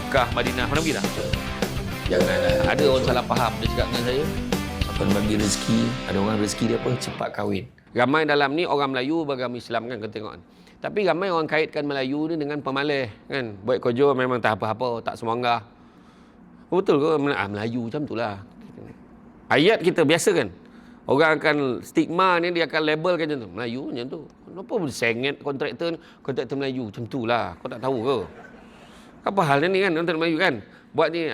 Mekah, Madinah, mana pergi tak? Janganlah. Ada orang salah faham dia cakap dengan saya. Apa bagi rezeki, ada orang rezeki dia apa? Cepat kahwin. Ramai dalam ni orang Melayu beragama Islam kan, kita tengok kan. Tapi ramai orang kaitkan Melayu ni dengan pemalih kan. Buat kerja memang tak apa-apa, tak semanggah. Betul ke Melayu macam tu lah. Ayat kita biasa kan. Orang akan stigma ni, dia akan labelkan macam tu. Melayu macam tu. Kenapa sengit kontraktor Melayu macam tu lah. Kau tak tahu ke? Apa hal ni kan, kontraktor Melayu kan. Buat ni,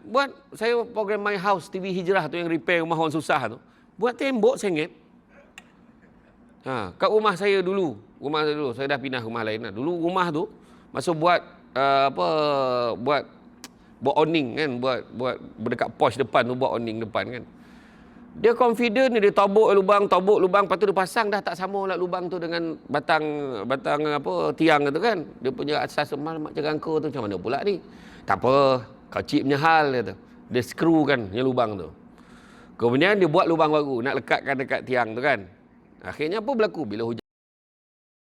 buat saya program My House TV Hijrah tu yang repair rumah orang susah tu. Buat tembok sengit. Kat rumah saya dulu, saya dah pindah rumah lain lah. Dulu rumah tu masa buat buat awning kan, buat berdekat porch depan tu, buat awning depan kan. Dia confident dia tobok lubang, lepas tu dia pasang dah tak sama lah lubang tu dengan batang tiang tu kan. Dia punya asas mak jerangka tu macam mana pula ni? Tak apa, kau cip punya hal dia tu. Dia screw kan yang lubang tu. Kemudian dia buat lubang baru nak lekatkan dekat tiang tu kan. Akhirnya apa berlaku bila hujan?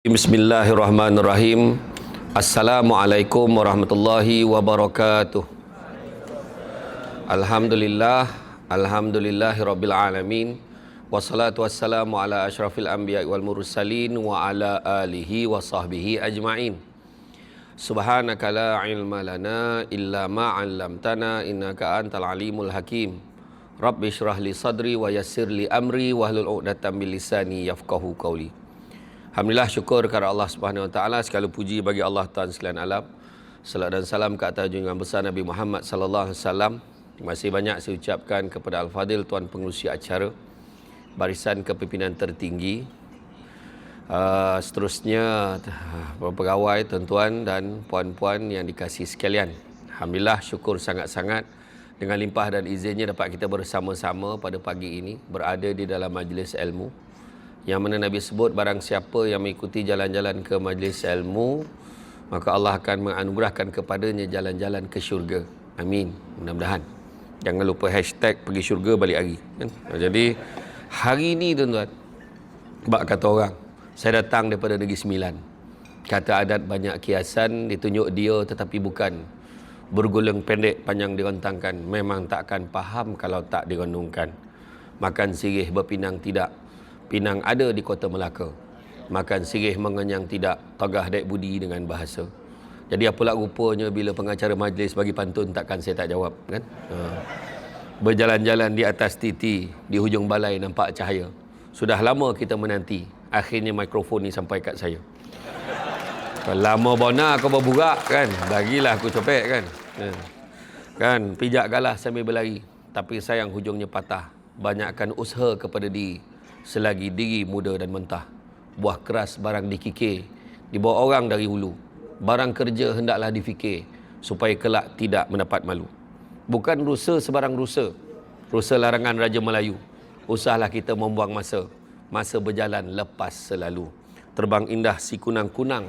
Bismillahirrahmanirrahim. Assalamualaikum warahmatullahi wabarakatuh. Alhamdulillahirabbil alamin. Wassalatu wassalamu ala asyrafil anbiya wal mursalin wa ala alihi wa sahbihi ajma'in. Subhanaka la ilma lana illa ma 'allamtana innaka antal alimul hakim. Rabbi shrah li sadri wa yassir li amri wahlul 'uqdatam min lisani yafqahu qawli. Alhamdulillah, syukur kepada Allah Subhanahu wa taala, segala puji bagi Allah Tuhan sekalian alam. Salat dan salam ke atas junjungan besar Nabi Muhammad sallallahu alaihi wasallam. Masih banyak saya ucapkan kepada Al-Fadil Tuan Pengerusi Acara, barisan kepimpinan tertinggi, seterusnya pegawai, tuan-tuan dan puan-puan yang dikasihi sekalian. Alhamdulillah, syukur sangat-sangat dengan limpah dan izinnya dapat kita bersama-sama pada pagi ini berada di dalam majlis ilmu, yang mana Nabi sebut barang siapa yang mengikuti jalan-jalan ke majlis ilmu, maka Allah akan menganugerahkan kepadanya jalan-jalan ke syurga. Amin. Mudah-mudahan. Jangan lupa hashtag pergi syurga balik hari kan? Jadi hari ni tuan-tuan, sebab kata orang, saya datang daripada Negeri Sembilan. Kata adat banyak kiasan, ditunjuk dia tetapi bukan. Bergulung pendek panjang direntangkan, memang takkan faham kalau tak direnungkan. Makan sirih berpinang tidak, pinang ada di kota Melaka. Makan sirih mengenyang tidak, tagah dek budi dengan bahasa. Jadi apalah rupanya bila pengacara majlis bagi pantun, takkan saya tak jawab kan. Berjalan-jalan di atas titi, di hujung balai nampak cahaya. Sudah lama kita menanti, akhirnya mikrofon ni sampai kat saya. Lama bona kau berburak kan, bagilah aku copek kan. Kan pijak galah sambil berlari, tapi sayang hujungnya patah. Banyakkan usaha kepada diri selagi diri muda dan mentah. Buah keras barang dikikir, dibawa orang dari hulu. Barang kerja hendaklah difikir supaya kelak tidak mendapat malu. Bukan rusa sebarang rusa, rusa larangan Raja Melayu. Usahlah kita membuang masa, masa berjalan lepas selalu. Terbang indah si kunang-kunang,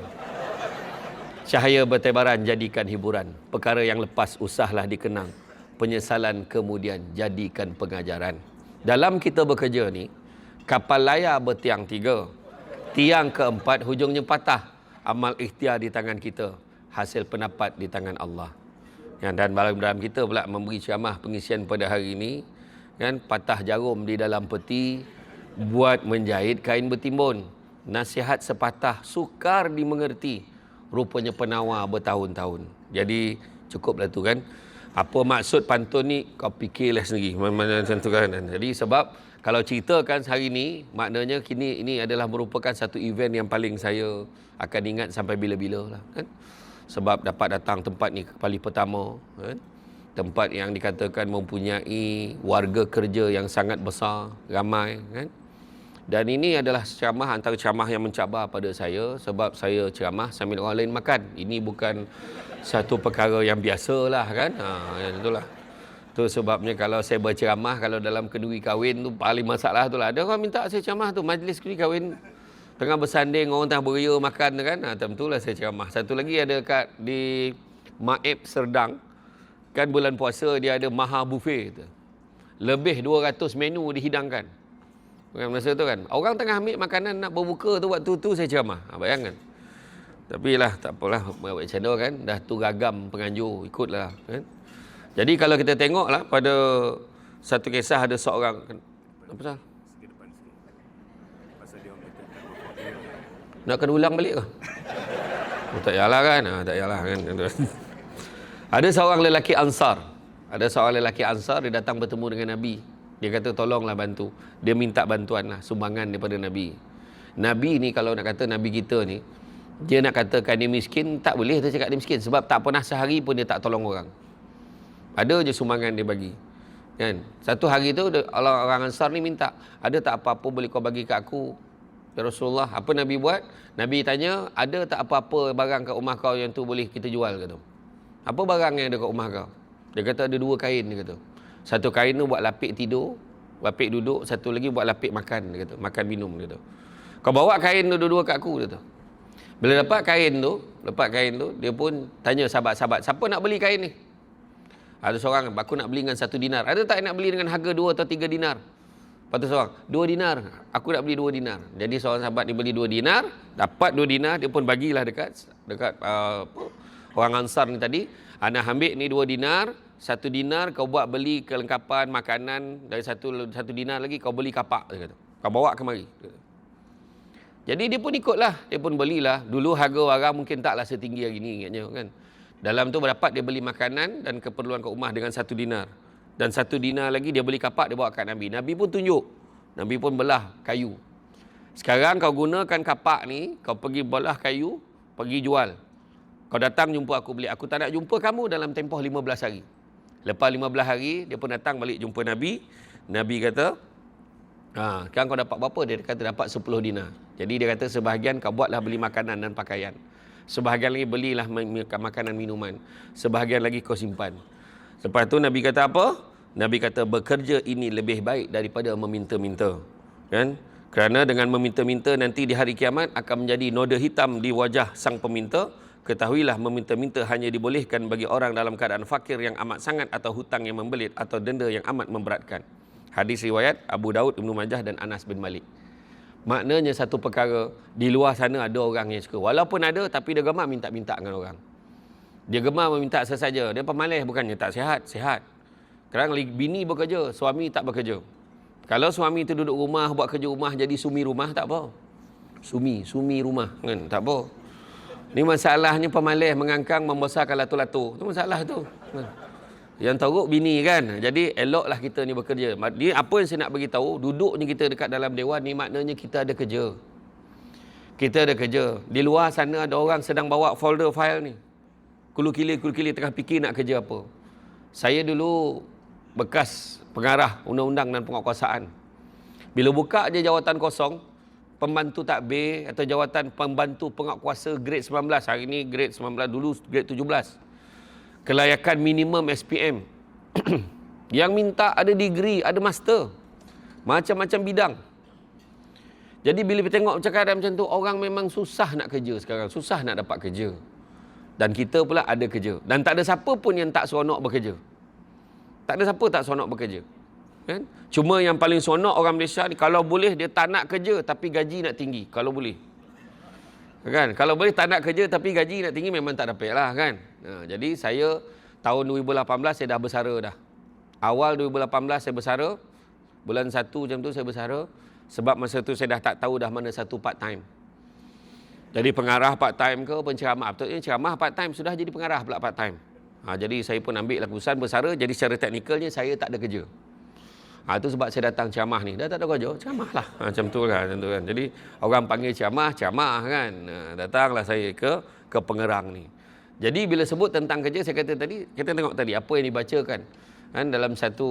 cahaya bertebaran jadikan hiburan. Perkara yang lepas usahlah dikenang, penyesalan kemudian jadikan pengajaran. Dalam kita bekerja ni, kapal layar bertiang 3, tiang keempat hujungnya patah. Amal ikhtiar di tangan kita, hasil pendapat di tangan Allah. Dan dalam kita pula memberi ceramah pengisian pada hari ini, kan, patah jarum di dalam peti, buat menjahit kain bertimbun. Nasihat sepatah sukar dimengerti, rupanya penawar bertahun-tahun. Jadi cukuplah tu kan. Apa maksud pantun ni, kau fikirlah sendiri. Macam tu kan. Jadi sebab kalau ceritakan hari ini, maknanya kini ini adalah merupakan satu event yang paling saya akan ingat sampai bila-bila lah kan. Sebab dapat datang tempat ni kali pertama kan. Tempat yang dikatakan mempunyai warga kerja yang sangat besar, ramai kan. Dan ini adalah ceramah antara ceramah yang mencabar pada saya, sebab saya ceramah sambil orang lain makan. Ini bukan satu perkara yang biasa lah kan. Itulah. Tu sebabnya kalau saya berceramah, kalau dalam kenduri kahwin tu paling masalah tu lah. Ada orang minta saya ceramah tu, majlis kenduri kahwin tengah bersanding, orang tengah beria makan kan. Tentulah saya ceramah. Satu lagi ada kat di Maib Serdang, kan bulan puasa dia ada Maha Buffet tu. Lebih 200 menu dihidangkan. Masa tu kan, orang tengah ambil makanan nak berbuka tu, waktu tu saya ceramah. Bayangkan. Tapi lah, tak apalah. Buat channel kan. Dah tu ragam penganjur. Ikutlah. Kan? Jadi kalau kita tengok lah pada satu kisah ada seorang. Apa sah? Nak kena ulang balik ke? Oh, tak payahlah kan? Tak payahlah kan? Ada seorang lelaki Ansar. Ada seorang lelaki Ansar, dia datang bertemu dengan Nabi. Dia kata, tolonglah bantu. Dia minta bantuan lah, sumbangan daripada Nabi. Nabi ni, kalau nak kata Nabi kita ni, dia nak katakan dia miskin, tak boleh dia cakap dia miskin. Sebab tak pernah sehari pun dia tak tolong orang. Ada je sumbangan dia bagi. Kan? Satu hari tu, orang Ansar ni minta, ada tak apa-apa boleh kau bagi kat aku? Ya Rasulullah, apa Nabi buat? Nabi tanya, ada tak apa-apa barang kat rumah kau yang tu boleh kita jual? Kata. Apa barang yang ada kat rumah kau? Dia kata ada 2 kain. Dia kata. Satu kain tu buat lapik tidur, lapik duduk. Satu lagi buat lapik makan. Dia kata. Makan minum. Dia kata. Kau bawa kain tu dua-dua kat aku. Dia kata. Bila dapat kain tu, dia pun tanya sahabat-sahabat, siapa nak beli kain ni? Ada seorang, aku nak beli dengan 1 dinar. Ada tak nak beli dengan harga 2 atau 3 dinar? Lepas tu seorang, 2 dinar. Aku nak beli 2 dinar. Jadi seorang sahabat dia beli 2 dinar, dapat 2 dinar, dia pun bagilah dekat orang Ansar ni tadi. Ana ambil ni 2 dinar, 1 dinar kau buat beli kelengkapan makanan, dari satu dinar lagi kau beli kapak, dia kata. Kau bawa kemari. Jadi dia pun ikutlah, dia pun belilah. Dulu harga barang mungkin taklah setinggi hari ni ingatnya kan. Dalam tu dapat dia beli makanan dan keperluan ke rumah dengan 1 dinar. Dan 1 dinar lagi dia beli kapak, dia bawa kat Nabi. Nabi pun tunjuk. Nabi pun belah kayu. Sekarang kau gunakan kapak ni, kau pergi belah kayu, pergi jual. Kau datang jumpa aku beli. Aku tak nak jumpa kamu dalam tempoh 15 hari. Lepas 15 hari, dia pun datang balik jumpa Nabi. Nabi kata, sekarang kau dapat berapa? Dia kata dapat 10 dinar. Jadi dia kata sebahagian kau buatlah beli makanan dan pakaian. Sebahagian lagi belilah makanan minuman. Sebahagian lagi kau simpan. Lepas tu Nabi kata apa? Nabi kata bekerja ini lebih baik daripada meminta-minta. Kan? Kerana dengan meminta-minta nanti di hari kiamat akan menjadi noda hitam di wajah sang peminta. Ketahuilah meminta-minta hanya dibolehkan bagi orang dalam keadaan fakir yang amat sangat atau hutang yang membelit atau denda yang amat memberatkan. Hadis riwayat Abu Daud, Ibnu Majah dan Anas bin Malik. Maknanya satu perkara, di luar sana ada orang yang suka. Walaupun ada, tapi dia gemar minta-minta dengan orang. Dia gemar meminta sesaja. Dia pemalas, bukannya tak sihat. Sihat. Sekarang bini bekerja, suami tak bekerja. Kalau suami tu duduk rumah, buat kerja rumah, jadi sumi rumah, tak apa. Sumi rumah. Kan? Tak apa. Ni masalahnya pemalas, mengangkang, membesarkan latu-latu. Itu masalah tu. Yang teruk bini kan. Jadi eloklah kita ni bekerja. Ni apa yang saya nak bagi tahu, duduknya kita dekat dalam dewan ni maknanya kita ada kerja. Kita ada kerja. Di luar sana ada orang sedang bawa folder file ni. Kulu-kili tengah fikir nak kerja apa. Saya dulu bekas pengarah undang-undang dan penguatkuasaan. Bila buka je jawatan kosong, pembantu takbir atau jawatan pembantu penguatkuasa grade 19. Hari ni grade 19, dulu grade 17. Kelayakan minimum SPM. Yang minta ada degree, ada master. Macam-macam bidang. Jadi bila kita tengok cakap macam tu, orang memang susah nak kerja sekarang. Susah nak dapat kerja. Dan kita pula ada kerja. Dan tak ada siapa pun yang tak seronok bekerja. Tak ada siapa tak seronok bekerja. Kan? Cuma yang paling seronok orang Malaysia ni, kalau boleh dia tak nak kerja tapi gaji nak tinggi. Kalau boleh. Kan? Kalau boleh tak nak kerja tapi gaji nak tinggi memang tak dapat lah kan. Jadi saya tahun 2018 saya dah bersara dah. Awal 2018 saya bersara. Bulan 1 macam tu saya bersara. Sebab masa tu saya dah tak tahu dah mana satu part time. Jadi pengarah part time ke penceramah. Betulnya ceramah part time, sudah jadi pengarah pula part time. Jadi saya pun ambil keputusan bersara. Jadi secara teknikalnya saya tak ada kerja. Itu sebab saya datang ceramah ni. Dah tak ada kerja, ceramah lah. Macam tu kan. Jadi orang panggil ceramah kan. Datanglah saya ke Pengerang ni. Jadi bila sebut tentang kerja, saya kata tadi, kita tengok tadi apa yang dibacakan. Kan, dalam satu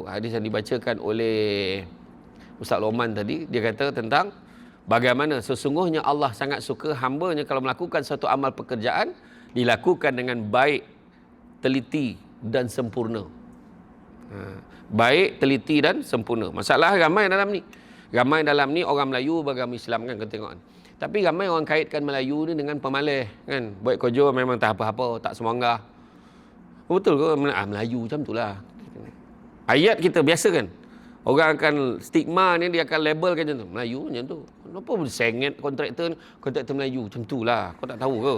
hadis yang dibacakan oleh Ustaz Loman tadi, dia kata tentang bagaimana sesungguhnya Allah sangat suka hamba-Nya kalau melakukan satu amal pekerjaan, dilakukan dengan baik, teliti dan sempurna. Baik, teliti dan sempurna. Masalah ramai dalam ni. Ramai dalam ni orang Melayu beragama Islam kan, kita tengok. Tapi ramai orang kaitkan Melayu ni dengan pemalas kan. Buat kerja memang tak apa-apa, tak semangat. Betul ke Melayu macam itulah. Ayat kita biasa kan. Orang akan stigma ni, dia akan labelkan macam tu. Melayu macam tu. Kenapa sengit kontraktor Melayu? Macam tu lah. Kau tak tahu ke?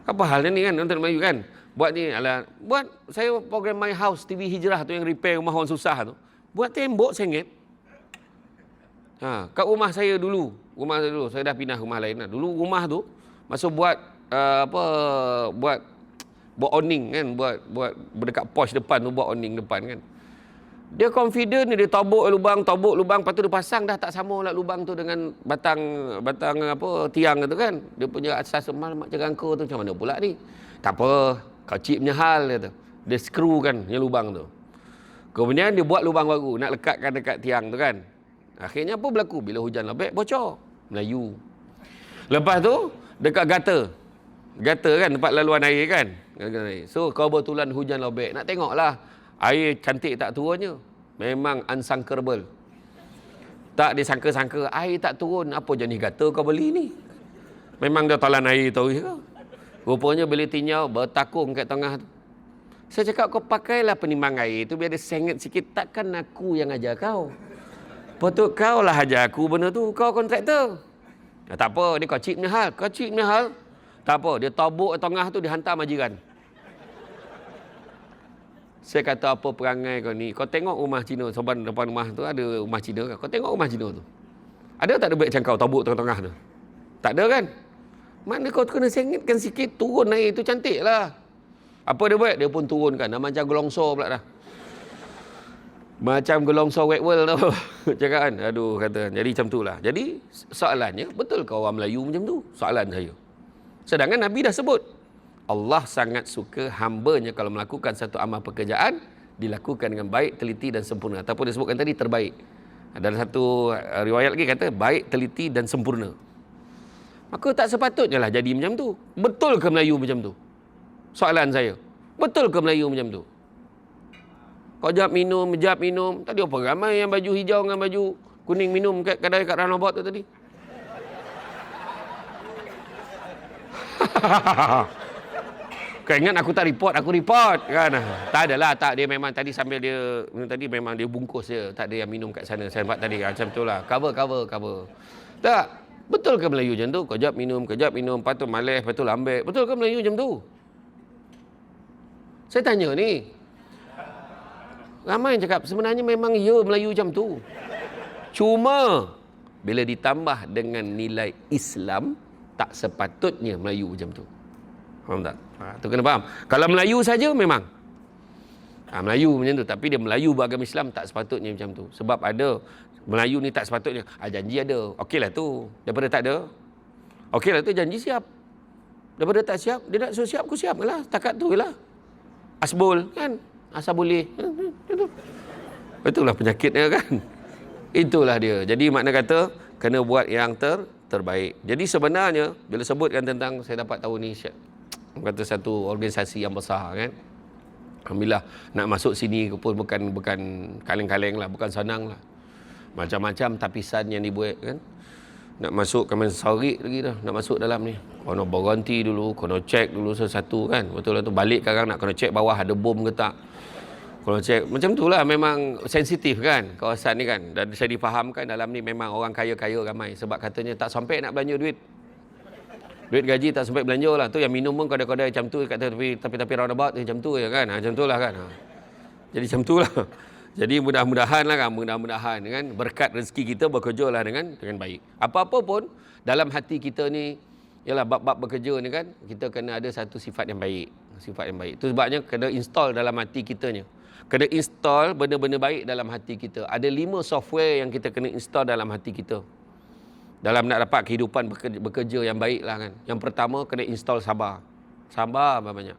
Apa hal ni kan, kontraktor Melayu kan? Buat ni, buat saya program My House, TV Hijrah tu yang repair rumah orang susah tu. Buat tembok sengit. Kat rumah saya dulu, saya dah pindah rumah lain lah. Dulu rumah tu, masa buat buat awning kan, buat berdekat porch depan tu, buat awning depan kan. Dia confident dia tobok lubang, lepas tu dia pasang dah tak sama lah lubang tu dengan batang tiang tu kan. Dia punya asas mak jerangka tu macam mana pula ni? Tak apa, kau cip punya hal dia tu. Dia screw kan yang lubang tu. Kemudian dia buat lubang baru nak lekatkan dekat tiang tu kan. Akhirnya apa berlaku? Bila hujan lebat bocor. Melayu. Lepas tu dekat gutter kan, tempat laluan air kan. So kebetulan hujan lebat, nak tengoklah air cantik tak turunnya. Memang unsunkable. Tak disangka-sangka air tak turun. Apa jenis gutter kau beli ni? Memang dah talan air tahu ke? Rupanya bila tinyau bertakung kat tengah tu. Saya cakap kau pakailah penimbang air tu biar dia sengit sikit. Takkan aku yang ajar kau. Patut kau lah ajar aku benda tu. Kau kontraktor. Tak apa, dia kau cip punya hal. Tak apa, dia tobok tengah tu, dia hantar majiran. Saya kata, apa perangai kau ni? Kau tengok rumah Cina, sebelah depan rumah tu ada rumah Cina kan? Kau tengok rumah Cina tu. Ada tak ada baik macam kau tobok tengah-tengah tu? Tak ada kan? Mana kau kena sengitkan sikit, turun air tu cantik lah. Apa dia buat? Dia pun turunkan. Dah macam gelongsor pula dah. Macam gelongsor wet world tu. Cakap kan? Aduh, kata. Jadi macam tu lah. Jadi, soalannya, betul ke orang Melayu macam tu? Soalan saya. Sedangkan Nabi dah sebut. Allah sangat suka hambanya kalau melakukan satu amal pekerjaan, dilakukan dengan baik, teliti dan sempurna. Ataupun disebutkan tadi, terbaik. Dalam satu riwayat lagi kata, baik, teliti dan sempurna. Maka tak sepatutnya lah jadi macam tu. Betul ke Melayu macam tu? Soalan saya. Betul ke Melayu macam tu? Kau jap minum. Tadi apa ramai yang baju hijau dengan baju kuning minum kat kedai kat Roundabout tu tadi? Kau ingat aku tak report? Aku report kan? Tak adalah, tak. Dia memang tadi sambil dia memang dia bungkus je. Tak ada yang minum kat sana. Saya nampak tadi macam tu lah. Cover. Tak. Betul ke Melayu macam tu? Kau jap minum. Lepas tu malas, lepas tu lambat. Betul ke Melayu macam tu? Saya tanya ni. Ramai yang cakap, sebenarnya memang ya Melayu macam tu. Cuma, bila ditambah dengan nilai Islam, tak sepatutnya Melayu macam tu. Faham tak? Tu kena faham. Kalau Melayu saja memang. Melayu macam tu. Tapi dia Melayu beragama Islam, tak sepatutnya macam tu. Sebab ada, Melayu ni tak sepatutnya. Janji ada. Okeylah tu. Daripada tak ada. Okeylah tu, janji siap. Daripada tak siap, dia nak suruh siap, aku siap lah. Takat tu lah. Asbol kan, asal boleh. Itulah penyakitnya kan. Itulah dia. Jadi makna kata kena buat yang terbaik. Jadi sebenarnya bila sebutkan tentang, saya dapat tahu ni kata satu organisasi yang besar kan. Alhamdulillah nak masuk sini pun bukan kaleng-kaleng lah, bukan senang lah. Macam-macam tapisan yang dibuat kan. Nak masuk Kementerian lagi dah, nak masuk dalam ni. Kena berhenti dulu, kena cek dulu satu-satu kan. Betul lah tu, balik sekarang nak kena cek bawah ada bom ke tak. Kena cek, macam tu lah, memang sensitif kan kawasan ni kan. Dan saya difahamkan dalam ni memang orang kaya-kaya ramai. Sebab katanya tak sampai nak belanja duit. Duit gaji tak sampai belanja lah. Tu yang minum pun kedai-kedai macam tu, kata tapi roundabout macam tu je kan. Macam tu lah kan. Jadi macam tu lah. Jadi mudah-mudahan kan berkat rezeki kita bekerja lah dengan baik. Apa-apa pun dalam hati kita ni, ialah bab-bab bekerja ni kan, kita kena ada satu sifat yang baik. Itu sebabnya kena install dalam hati kitanya. Kena install benda-benda baik dalam hati kita. Ada 5 software yang kita kena install dalam hati kita. Dalam nak dapat kehidupan bekerja yang baik lah kan. Yang pertama kena install sabar. Sabar banyak.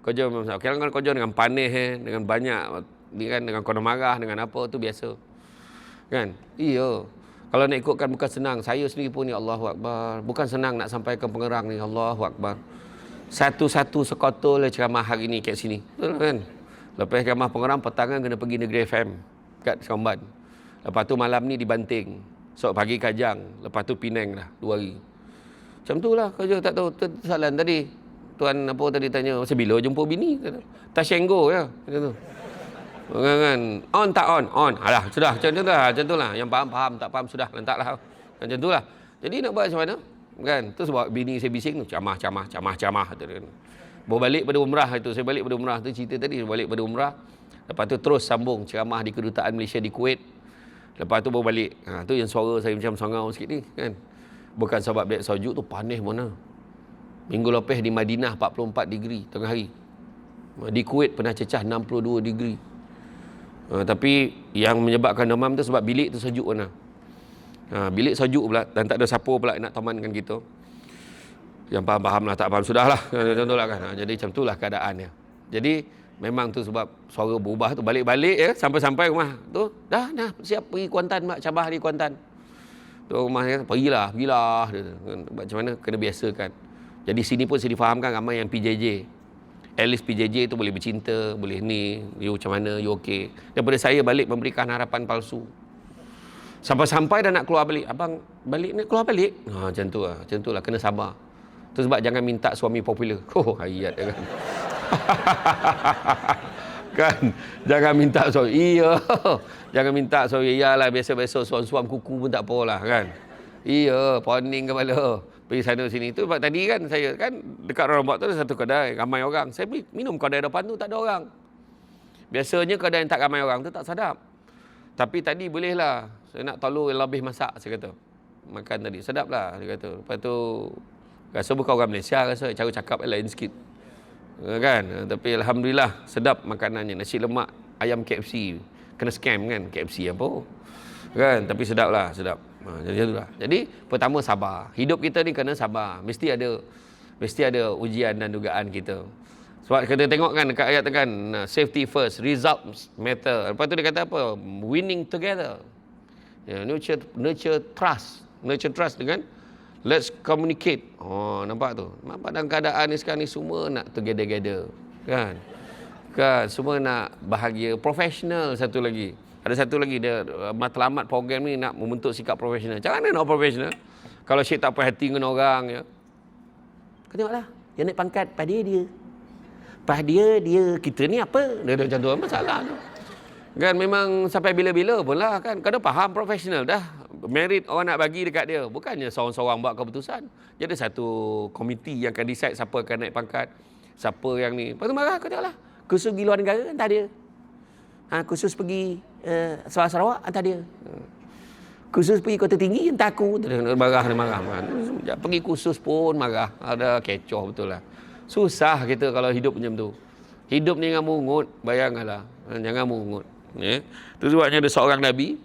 Kerja memang sabar. Kalau kerja dengan panis dengan banyak ni kan, dengan kena marah, dengan apa tu biasa. Kan? Iya. Kalau nak ikutkan bukan senang. Saya sendiri pun ni Allahu Akbar. Bukan senang nak sampaikan pengerang ni, Allahu Akbar. Satu-satu sekotol ceramah hari ni kat sini. Betul kan? Lepas ceramah pengerang, petangan kena pergi Negeri FM kat Seremban. Lepas tu malam ni dibanting. So pagi Kajang, lepas tu Penang dah 2 hari. Macam tu lah kerja. Tak tahu soalan tadi. Tuan apa tadi tanya, masa bila jumpa bini? Tashenggo ya. Macam tu. Kan on tak on, on. Alah, sudah macam tu lah. Yang faham, tak faham sudah letaklah. Macam tu lah. Jadi nak buat macam mana? Kan? Tu sebab bini saya bising tu camah. Tu kan. Baru balik pada umrah itu. Saya balik pada umrah tu cerita tadi, balik pada umrah. Lepas tu terus sambung ceramah di kedutaan Malaysia di Kuwait. Lepas tu baru balik. Tu yang suara saya macam songau sikit ni kan. Bukan sebab dek sejuk tu panas mana. Minggu lepas di Madinah 44 degree tengah hari. Di Kuwait pernah cecah 62 degree. Tapi yang menyebabkan demam tu sebab bilik tu sejuk mana. Bilik sejuk pula dan tak ada siapa pula nak temankan kita. Yang faham lah, tak faham sudahlah. Macam tu lah kan. Jadi macam tu lah keadaannya. Jadi memang tu sebab suara berubah tu balik-balik ya sampai rumah tu dah siap pergi Kuantan mak Cabah di Kuantan. Tu rumah dia pergilah. Macam mana kena biasakan. Jadi sini pun saya difahamkan ramai yang PJJ. At least PJJ tu boleh bercinta, boleh ni, you macam mana, you okey. Daripada saya balik memberikan harapan palsu. Sampai-sampai dah nak keluar balik. Abang balik ni keluar balik. Macam tu lah. Kena sabar. Tu sebab jangan minta suami popular. Ayat kan. Kan? Jangan minta suami. Iya. Jangan minta suami. Iyalah biasa-biasa suam-suam kuku pun tak apalah kan. Iya, poning kepala. Pergi sana sini tu sebab tadi kan saya kan dekat Rombak tu ada satu kedai ramai orang. Saya minum kedai depan tu tak ada orang. Biasanya kedai yang tak ramai orang tu tak sedap. Tapi tadi bolehlah. Saya nak telur yang lebih masak saya kata. Makan tadi sedap lah dia kata. Lepas tu rasa bukan orang Malaysia rasa cara cakap lain sikit. Kan? Tapi alhamdulillah sedap makanannya. Nasi lemak ayam KFC. Kena scam kan KFC apa. Kan? Tapi sedap lah, sedap. Jadi itulah. Jadi pertama sabar. Hidup kita ni kena sabar. Mesti ada ujian dan dugaan kita. Sebab kita tengok kan dekat ayat kan safety first, results matter. Lepas tu dia kata apa? Winning together. Nurture trust. Nurture trust dengan let's communicate. Nampak tu. Nampak dalam keadaan ni sekarang ni semua nak together. Kan? Semua nak bahagia. Professional satu lagi. Ada satu lagi dia matlamat program ni nak membentuk sikap profesional. Macam mana nak profesional? Kalau Syed tak perhati dengan orang ya. Kau tengoklah, dia naik pangkat pada dia. Pada dia kita ni apa? Dia macam tu masalah tu. Kan memang sampai bila-bila pun lah kan. Kau dah faham profesional dah. Merit orang nak bagi dekat dia. Bukannya seorang-seorang buat keputusan. Dia ada satu komiti yang akan decide siapa akan naik pangkat. Siapa yang ni. Lepas tu marah kau tengoklah. Kursus pergi luar negara entah dia. Kursus pergi Sarawak hantar dia. Kursus pergi Kota Tinggi hantar aku. Dia marah. Pergi kursus pun marah. Ada kecoh betul lah. Susah kita kalau hidup macam tu. Hidup ni jangan mungut. Bayangkanlah. Jangan mungut. Itu sebabnya ada seorang Nabi.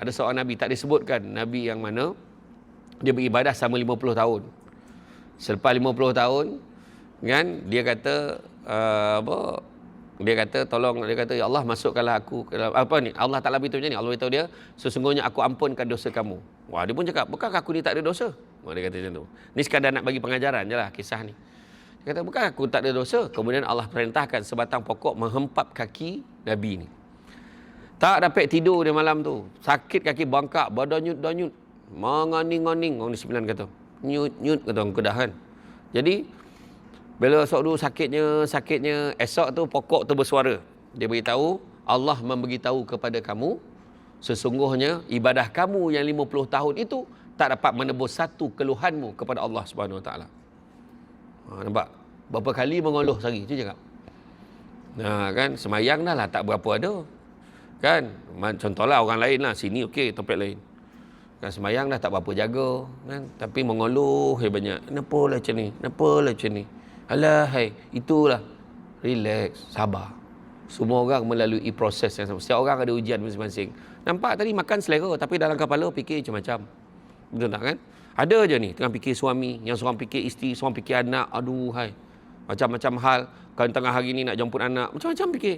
Ada seorang Nabi. Tak disebutkan Nabi yang mana. Dia beribadah selama 50 tahun. Selepas 50 tahun. Kan, dia kata Dia kata ya Allah masukkanlah aku ke dalam apa ni? Allah Taala beritahu macam ni. Allah beritahu dia sesungguhnya aku ampunkan dosa kamu. Wah, dia pun cakap, bukankah aku ni tak ada dosa? Dia kata macam tu. Ni sekadar nak bagi pengajaran jelah kisah ni. Dia kata bukan aku tak ada dosa. Kemudian Allah perintahkan sebatang pokok menghempap kaki Nabi ni. Tak dapat tidur dia malam tu. Sakit kaki bangkak, badan nyut-nyut. Mengoning-ngoning orang ni 9 kata. Nyut-nyut kata orang Kedah kan. Jadi bila esok tu sakitnya, esok tu pokok tu bersuara. Dia beritahu, Allah memberitahu kepada kamu, sesungguhnya ibadah kamu yang 50 tahun itu tak dapat menebus satu keluhanmu kepada Allah Subhanahu Wa Taala. Nampak? Berapa kali mengeluh sehari, tu cakap. Kan, semayang dah lah tak berapa ada. Kan? Contohlah orang lain lah, sini okey, tempat lain. Kan semayang dah tak berapa jaga. Kan? Tapi mengeluh banyak. Kenapa lah macam ni? Alah, itulah. Relax, sabar. Semua orang melalui proses yang sama. Setiap orang ada ujian masing-masing. Nampak tadi makan selera, tapi dalam kepala fikir macam-macam. Betul tak kan? Ada je ni, tengah fikir suami, yang seorang fikir isteri, seorang fikir anak. Aduh, macam-macam hal. Kalau tengah hari ni nak jemput anak, macam-macam fikir.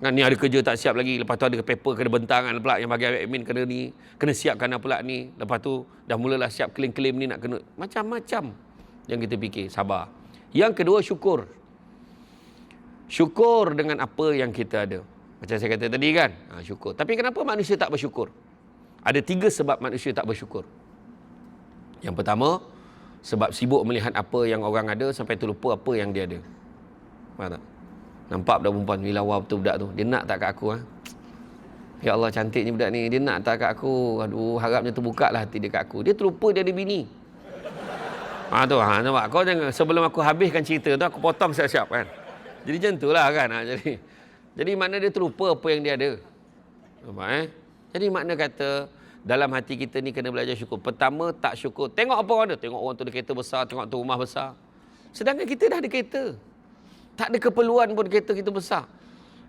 Kan ni ada kerja tak siap lagi, lepas tu ada paper kena bentangan pula yang bagi admin kena ni, kena siapkan pula ni. Lepas tu dah mulalah siap klaim-klaim ni nak kena. Macam-macam yang kita fikir, sabar. Yang kedua, syukur. Syukur dengan apa yang kita ada. Macam saya kata tadi kan, syukur. Tapi kenapa manusia tak bersyukur? Ada 3 sebab manusia tak bersyukur. Yang pertama, sebab sibuk melihat apa yang orang ada sampai terlupa apa yang dia ada. Faham tak? Nampak budak perempuan ni lawa betul budak tu. Dia nak tak kat aku ha? Ya Allah cantiknya budak ni. Dia nak tak kat aku. Aduh harapnya terbuka lah hati dia kat aku. Dia terlupa dia ada bini. Nampak. Kau jangan sebelum aku habiskan cerita tu aku potong siap-siap kan. Jadi macam tu lah kan. Jadi makna dia terlupa apa yang dia ada. Nampak Jadi makna kata dalam hati kita ni kena belajar syukur. Pertama tak syukur. Tengok apa orang ada. Tengok orang tu ada kereta besar. Tengok tu rumah besar. Sedangkan kita dah ada kereta. Tak ada keperluan pun kereta kita besar.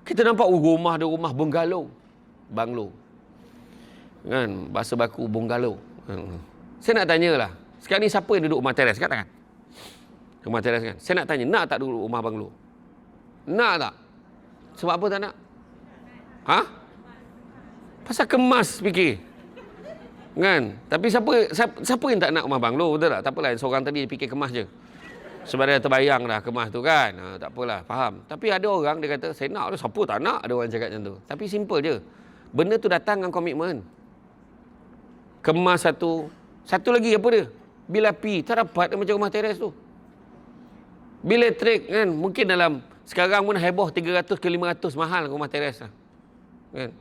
Kita nampak rumah ada rumah bungalow. Banglo. Kan? Bahasa baku bungalow. Saya nak tanyalah. Sekarang ni siapa yang duduk rumah teres? Katakan. Rumah teres kan? Saya nak tanya. Nak tak duduk rumah banglo? Nak tak? Sebab apa tak nak? Pasal kemas fikir. Kan? Tapi siapa yang tak nak rumah banglo? Betul tak? Tak apalah. Seorang tadi fikir kemas je. Sebab dia terbayang dah kemas tu kan. Tak apalah. Faham. Tapi ada orang dia kata, saya nak. Siapa tak nak? Ada orang cakap macam tu. Tapi simple je. Benda tu datang dengan komitmen. Kemas satu. Satu lagi apa dia? Bil api. Tak dapat macam rumah teres tu. Bil elektrik kan. Mungkin dalam sekarang pun heboh 300 ke 500 mahal rumah teres lah. Kan?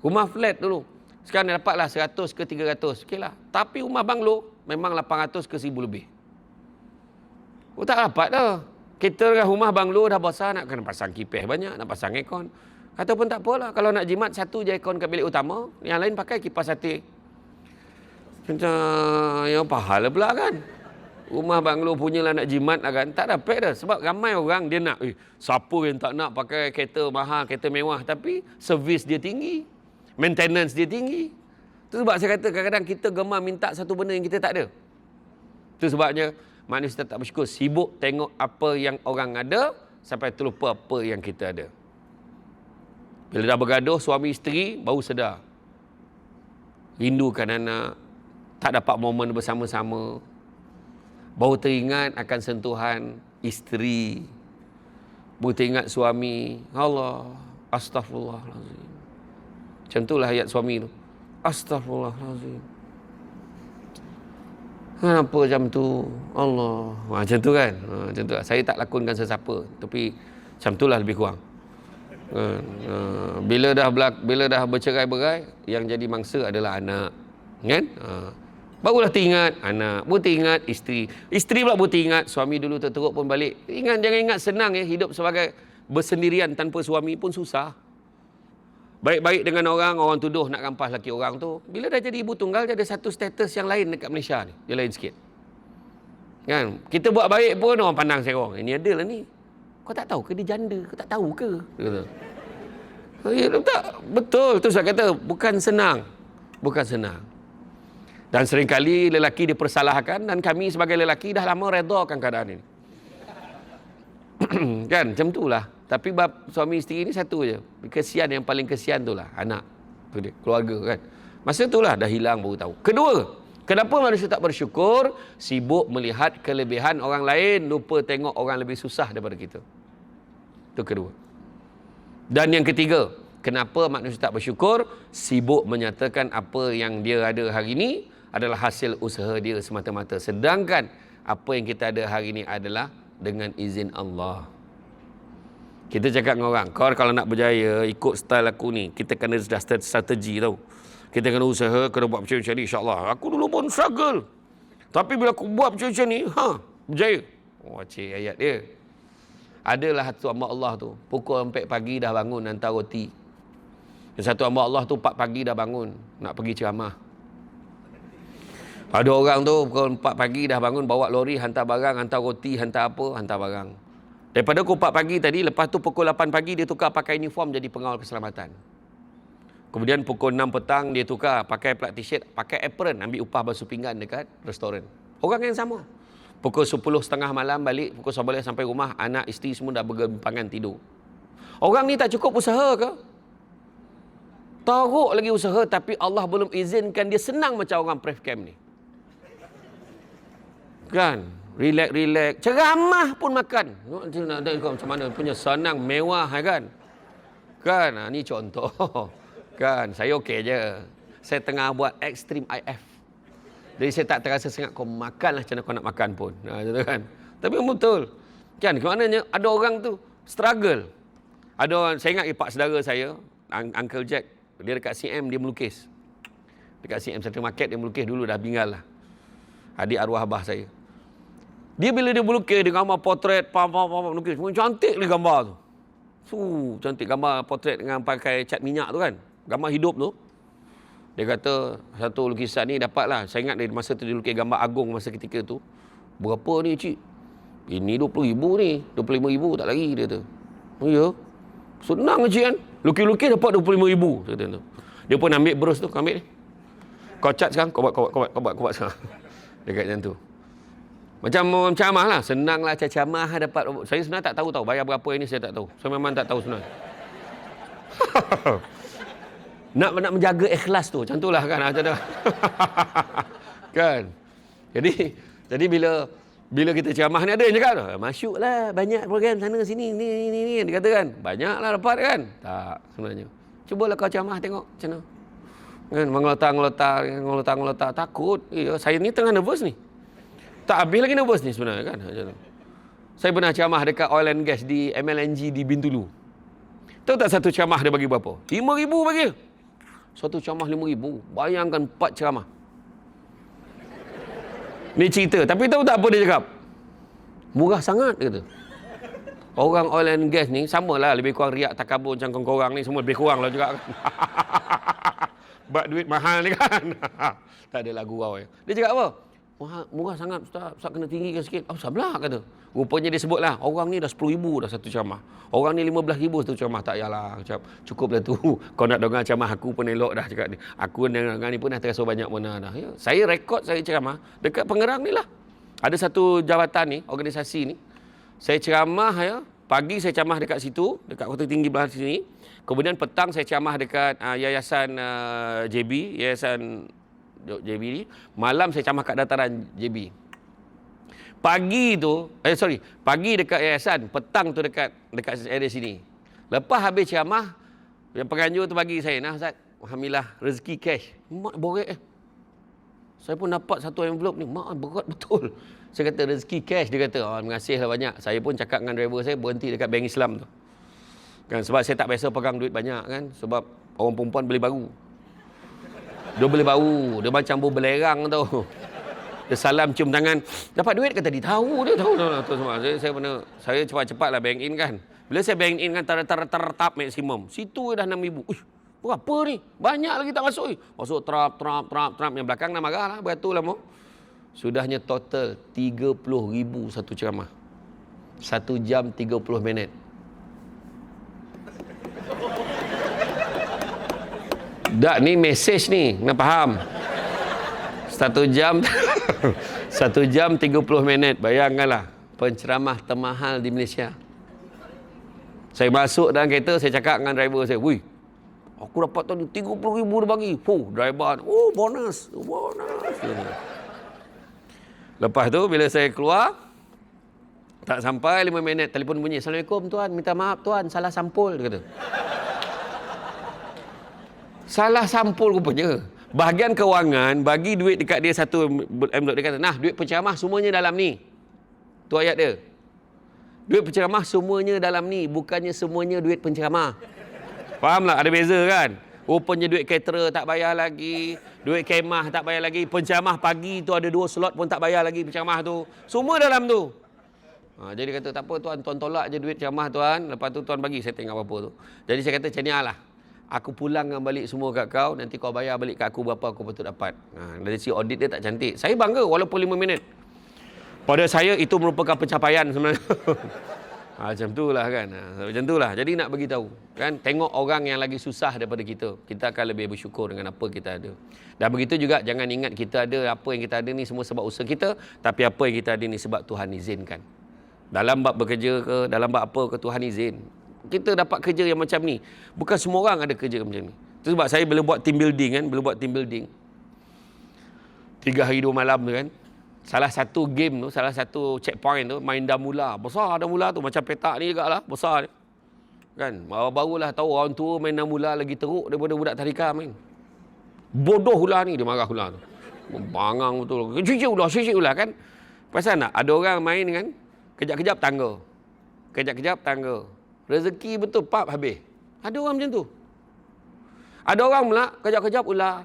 Rumah flat dulu. Sekarang dia dapatlah 100 ke 300. Okey lah. Tapi rumah banglo memang 800 ke 1000 lebih. Tak dapat dah. Kita dengan rumah banglo dah besar nak kena pasang kipas banyak, nak pasang aircon. Ataupun tak apalah. Kalau nak jimat satu je aircon kat bilik utama, yang lain pakai kipas hati. Macam yang pahal pula kan. Rumah banglo punya lah nak jimat lah kan. Tak dapat dah. Sebab ramai orang dia nak. Siapa yang tak nak pakai kereta mahal, kereta mewah. Tapi servis dia tinggi. Maintenance dia tinggi. Itu sebab saya kata kadang-kadang kita gemar minta satu benda yang kita tak ada. Itu sebabnya manusia tak bersyukur. Sibuk tengok apa yang orang ada sampai terlupa apa yang kita ada. Bila dah bergaduh suami isteri baru sedar. Rindukan anak. Tak dapat momen bersama-sama. Baru teringat akan sentuhan isteri. Baru teringat suami. Allah. Astaghfirullahalazim. Macam itulah ayat suami tu. Astaghfirullahalazim. Kenapa macam tu? Allah. Macam tu kan? Macam tu lah. Saya tak lakonkan sesiapa. Tapi macam tu lah lebih kurang. Bila dah bercerai-berai, yang jadi mangsa adalah anak. Kan? Barulah teringat anak. Baru teringat isteri. Isteri pula baru teringat suami dulu terteruk pun balik. Jangan ingat senang hidup sebagai bersendirian tanpa suami pun susah. Baik-baik dengan orang tuduh nak rampas laki orang tu. Bila dah jadi ibu tunggal, dia ada satu status yang lain dekat Malaysia ni. Dia lain sikit. Kan? Kita buat baik pun orang pandang serong. Ini ada lah ni. Kau tak tahu ke dia janda? Kau tak tahu ke? Dia kata. Ya, tak. Betul. Tu saya kata, bukan senang. Bukan senang. Dan seringkali lelaki dipersalahkan dan kami sebagai lelaki dah lama redakan keadaan ini. Kan? Macam tu lah. Tapi bab suami isteri ni satu je. Kesian yang paling kesian tu lah. Anak. Tu dia. Keluarga kan. Masa tu lah dah hilang baru tahu. Kedua. Kenapa manusia tak bersyukur? Sibuk melihat kelebihan orang lain. Lupa tengok orang lebih susah daripada kita. Itu kedua. Dan yang ketiga. Kenapa manusia tak bersyukur? Sibuk menyatakan apa yang dia ada hari ini adalah hasil usaha dia semata-mata. Sedangkan apa yang kita ada hari ini adalah dengan izin Allah. Kita cakap dengan orang, kau kalau nak berjaya ikut style aku ni, kita kena dah strategi tau. Kita kena usaha, kena buat macam ni insya-Allah. Aku dulu pun struggle. Tapi bila aku buat macam ni, berjaya. Oh, cik ayat dia. Adalah satu hamba Allah tu, pukul 4 pagi dah bangun hantar roti. Yang satu hamba Allah tu 4 pagi dah bangun nak pergi ceramah. Ada orang tu pukul 4 pagi dah bangun bawa lori hantar barang, hantar roti, hantar apa, hantar barang. Daripada pukul 4 pagi tadi, lepas tu pukul 8 pagi dia tukar pakai uniform jadi pengawal keselamatan. Kemudian pukul 6 petang dia tukar pakai plat t-shirt, pakai apron, ambil upah basuh pinggan dekat restoran. Orang yang sama. Pukul 10.30 malam balik, pukul 11 sampai rumah, anak isteri semua dah bergempangan tidur. Orang ni tak cukup usaha ke? Teruk lagi usaha, tapi Allah belum izinkan dia senang macam orang pref camp ni. Kan? Relax. Ceramah pun makan. Macam mana punya senang, mewah kan? Kan? Ni contoh. Kan? Saya okey je. Saya tengah buat extreme IF. Jadi saya tak terasa sangat kau makanlah macam mana kau nak makan pun. Kan? Tapi betul. Kan? Kemananya ada orang tu struggle. Ada orang, saya ingat pak saudara saya, Uncle Jack, dia dekat CM dia melukis. Dekat CM Central Market dia melukis dulu, dah tinggal lah. Adik arwah abah saya. Dia bila dia melukis, dia gambar potret, melukis. Cantik ni gambar tu. Cantik gambar potret dengan pakai cat minyak tu kan. Gambar hidup tu. Dia kata, satu lukisan ni dapatlah. Saya ingat dari masa tu dia lukis gambar Agong masa ketika tu. Berapa ni cik? Ini 20,000 ni. 25,000 tak lagi dia tu. Oh ya? Senang cik kan? Lukis-lukis dapat 25,000. Dia pun ambil brus tu, ambil ni. Kau cat sekarang, kau buat sekarang. Dekat macam tu. Macam camah lah. Senang lah camah dapat. Saya sebenarnya tak tahu bayar berapa ini saya tak tahu. Saya memang tak tahu sebenarnya. nak menjaga ikhlas tu. Macam tu lah kan. Macam tu. Kan. Jadi bila kita ceramah ni ada yang cakap tu. Masuk lah. Banyak program sana sini. Ni. Dia kata kan. Banyak lah dapat kan. Tak sebenarnya. Cubalah kau ceramah tengok macam mana. Kan. Mengelotak. Takut. Saya ni tengah nervous ni. Tak habis lagi nervous ni sebenarnya kan. Saya pernah ceramah dekat oil and gas di MLNG di Bintulu. Tahu tak satu ceramah dia bagi berapa? 5,000 bagi. Satu ceramah 5,000. Bayangkan 4 ceramah. Ni cerita. Tapi tahu tak apa dia cakap? Murah sangat dia kata. Orang oil and gas ni samalah lebih kurang riak takabur macam korang ni semua lebih kurang lah juga kan. Bak duit mahal ni kan. Tak ada lagu gurau ya. Dia cakap apa? Murah sangat Ustaz kena tinggikan sikit. Sabarlah kata. Rupanya dia sebut lah, orang ni dah 10,000 dah satu ceramah. Orang ni 15,000 satu ceramah. Tak yalah, cukup lah tu. Kau nak dengar ceramah aku pun elok dah cakap ni. Aku dengan ni pun dah terasa banyak mana dah. Ya. Saya rekod saya ceramah dekat Pengerang ni lah. Ada satu jawatan ni, organisasi ni. Saya ceramah ya. Pagi saya ceramah dekat situ, dekat Kota Tinggi belah sini. Kemudian petang saya ceramah dekat Yayasan Yayasan JB ni. Malam saya ceramah kat dataran JB. Pagi dekat yayasan, petang tu dekat area sini. Lepas habis ceramah, yang penganjur tu bagi saya, nah Ustaz, alhamdulillah rezeki cash. Mak borek Saya pun dapat satu envelope ni, mak berat betul. Saya kata rezeki cash, dia kata, terima kasih lah banyak. Saya pun cakap dengan driver saya berhenti dekat Bank Islam tu. Kan sebab saya tak biasa pegang duit banyak kan, sebab orang perempuan beli baru. Dia beli baru, dia macam belerang tau. Dia salam cium tangan, dapat duit kata dia tahu tu semua. Saya cepat-cepatlah bank in kan. Bila saya bank in kan tap maksimum. Situ dah 6,000. Berapa ni? Banyak lagi tak masuk. Masuk trap. Yang belakang dah marah lah, beratur lah mau. Sudahnya total 30,000 satu ceramah. 1 jam 30 minit. Tak, ni mesej ni, kena faham. 1 jam 1 jam 30 minit. Bayangkanlah penceramah termahal di Malaysia. Saya masuk dalam kereta, saya cakap dengan driver saya, "Wui, aku dapat tadi 30,000 dia bagi." Driver, bonus. Lepas tu bila saya keluar, tak sampai 5 minit telefon bunyi, "Assalamualaikum tuan, minta maaf tuan, salah sampul," dia kata. Salah sampul rupanya. Bahagian kewangan bagi duit dekat dia satu envelope. Dia kata, "Nah, duit penceramah semuanya dalam ni." Tu ayat dia. Duit penceramah semuanya dalam ni. Bukannya semuanya duit penceramah. Faham tak? Ada beza kan? Rupanya duit caterer tak bayar lagi. Duit kemah tak bayar lagi. Penceramah pagi tu ada 2 slot pun tak bayar lagi penceramah tu. Semua dalam tu. Jadi dia kata, "Tak apa tuan tolak je duit ceramah tuan. Lepas tu tuan bagi setting apa-apa tu." Jadi saya kata, "Macam ni lah. Aku pulangkan balik semua kat kau. Nanti kau bayar balik kat aku berapa aku patut dapat." Dari si audit dia tak cantik. Saya bangga walaupun 5 minit. Pada saya itu merupakan pencapaian sebenarnya. Macam tu lah kan. Macam tu lah. Jadi nak bagi tahu kan. Tengok orang yang lagi susah daripada kita. Kita akan lebih bersyukur dengan apa kita ada. Dan begitu juga jangan ingat kita ada apa yang kita ada ni semua sebab usaha kita. Tapi apa yang kita ada ni sebab Tuhan izinkan. Dalam bab bekerja ke, dalam bab apa ke, Tuhan izin. Kita dapat kerja yang macam ni. Bukan semua orang ada kerja macam ni. Itu sebab saya bila buat team building kan. 3 hari 2 malam tu kan. Salah satu game tu, salah satu checkpoint tu, main Damula. Besar Damula tu. Macam petak ni juga lah. Besar ni. Kan. Barulah tahu orang tua main Damula lagi teruk daripada budak tadika main. Bodoh ular ni. Dia marah ular tu. Bangang betul. Cicik ular kan. Pasal tak? Ada orang main kan. Kejap-kejap tangga. Kejap-kejap tangga. Rezeki betul, pap habis. Ada orang macam tu. Ada orang pula, kejap-kejap ular.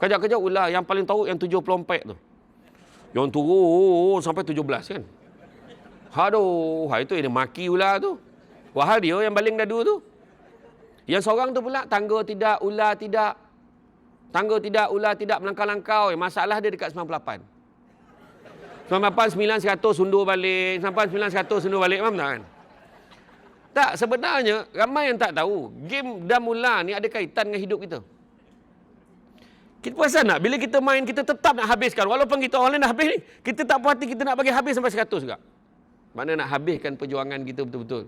Kejap-kejap ular, yang paling tahu yang 74 tu. Yang turun sampai 17 kan. Aduh, itu dia maki ular tu. Wahal dia yang baling dadu tu. Yang seorang tu pula, tangga tidak, ular tidak. Tangga tidak, ular tidak, melangkau-langkau. Masalah dia dekat 98. 98, 9, 100 undur balik. 98, 9, 100 undur balik. Faham tak kan? Tak, sebenarnya ramai yang tak tahu. Game dam ular ni ada kaitan dengan hidup kita. Kita perasan tak? Bila kita main, kita tetap nak habiskan. Walaupun kita orang lain dah habis ni. Kita tak puas hati, kita nak bagi habis sampai 100 juga. Mana nak habiskan perjuangan kita betul-betul.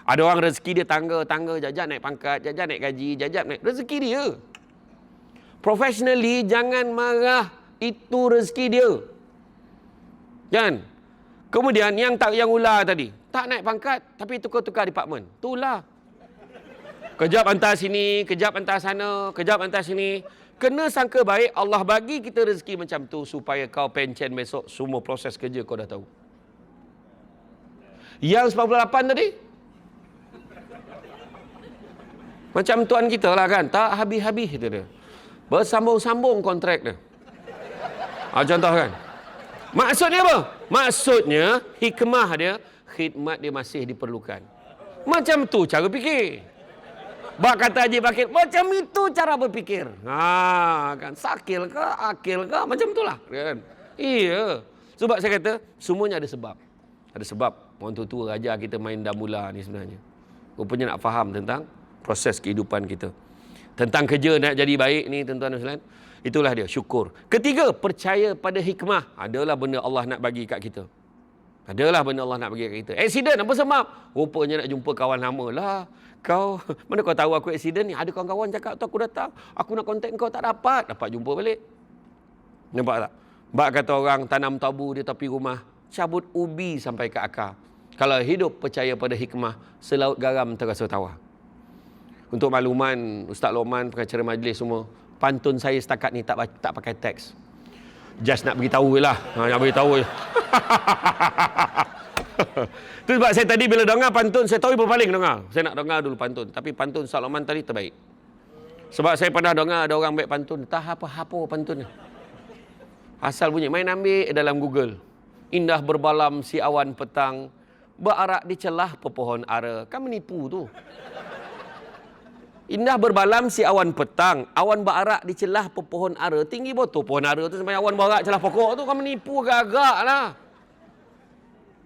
Ada orang rezeki dia tangga, jajak naik pangkat, jajak naik gaji, jajak naik. Rezeki dia. Professionally, jangan marah. Itu rezeki dia. Kan? Kemudian yang ular tadi. Tak naik pangkat, tapi tukar-tukar department. Tu ular. Kejap hantar sini, kejap hantar sana, kejap hantar sini. Kena sangka baik, Allah bagi kita rezeki macam tu supaya kau pencen besok semua proses kerja kau dah tahu. Yang 98 tadi, macam tuan kita lah kan, tak habis-habis itu dia. Bersambung-sambung kontrak dia. Contoh kan. Maksudnya apa? Maksudnya hikmah dia, khidmat dia masih diperlukan. Macam tu cara fikir. Bak kata Haji Bakir, macam itu cara berfikir. Kan sakil ke, akil ke, macam itulah kan. Iya. Sebab saya kata semuanya ada sebab. Ada sebab orang tua ajar kita main damula ni sebenarnya. Rupanya nak faham tentang proses kehidupan kita. Tentang kerja nak jadi baik ni tuan-tuan dan sekalian. Itulah dia, syukur. Ketiga, percaya pada hikmah. Adalah benda Allah nak bagi kat kita. Adalah benda Allah nak bagi kat kita. Aksiden, apa sebab? Rupanya nak jumpa kawan lama lah. Kau, mana kau tahu aku aksiden ni? Ada kawan-kawan cakap tu aku datang. Aku nak kontak kau tak dapat. Dapat jumpa balik. Nampak tak? Bak kata orang tanam tabu di tepi rumah. Cabut ubi sampai ke akar. Kalau hidup percaya pada hikmah, selaut garam terasa tawar. Untuk makluman, Ustaz Lokman, pengacara majlis semua, pantun saya setakat ni tak pakai teks. Just nak beritahu je lah. Nak beritahu je. Itu sebab saya tadi bila dengar pantun, saya tahu berpaling dengar. Saya nak dengar dulu pantun. Tapi pantun Ustaz Lokman tadi terbaik. Sebab saya pernah dengar ada orang baik pantun. Tak apa-apa pantun ni. Asal bunyi. Main ambil dalam Google. Indah berbalam si awan petang. Berarak di celah pepohon ara. Kan menipu tu. Indah berbalam si awan petang. Awan berarak di celah pepohon ara. Tinggi botol pohon ara tu sampai awan berarak celah pokok tu. Kan menipu agak-agak lah.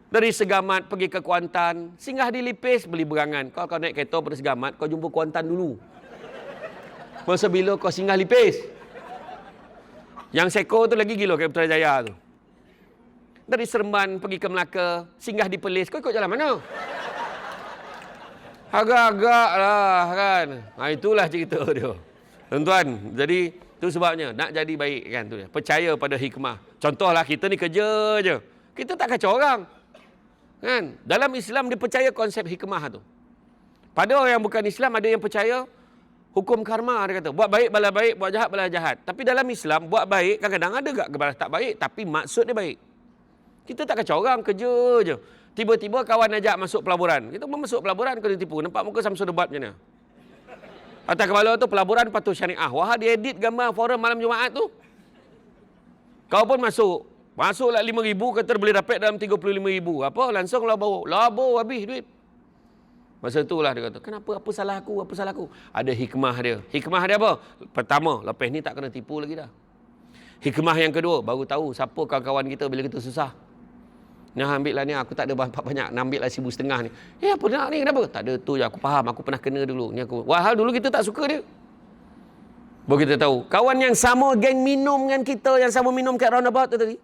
Dari Segamat pergi ke Kuantan. Singgah di Lipis beli berangan. Kau naik kereta pada Segamat, kau jumpa Kuantan dulu. Masa bila kau singgah Lipis. Yang seko tu lagi gila kayak Putrajaya tu. Dari Seremban pergi ke Melaka. Singgah di Perlis. Kau ikut jalan mana? Agak-agak lah kan. Itulah cerita dia. Tuan-tuan, jadi tu sebabnya nak jadi baik kan tu dia. Percaya pada hikmah. Contohlah kita ni kerja je. Kita tak kacau orang. Kan? Dalam Islam dia percaya konsep hikmah tu. Pada orang yang bukan Islam ada yang percaya hukum karma, dia kata. Buat baik balas baik, buat jahat balas jahat. Tapi dalam Islam buat baik kadang-kadang ada gak balas tak baik tapi maksud dia baik. Kita tak kacau orang, kerja je. Tiba-tiba kawan ajak masuk pelaburan. Kita pun masuk pelaburan kena tipu. Nampak muka Samsul Debat macam mana? Atas kepala tu pelaburan patuh syariah. Wah, dia edit gambar forum malam Jumaat tu. Kau pun masuk. Masuklah 5,000, kata boleh dapat dalam 35,000. Apa? Langsung labur habis duit. Masa itulah dia kata, kenapa? Apa salah aku? Apa salah aku? Ada hikmah dia. Hikmah dia apa? Pertama, lepas ni tak kena tipu lagi dah. Hikmah yang kedua, baru tahu siapa kawan-kawan kita bila kita susah. Nah, ambil lah ni, aku tak ada banyak. Nak ambil lah 1,500 ni. Apa nak ni? Kenapa? Tak ada tu je, aku faham. Aku pernah kena dulu. Ni aku. Wahal dulu kita tak suka dia. Baru kita tahu. Kawan yang sama geng minum dengan kita, yang sama minum kat roundabout tu tadi.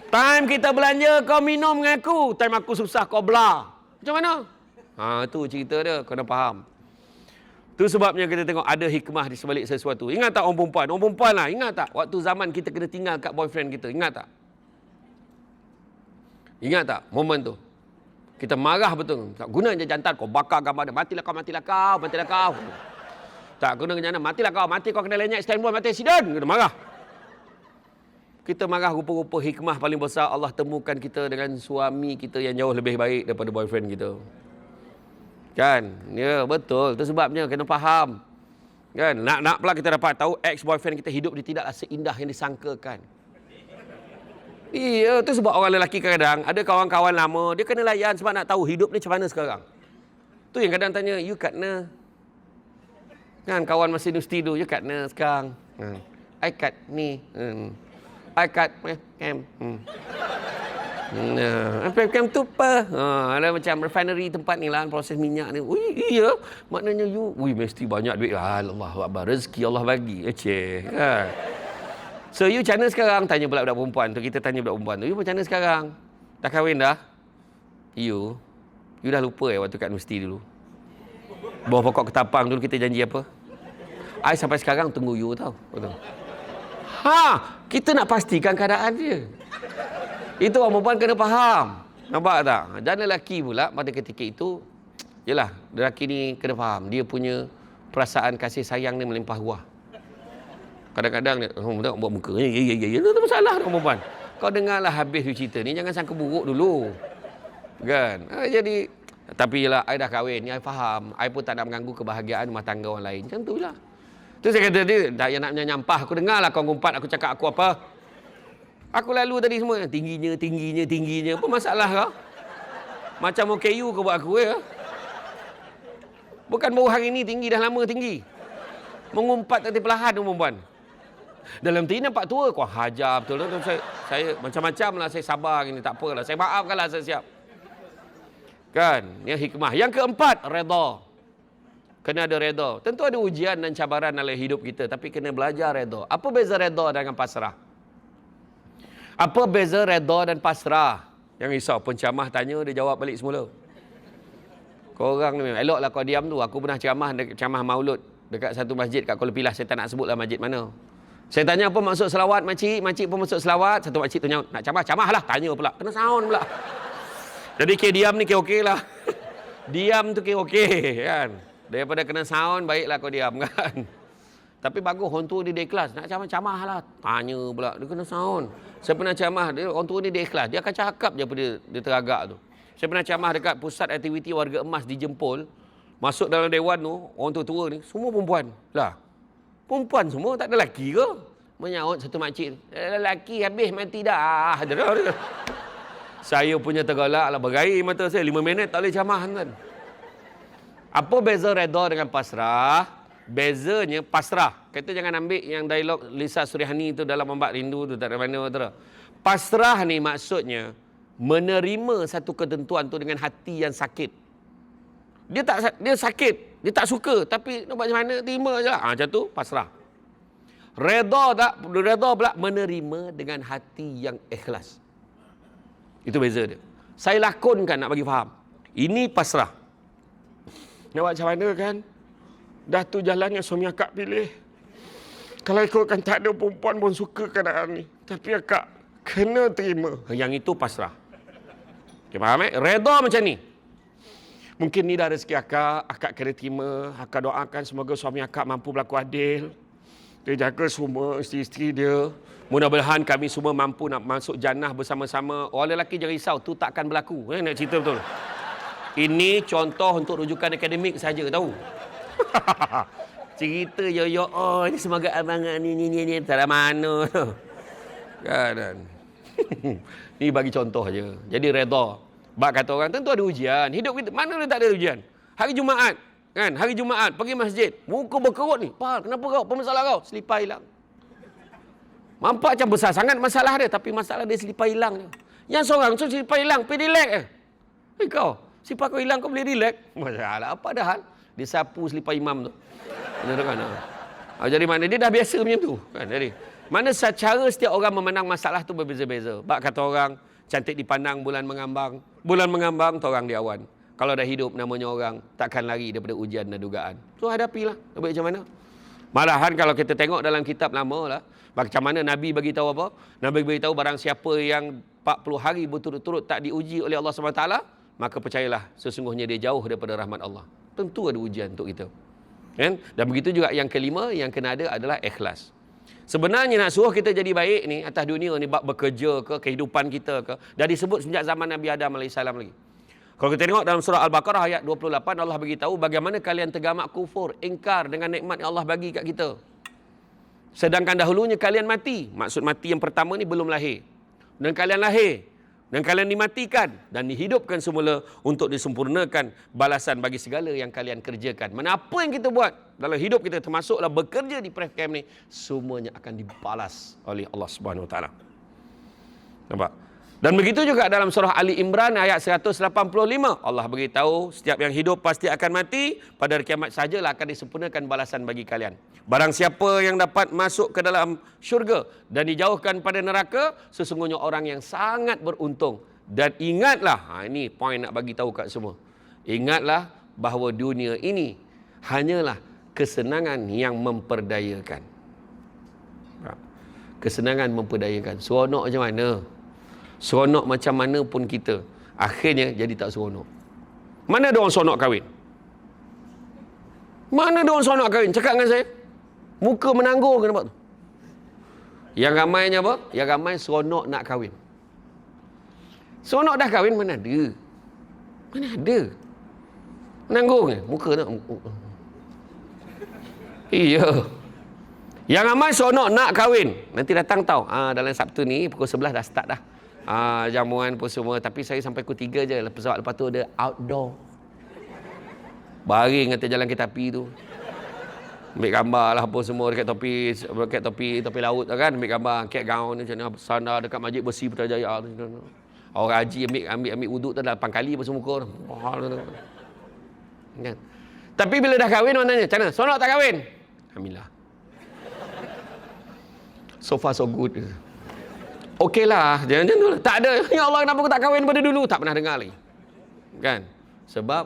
Time kita belanja, kau minum dengan aku. Time aku susah, kau belah. Macam mana? Tu cerita dia. Kau dah faham. Itu sebabnya kita tengok ada hikmah di sebalik sesuatu. Ingat tak orang perempuan? Orang perempuan lah. Ingat tak? Waktu zaman kita kena tinggal kat boyfriend kita. Ingat tak? Ingat tak? Momen tu. Kita marah betul. Tak guna je jantan. Kau bakar gambar dia. Matilah kau, matilah kau, matilah kau. Tak guna jantan. Matilah kau, mati kau kena lenyek stand by, mati accident. Kita marah. Kita marah rupa-rupa hikmah paling besar Allah temukan kita dengan suami kita yang jauh lebih baik daripada boyfriend kita. Kan? Ya, betul. Itu sebabnya kena faham. Kan? Nak pula kita dapat tahu ex-boyfriend kita hidup dia tidaklah seindah yang disangkakan. Iya, itu sebab orang lelaki kadang ada kawan-kawan lama, dia kena layan sebab nak tahu hidup ni macam mana sekarang. Tu yang kadang tanya, you kat mana? Kan kawan masih universiti tu, you kat mana sekarang? I kat ni. I kat camp. Camp tu apa? Ada macam refinery tempat ni lah, proses minyak ni. Ui, iya, maknanya you, mesti banyak duit. Allah Akbar, rezeki Allah bagi. Kan? So, you macam mana sekarang? Tanya pula budak perempuan tu. Kita tanya budak perempuan tu. You macam mana sekarang? Dah kahwin dah? You dah lupa waktu kat universiti dulu. Bawah pokok ketapang dulu kita janji apa? I sampai sekarang tunggu you tau. Betul. Kita nak pastikan keadaan dia. Itu orang perempuan kena faham. Nampak tak? Dan lelaki pula pada ketika itu, yelah, lelaki ni kena faham. Dia punya perasaan kasih sayang ni melimpah ruah. Kadang-kadang dia, buat muka. Ya, tak ada masalah orang perempuan. Kau dengarlah habis cerita ni, jangan sangka buruk dulu. Kan? Jadi, tapi yelah, I dah kahwin. Ni I faham. I pun tak nak mengganggu kebahagiaan rumah tangga orang lain. Macam tu lah. Tu saya kata dia, tak payah nak menyampah. Aku dengarlah kau ngumpat, aku cakap aku apa. Aku lalu tadi semua. Tingginya. Apa masalah kau? Macam OKU kau buat aku ya. Bukan baru hari ni tinggi, dah lama tinggi. Mengumpat tadi perlahan tu perempuan. Dalam tina nampak tua, kau hajar betul. Saya macam-macam lah, saya sabar gini, tak apalah. Saya maafkanlah, saya siap. Kan? Yang hikmah. Yang keempat, redha. Kena ada redha. Tentu ada ujian dan cabaran dalam hidup kita, tapi kena belajar redha. Apa beza redha dengan pasrah? Apa beza redha dan pasrah? Yang risau, pencamah tanya, dia jawab balik semula. Korang ni, eloklah kau diam tu. Aku pernah ceramah maulud dekat satu masjid kat Kuala Pilah. Saya tak nak sebutlah masjid mana. Saya tanya apa maksud selawat makcik. Makcik pun maksud selawat. Satu makcik tanya, nak camah lah. Tanya pula. Kena sound pula. Jadi diam ni okey lah. Diam tu okey kan. Daripada kena sound, baiklah kau diam kan. Tapi bagus orang tua dia ikhlas. Nak camah lah. Tanya pula. Dia kena sound. Saya pernah camah. Orang tua dia ikhlas. Dia akan cakap je apa dia teragak tu. Saya pernah camah dekat pusat aktiviti warga emas di Jempol. Masuk dalam dewan tu, orang tua-tua ni, semua perempuan. Lah, perempuan semua, tak ada lelaki ke? Menyaut satu makcik. Lelaki habis mati dah. Saya punya tergalak lah. Berair mata saya. 5 minit tak boleh camah kan. Apa beza redha dengan pasrah? Bezanya pasrah. Kita jangan ambil yang dialog Lisa Surihani tu dalam Ombak Rindu tu. Tak ada mana. Pasrah ni maksudnya menerima satu ketentuan tu dengan hati yang sakit. Dia sakit, dia tak suka, tapi nak buat macam mana, terima je lah. Macam tu, pasrah. Redha pula menerima dengan hati yang ikhlas. Itu beza dia. Saya lakonkan nak bagi faham. Ini pasrah. Nak buat macam mana kan? Dah tu jalan yang suami akak pilih. Kalau ikutkan tak ada perempuan pun suka keadaan ni. Tapi akak kena terima. Yang itu pasrah. Okay, faham Redha macam ni. Mungkin ni dah rezeki akak kena terima. Akak doakan semoga suami akak mampu berlaku adil. Dia jaga semua isteri-isteri dia. Mudah-mudahan kami semua mampu nak masuk jannah bersama-sama. Orang lelaki jangan risau, tu takkan berlaku. Nak cerita betul. Ini contoh untuk rujukan akademik saja, tahu. Cerita yo ini semoga abang ni tak ada mana. Kan. Ni bagi contoh je. Jadi redha. Bak kata orang, tentu ada ujian. Hidup kita, mana dia tak ada ujian? Hari Jumaat, kan? Hari Jumaat, pergi masjid. Muka berkerut ni. Pak, kenapa kau? Apa masalah kau? Selipar hilang. Nampak macam besar sangat masalah dia. Tapi masalah dia selipar hilang. Yang seorang tu selipar hilang, pergi relax kau, selipar kau hilang, kau boleh relax? Masalah apa dah hal? Dia sapu selipar imam tu. Jadi mana dia dah biasa macam tu. Kan? Jadi, mana secara setiap orang memandang masalah tu berbeza-beza. Bak kata orang, cantik dipandang bulan mengambang. Bulan mengambang, torang di awan. Kalau dah hidup namanya orang, takkan lari daripada ujian dan dugaan. So hadapilah. Macam mana? Malahan kalau kita tengok dalam kitab lama lah, macam mana Nabi bagi tahu apa? Nabi bagi tahu barang siapa yang 40 hari berturut-turut tak diuji oleh Allah SWT, maka percayalah sesungguhnya dia jauh daripada rahmat Allah. Tentu ada ujian untuk kita. Kan? Dan begitu juga yang kelima yang kena ada adalah ikhlas. Sebenarnya nak suruh kita jadi baik ni atas dunia ni, bab bekerja ke, kehidupan kita ke, dah disebut sejak zaman Nabi Adam AS lagi. Kalau kita tengok dalam surah Al-Baqarah ayat 28, Allah beritahu bagaimana kalian tergamak kufur, ingkar dengan nikmat yang Allah bagi kat kita. Sedangkan dahulunya kalian mati. Maksud mati yang pertama ni belum lahir. Dan kalian lahir. Dan kalian dimatikan dan dihidupkan semula untuk disempurnakan balasan bagi segala yang kalian kerjakan. Mana apa yang kita buat dalam hidup kita, termasuklah bekerja di Pref Camp ni, semuanya akan dibalas oleh Allah Subhanahu Wa Taala. Nampak? Dan begitu juga dalam surah Ali Imran ayat 185. Allah beritahu setiap yang hidup pasti akan mati. Pada hari kiamat sajalah akan disempurnakan balasan bagi kalian. Barang siapa yang dapat masuk ke dalam syurga dan dijauhkan pada neraka, sesungguhnya orang yang sangat beruntung. Dan ingatlah, ini poin nak bagi tahu kat semua. Ingatlah bahawa dunia ini hanyalah kesenangan yang memperdayakan. Kesenangan memperdayakan. Seronok macam mana? Seronok macam mana pun kita, akhirnya jadi tak seronok. Mana ada orang seronok kahwin? Mana ada orang seronok kahwin? Cakap dengan saya. Muka menanggur ke nampak tu? Yang ramainya apa? Yang ramai seronok nak kahwin. Seronok dah kahwin mana ada? Mana ada? Menanggur ke? Muka nak. Iya. Yang ramai seronok nak kahwin. Nanti datang tahu. Dalam Sabtu ni pukul 11 dah start dah. Jamuan pun semua. Tapi saya sampai pukul 3 je. Lepas tu ada outdoor. Baring atas jalan kereta api tu. Ambil gambar lah apa semua dekat topi laut tu kan. Ambil gambar cat gown ni macam mana. Sana dekat Masjid Besi Putrajaya tu. Orang haji ambil wuduk tu dah 8 kali basuh muka tu. Kan? Tapi bila dah kahwin maknanya macam mana? Seronok tak kahwin? Alhamdulillah. So far so good. Okey lah, jangan dulu. Tak ada. Ya Allah, kenapa aku tak kahwin pada dulu? Tak pernah dengar lagi. Kan? Sebab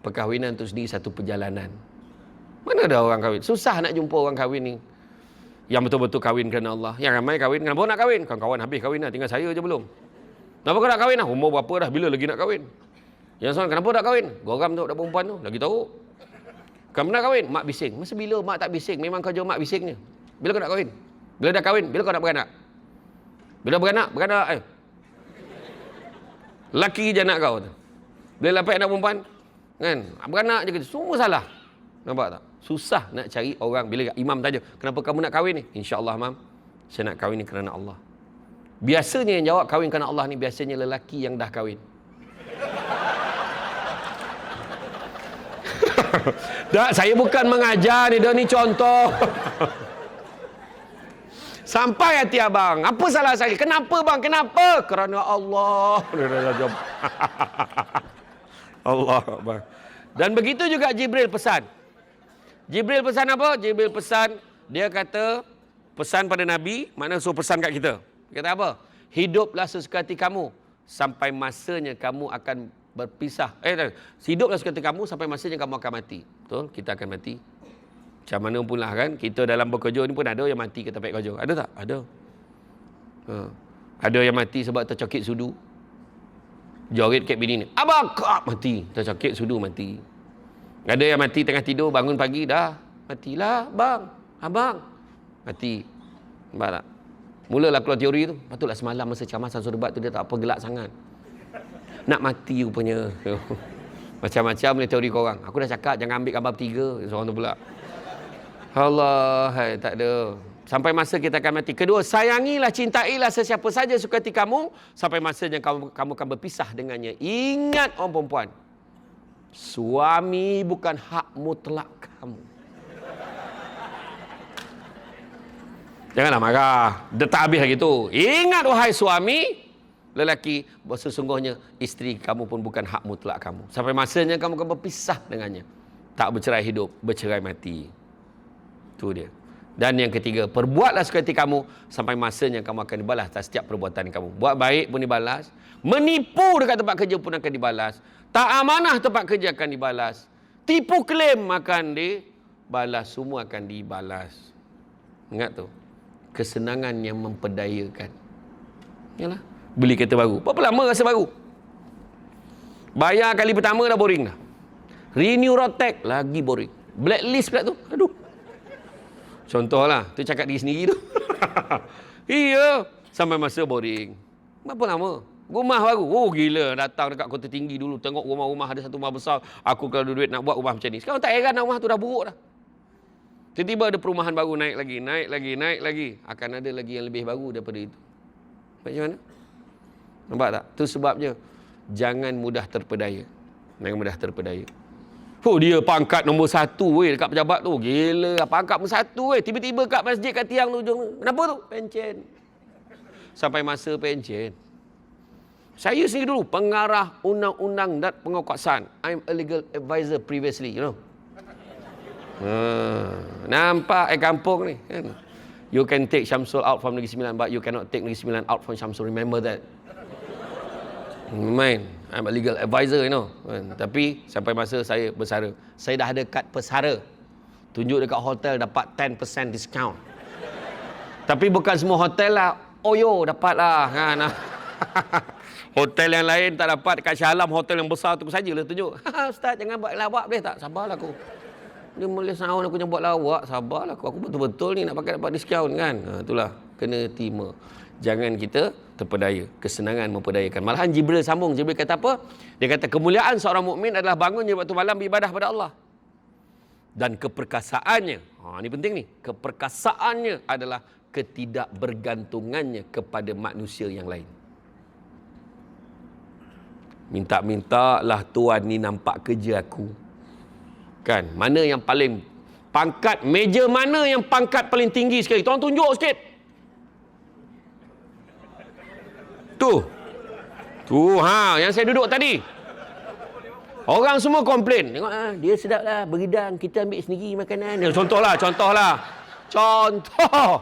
perkahwinan tu sendiri satu perjalanan. Mana ada orang kahwin? Susah nak jumpa orang kahwin ni. Yang betul-betul kahwin kerana Allah. Yang ramai kahwin, kenapa nak kahwin? Kawan-kawan habis kahwin dah, tinggal saya je belum. Kenapa kau nak kahwin lah? Umur berapa dah? Bila lagi nak kahwin? Yang seorang, kenapa tak kahwin? Geram tu, ada perempuan tu. Lagi tahu. Kamu nak kahwin? Mak bising. Masa bila mak tak bising? Memang kau jauh mak bisingnya. Bila kau nak kahwin? Bila dah kahwin? Bila kau nak beranak? Bila beranak? Laki je anak kau tu. Bila dapat anak perempuan? Kan? Beranak je gitu. Semua salah. Nampak tak? Susah nak cari orang. Bila imam tanya, kenapa kamu nak kahwin ni? InsyaAllah, Mam, saya nak kahwin ni kerana Allah. Biasanya yang jawab kahwin kerana Allah ni biasanya lelaki yang dah kahwin. Tak, saya bukan mengajar ni, dia ni contoh. Sampai hati abang, apa salah saya? Kenapa bang? Kenapa? Kerana Allah. Allah bang. Dan begitu juga Jibril pesan. Jibril pesan apa? Jibril pesan, dia kata, pesan pada Nabi, makna suruh pesan kat kita. Dia kata apa? Hiduplah sesuka hati kamu sampai masanya kamu akan berpisah. Hiduplah sesuka hati kamu sampai masanya kamu akan mati. Betul? Kita akan mati. Macam mana pun lah kan, kita dalam bekerja ni pun ada yang mati ke tempat kerja. Ada tak? Ada. Ada yang mati sebab tercokit sudu. Joget kat bini ni. Abang, kak mati. Tercokit sudu mati. Ada yang mati tengah tidur, bangun pagi, dah. Matilah, bang. Abang. Mati. Nampak tak? Mulalah keluar teori tu. Patutlah semalam masa ceramah Samsul Debat tu dia tak apa gelak sangat. Nak mati rupanya. Macam-macam ni teori korang. Aku dah cakap jangan ambil gambar bertiga. Seorang tu pula. Allah, hai, tak ada. Sampai masa kita akan mati. Kedua, sayangilah, cintailah sesiapa saja suka hati kamu. Sampai masanya kamu akan berpisah dengannya. Ingat orang perempuan. Suami bukan hak mutlak kamu. Janganlah marah. Dia tak habis lagi tu. Ingat wahai suami, lelaki, bahawa sesungguhnya isteri kamu pun bukan hak mutlak kamu. Sampai masanya kamu akan berpisah dengannya. Tak bercerai hidup, bercerai mati. Itu dia. Dan yang ketiga, perbuatlah suka hati kamu sampai masanya kamu akan dibalas atas setiap perbuatan kamu. Buat baik pun dibalas. Menipu dekat tempat kerja pun akan dibalas. Tak amanah tempat kerja akan dibalas. Tipu klaim akan dibalas. Semua akan dibalas. Ingat tu. Kesenangan yang memperdayakan. Yalah. Beli kereta baru. Berapa lama rasa baru? Bayar kali pertama dah boring dah. Renew road tax lagi boring. Blacklist pula tu. Aduh. Contohlah, tu cakap diri sendiri tu. Iya, sampai masa boring. Berapa lama? Rumah baru. Oh gila, datang dekat Kota Tinggi dulu. Tengok rumah-rumah, ada satu rumah besar. Aku kalau ada duit nak buat rumah macam ni. Sekarang tak heran rumah tu dah buruk dah. Tiba-tiba ada perumahan baru naik lagi. Akan ada lagi yang lebih baru daripada itu. Macam mana? Nampak tak? Tu sebabnya, jangan mudah terpedaya. Jangan mudah terpedaya. Oh, dia pangkat nombor 1 dekat pejabat tu. Gila, pangkat nombor 1 tiba-tiba kat masjid kat tiang tu. Kenapa tu? Pencen. Sampai masa pencen. Saya sendiri dulu pengarah undang-undang dan penguatkuasaan. I'm a legal advisor previously, you know. Nampak kampung ni kan. You can take Syamsul out from Negeri Sembilan, but you cannot take Negeri Sembilan out from Syamsul. Remember that. Main. I'm a legal advisor, you know. Tapi sampai masa saya bersara, saya dah ada kad pesara. Tunjuk dekat hotel dapat 10% discount. Tapi bukan semua hotel lah. Oyo dapat lah kan. Hotel yang lain tak dapat. Kat Shah Alam hotel yang besar tu sajalah tunjuk. Ustaz jangan buat lawak boleh tak? Sabarlah aku. Dia boleh setahun aku jangan buat lawak. Sabarlah aku. Aku betul-betul ni nak pakai dapat diskaun kan. Itulah. Kena terima. Jangan kita terpedaya. Kesenangan memperdayakan. Malahan Jibril sambung. Jibril kata apa? Dia kata kemuliaan seorang mukmin adalah bangunnya waktu malam beribadah pada Allah. Dan keperkasaannya. Ini penting ni. Keperkasaannya adalah ketidakbergantungannya kepada manusia yang lain. Minta-mintalah Tuan ni nampak kerja aku. Kan? Mana yang paling pangkat, meja mana yang pangkat paling tinggi sekali? Tuan tunjuk sikit. Tu yang saya duduk tadi. Orang semua komplain. Tengok dia sedap lah beridang, kita ambil sendiri makanan. Contohlah. Contoh.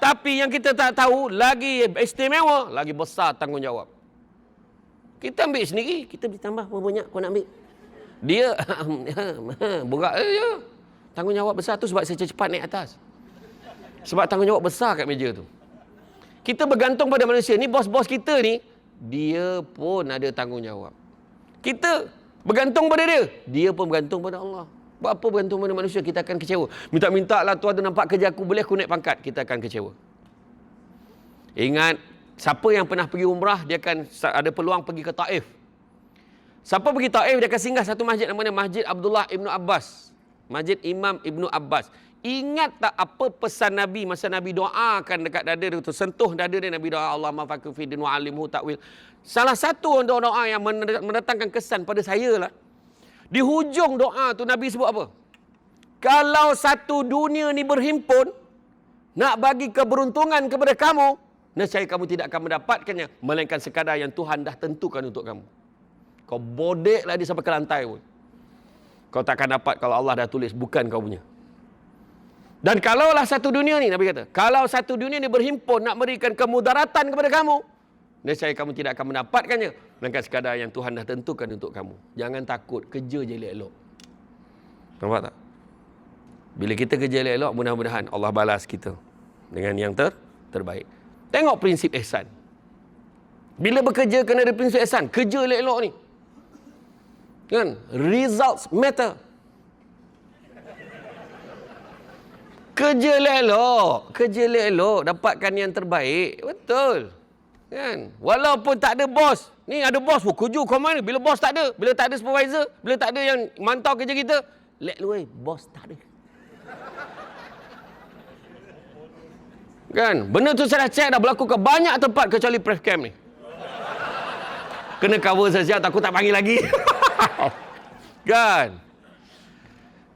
Tapi yang kita tak tahu, lagi istimewa, lagi besar tanggungjawab. Kita ambil sendiri, kita beri tambah berapa banyak kau nak ambil. Dia berat je. Tanggungjawab besar tu sebab saya cepat naik atas. Sebab tanggungjawab besar kat meja tu. Kita bergantung pada manusia. Ni bos-bos kita ni, dia pun ada tanggungjawab. Kita bergantung pada dia, dia pun bergantung pada Allah. Buat apa bergantung pada manusia? Kita akan kecewa. Minta-minta lah Tuan tu nampak kerja aku, boleh aku naik pangkat. Kita akan kecewa. Ingat, siapa yang pernah pergi umrah, dia akan ada peluang pergi ke Taif. Siapa pergi Taif, dia akan singgah satu masjid namanya Masjid Abdullah Ibnu Abbas. Masjid Imam Ibnu Abbas. Ingat tak apa pesan Nabi masa Nabi doakan dekat dada dia tu, sentuh dada dia, Nabi doa Allah mafaqihu fi din wa alimhu ta'wil. Salah satu doa yang mendatangkan kesan pada saya lah. Di hujung doa tu Nabi sebut apa? Kalau satu dunia ni berhimpun nak bagi keberuntungan kepada kamu, nescaya kamu tidak akan mendapatkannya melainkan sekadar yang Tuhan dah tentukan untuk kamu. Kau bodeklah dia sampai ke lantai pun, kau takkan dapat kalau Allah dah tulis bukan kau punya. Dan kalaulah satu dunia ni, Nabi kata, kalau satu dunia ni berhimpun nak memberikan kemudaratan kepada kamu, nescaya kamu tidak akan mendapatkannya melainkan sekadar yang Tuhan dah tentukan untuk kamu. Jangan takut, kerja je elok-elok. Nampak tak? Bila kita kerja elok-elok, mudah-mudahan Allah balas kita dengan yang terbaik. Tengok prinsip ihsan. Bila bekerja kena ada prinsip ihsan. Kerja elok-elok ni. Kan? Results matter. Kerja elok-elok, dapatkan yang terbaik. Betul. Kan? Walaupun tak ada bos. Ni ada bos pun kerja kau mana? Bila bos tak ada, bila tak ada supervisor, bila tak ada yang mantau kerja kita, let lu bos tak ada. Kan? Benda tu saya dah check dah berlaku ke banyak tempat kecuali pref camp ni. Kena cover saja, takut tak panggil lagi. Kan?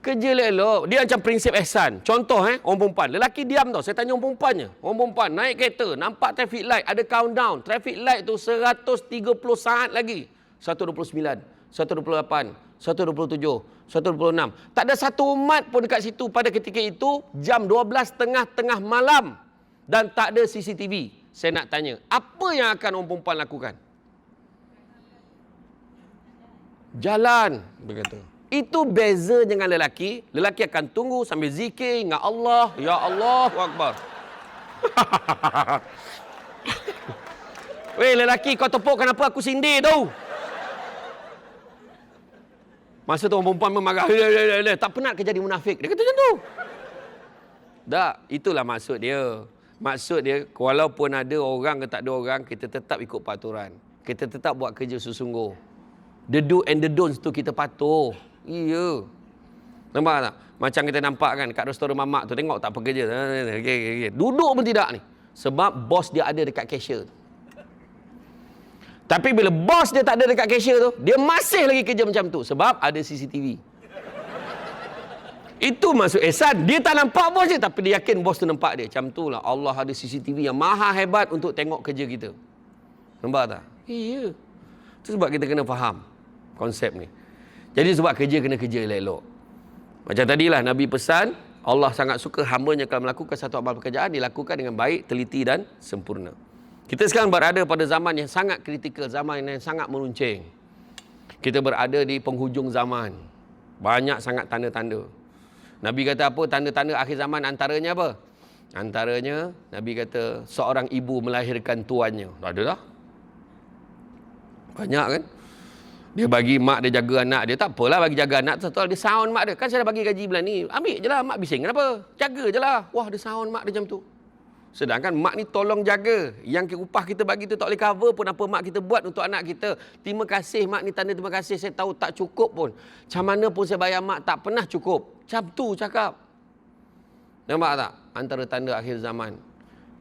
Kerja elok. Dia macam prinsip ihsan. Contoh orang perempuan. Lelaki diam tau. Saya tanya orang perempuannya. Orang perempuan naik kereta. Nampak traffic light. Ada countdown. Traffic light tu 130 saat lagi. 129. 128. 127. 126. Tak ada satu umat pun dekat situ pada ketika itu. Jam 12 tengah malam. Dan tak ada CCTV. Saya nak tanya. Apa yang akan orang perempuan lakukan? Jalan. Berkata. Itu beza dengan lelaki. Lelaki akan tunggu sambil zikir, ingat Allah. Ya Allahu Akbar. Weh lelaki, kau tepuk kenapa aku sindir tu? Masa tu orang perempuan memarah. Tak penat ke jadi munafik? Dia kata macam tu. Tak, itulah maksud dia. Maksud dia, walaupun ada orang ke tak ada orang, kita tetap ikut peraturan. Kita tetap buat kerja sesungguh. The do and the don'ts tu kita patuh. Iya. Nampak tak? Macam kita nampak kan kat restoran mamak tu, tengok tak pekerja. Okay. Duduk pun tidak ni. Sebab bos dia ada dekat cashier. Tapi bila bos dia tak ada dekat cashier tu, dia masih lagi kerja macam tu. Sebab ada CCTV. Itu maksud ihsan. Dia tak nampak bos dia, tapi dia yakin bos tu nampak dia. Macam tu lah. Allah ada CCTV yang maha hebat untuk tengok kerja kita. Nampak tak? Iya. Itu sebab kita kena faham konsep ni. Jadi sebab kerja kena kerja elok-elok. Macam tadilah Nabi pesan, Allah sangat suka hamba-Nya kalau melakukan satu amal pekerjaan, dilakukan dengan baik, teliti dan sempurna. Kita sekarang berada pada zaman yang sangat kritikal, zaman yang sangat meruncing. Kita berada di penghujung zaman. Banyak sangat tanda-tanda. Nabi kata apa? Tanda-tanda akhir zaman antaranya apa? Antaranya, Nabi kata, seorang ibu melahirkan tuannya. Ada dah. Banyak kan? Dia bagi mak dia jaga anak dia. Tak apalah bagi jaga anak. Satu dia sound mak dia. Kan saya dah bagi gaji bulan ni. Ambil je lah. Mak bising kenapa? Jaga je lah. Wah, dia sound mak dia macam tu. Sedangkan mak ni tolong jaga. Yang upah kita bagi tu tak boleh cover pun apa mak kita buat untuk anak kita. Terima kasih mak ni, tanda terima kasih. Saya tahu tak cukup pun. Macam mana pun saya bayar mak tak pernah cukup. Macam tu cakap. Nampak tak? Antara tanda akhir zaman.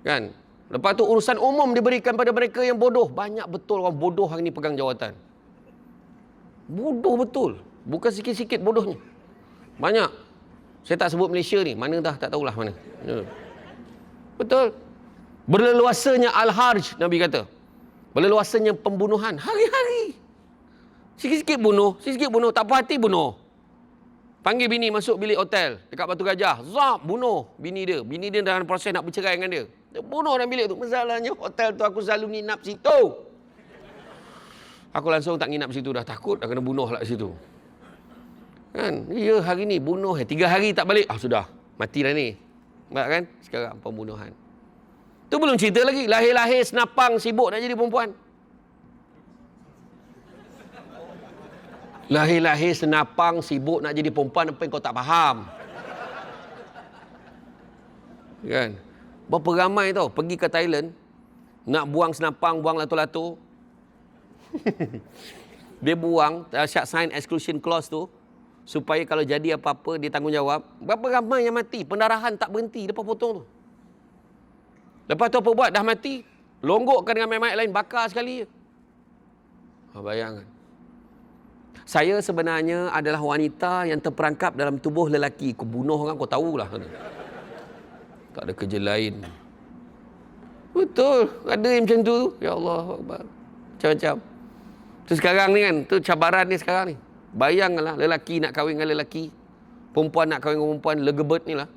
Kan? Lepas tu urusan umum diberikan pada mereka yang bodoh. Banyak betul orang bodoh hari ni pegang jawatan. Bodoh betul. Bukan sikit-sikit bodohnya. Banyak. Saya tak sebut Malaysia ni. Mana dah tak tahulah mana. Betul. Berleluasanya al-harj, Nabi kata. Berleluasanya pembunuhan. Hari-hari. Sikit-sikit bunuh. Sikit-sikit bunuh. Tak puas hati bunuh. Panggil bini masuk bilik hotel. Dekat Batu Gajah. Zap. Bunuh bini dia. Bini dia dalam proses nak bercerai dengan dia. Dia bunuh dalam bilik tu. Masalahnya hotel tu aku selalu nginap situ. Aku langsung tak nginap situ dah. Takut dah kena bunuh lah situ. Kan? Ya hari ni bunuh. 3 hari tak balik. Sudah. Mati dah ni. Nampak kan? Sekarang pembunuhan. Tu belum cerita lagi. Lahir-lahir senapang sibuk nak jadi perempuan. Lahir-lahir senapang sibuk nak jadi perempuan. Apa yang kau tak faham? Kan? Berapa ramai tau pergi ke Thailand. Nak buang senapang, buang lato-lato. Dia buang, syarat sign exclusion clause tu. Supaya kalau jadi apa-apa, dia tanggungjawab. Berapa ramai yang mati? Pendarahan tak berhenti. Lepas potong tu. Lepas tu apa buat? Dah mati. Longgokkan dengan mayat lain. Bakar sekali. Bayangkan. Saya sebenarnya adalah wanita yang terperangkap dalam tubuh lelaki. Kau bunuh orang, kau tahulah. Tak ada kerja lain. Betul. Ada yang macam tu. Ya Allah. Macam-macam. Tu sekarang ni kan. Tu cabaran ni sekarang ni. Bayangkanlah lelaki nak kahwin dengan lelaki. Perempuan nak kahwin dengan perempuan. Legebet ni lah.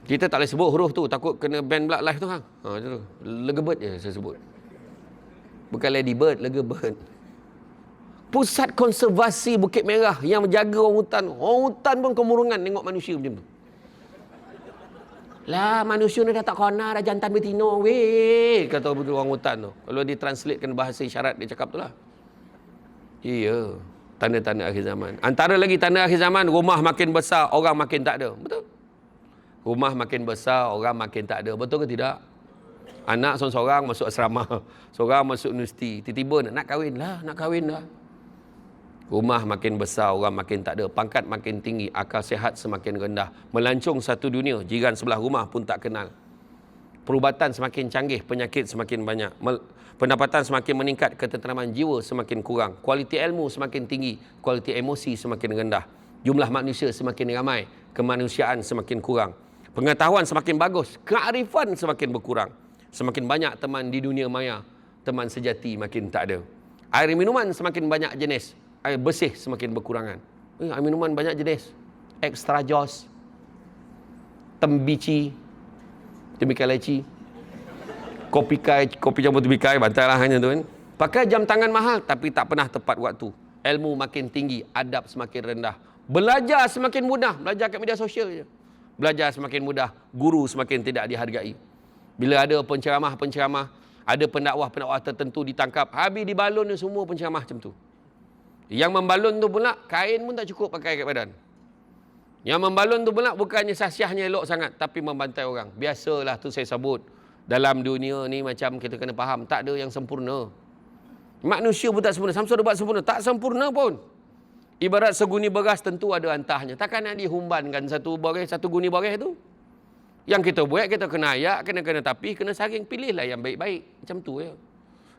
Kita tak boleh sebut huruf tu. Takut kena ban pula live tu. Tu. Legebet je saya sebut. Bukan Lady Bird. Legebet. Pusat Konservasi Bukit Merah yang menjaga orang hutan. Orang hutan pun kemurungan tengok manusia macam tu. Lah manusia ni dah tak kona, dah jantan betina weh. Kata betul orang hutan tu. Kalau dia translatekan bahasa isyarat dia cakap tu lah. Iya. Tanda-tanda akhir zaman. Antara lagi tanda akhir zaman, rumah makin besar, orang makin tak ada. Betul? Rumah makin besar, orang makin tak ada. Betul ke tidak? Anak seorang masuk asrama. Seorang masuk universiti. Tiba-tiba nak kahwin lah. Nak kahwin lah. Rumah makin besar, orang makin tak ada. Pangkat makin tinggi, akal sihat semakin rendah. Melancong satu dunia, jiran sebelah rumah pun tak kenal. Perubatan semakin canggih, penyakit semakin banyak. Pendapatan semakin meningkat, ketenteraman jiwa semakin kurang. Kualiti ilmu semakin tinggi, kualiti emosi semakin rendah. Jumlah manusia semakin ramai, kemanusiaan semakin kurang. Pengetahuan semakin bagus, kearifan semakin berkurang. Semakin banyak teman di dunia maya, teman sejati makin tak ada. Air minuman semakin banyak jenis. Air bersih semakin berkurangan. Air minuman banyak jenis. Extra Joss, Tembici, Tembikai leci, kopi campur tembikai, bantai lah hanya tu kan. Pakai jam tangan mahal tapi tak pernah tepat waktu. Ilmu makin tinggi, adab semakin rendah. Belajar semakin mudah, belajar kat media sosial je. Belajar semakin mudah, guru semakin tidak dihargai. Bila ada penceramah-penceramah, ada pendakwah-pendakwah tertentu ditangkap, habis dibalun semua penceramah macam tu. Yang membalun tu pula, kain pun tak cukup pakai kat badan. Yang membalun tu pula bukannya sasiahnya elok sangat, tapi membantai orang. Biasalah tu saya sebut. Dalam dunia ni macam kita kena faham, tak ada yang sempurna. Manusia pun tak sempurna. Samsul buat sempurna. Tak sempurna pun. Ibarat seguni beras tentu ada antahnya. Takkan nak dihumbankan satu guni beras tu. Yang kita buat, kita kena ayak, kena tapih, kena saring. Pilihlah yang baik-baik. Macam tu ya.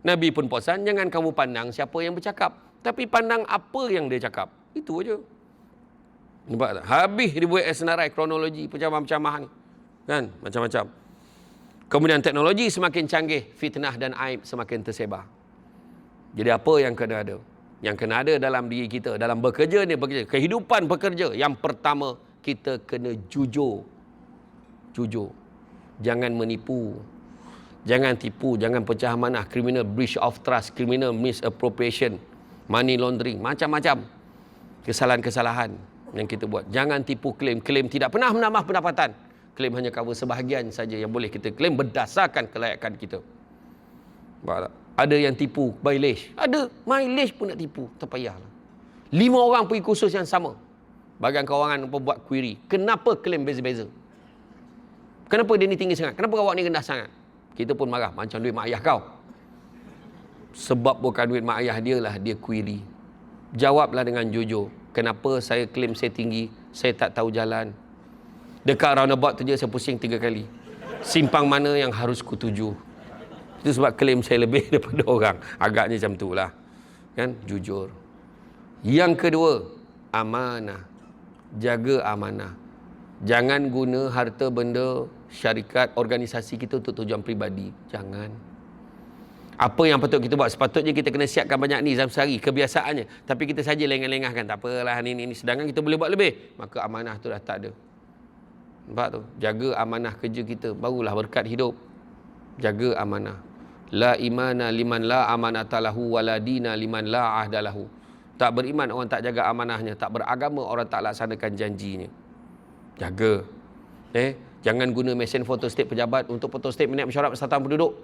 Nabi pun pesan, jangan kamu pandang siapa yang bercakap. Tapi pandang apa yang dia cakap. Itu aja. Nampak tak? Habis dibuat senarai kronologi pencamah-pencamah ni. Kan? Macam-macam. Kemudian teknologi semakin canggih, fitnah dan aib semakin tersebar. Jadi apa yang kena ada? Yang kena ada dalam diri kita, dalam bekerja ni, kehidupan bekerja. Yang pertama, kita kena jujur. Jujur. Jangan menipu. Jangan tipu, jangan pecah amanah, criminal breach of trust, criminal misappropriation, money laundering, macam-macam kesalahan-kesalahan yang kita buat. Jangan tipu klaim. Klaim tidak pernah menambah pendapatan. Klaim hanya cover sebahagian saja yang boleh kita klaim berdasarkan kelayakan kita. Ada yang tipu mileage. Ada mileage pun nak tipu. Tak payahlah. 5 orang pergi kursus yang sama. Bagian kewangan buat query. Kenapa klaim beza-beza? Kenapa dia ni tinggi sangat? Kenapa awak ni rendah sangat? Kita pun marah. Macam duit mak ayah kau. Sebab bukan duit mak ayah dia lah dia query. Jawablah dengan jujur. Kenapa saya klaim saya tinggi? Saya tak tahu jalan. Dekat roundabout tu je saya pusing 3 kali. Simpang mana yang harus kutuju? Itu sebab klaim saya lebih daripada orang. Agaknya macam tu lah. Kan? Jujur. Yang kedua, amanah. Jaga amanah. Jangan guna harta benda syarikat, organisasi kita untuk tujuan peribadi. Jangan. Apa yang patut kita buat? Sepatutnya kita kena siapkan banyak ni dalam sehari. Kebiasaannya. Tapi kita saja lengah-lengahkan. Tak apalah ni. Sedangkan kita boleh buat lebih. Maka amanah tu dah tak ada. Nampak tu? Jaga amanah kerja kita. Barulah berkat hidup. Jaga amanah. La imana liman la amanatalahu wala dina liman la ahdalahu. Tak beriman orang tak jaga amanahnya. Tak beragama orang tak laksanakan janjinya. Jaga. Jangan guna mesin photostat pejabat untuk photostat minat mesyuarat persatuan penduduk.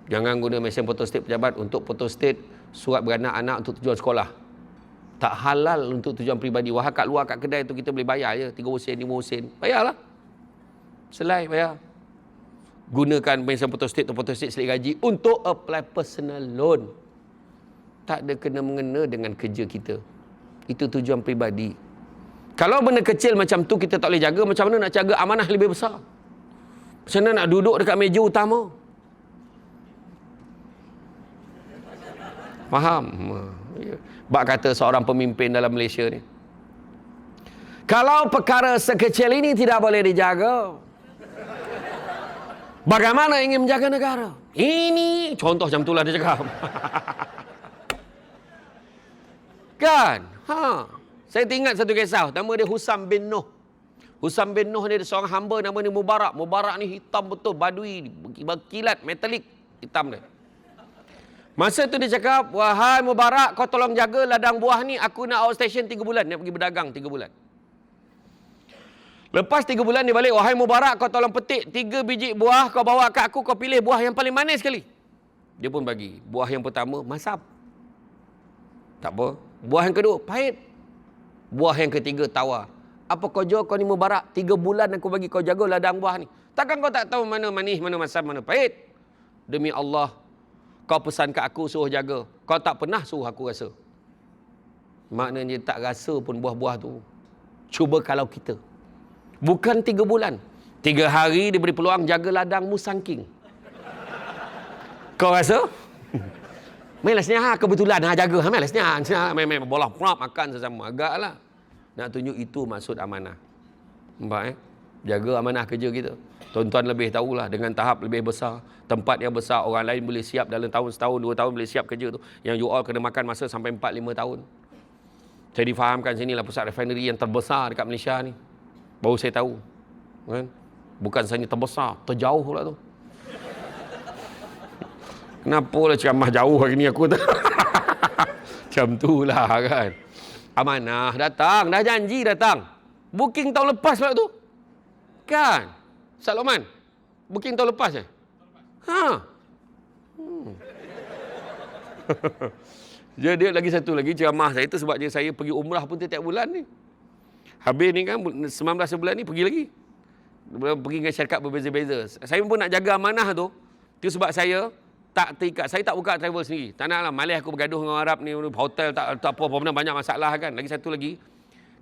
Jangan guna mesin photostat pejabat untuk photostat surat beranak anak untuk tujuan sekolah. Tak halal untuk tujuan peribadi. Wah, kat luar kat kedai tu kita boleh bayar je 3 sen, 5 sen. Bayarlah. Selai bayar. Gunakan mesin photostat atau photostat selit gaji untuk apply personal loan. Tak ada kena mengena dengan kerja kita. Itu tujuan peribadi. Kalau benda kecil macam tu kita tak boleh jaga, macam mana nak jaga amanah lebih besar? Macam mana nak duduk dekat meja utama? Faham? Bak kata seorang pemimpin dalam Malaysia ni. Kalau perkara sekecil ini tidak boleh dijaga, bagaimana ingin menjaga negara? Ini contoh macam itulah dia cakap. Kan? Saya ingat satu kisah. Nama dia Husam bin Nuh. Husam bin Nuh ni dia seorang hamba nama ni Mubarak. Mubarak ni hitam betul. Badui. Berkilat. Metalik. Hitam dia. Masa tu dia cakap, wahai Mubarak, kau tolong jaga ladang buah ni. Aku nak outstation 3 bulan. Nak pergi berdagang 3 bulan. Lepas 3 bulan dia balik. Wahai Mubarak, kau tolong petik 3 biji buah. Kau bawa kat aku. Kau pilih buah yang paling manis sekali. Dia pun bagi. Buah yang pertama, masam. Tak apa. Buah yang kedua, pahit. Buah yang ketiga, tawar. Apa kau jual kau ni Mubarak? 3 bulan aku bagi kau jaga ladang buah ni. Takkan kau tak tahu mana manis, mana masam, mana pahit? Demi Allah, kau pesan kat aku suruh jaga. Kau tak pernah suruh aku rasa. Maknanya tak rasa pun buah-buah tu. Cuba kalau kita. Bukan 3 bulan. 3 hari diberi peluang jaga ladang musangking. Kau rasa? Mainlah senyap, kebetulan jaga. Mainlah senyap. Main bola prop makan sesama. Agaklah. Nak tunjuk itu maksud amanah. Nampak Jaga amanah kerja kita. Tuan-tuan lebih tahulah dengan tahap lebih besar. Tempat yang besar, orang lain boleh siap dalam tahun, setahun, 2 tahun boleh siap kerja tu. Yang you all kena makan masa sampai 4-5 tahun. Saya difahamkan sinilah pusat refinery yang terbesar dekat Malaysia ni. Baru saya tahu. Kan? Bukan sahaja terbesar, terjauh pula tu. Kenapa lah ceramah jauh hari ni aku tu? Macam tu lah kan. Amanah datang, dah janji datang. Booking tahun lepas pula tu. Kan? Ustaz Lokman, booking tahun lepas je? Jadi lagi satu lagi ceramah saya tu sebab saya pergi umrah pun setiap bulan ni. Habis ni kan 19 bulan ni pergi lagi. Pergi dengan syarikat berbeza-beza. Saya pun nak jaga amanah tu. Itu sebab saya tak terikat. Saya tak buka travel sendiri. Tak nak lah. Malas aku bergaduh dengan Arab ni. Hotel tak apa. Benda banyak masalah kan. Lagi satu lagi.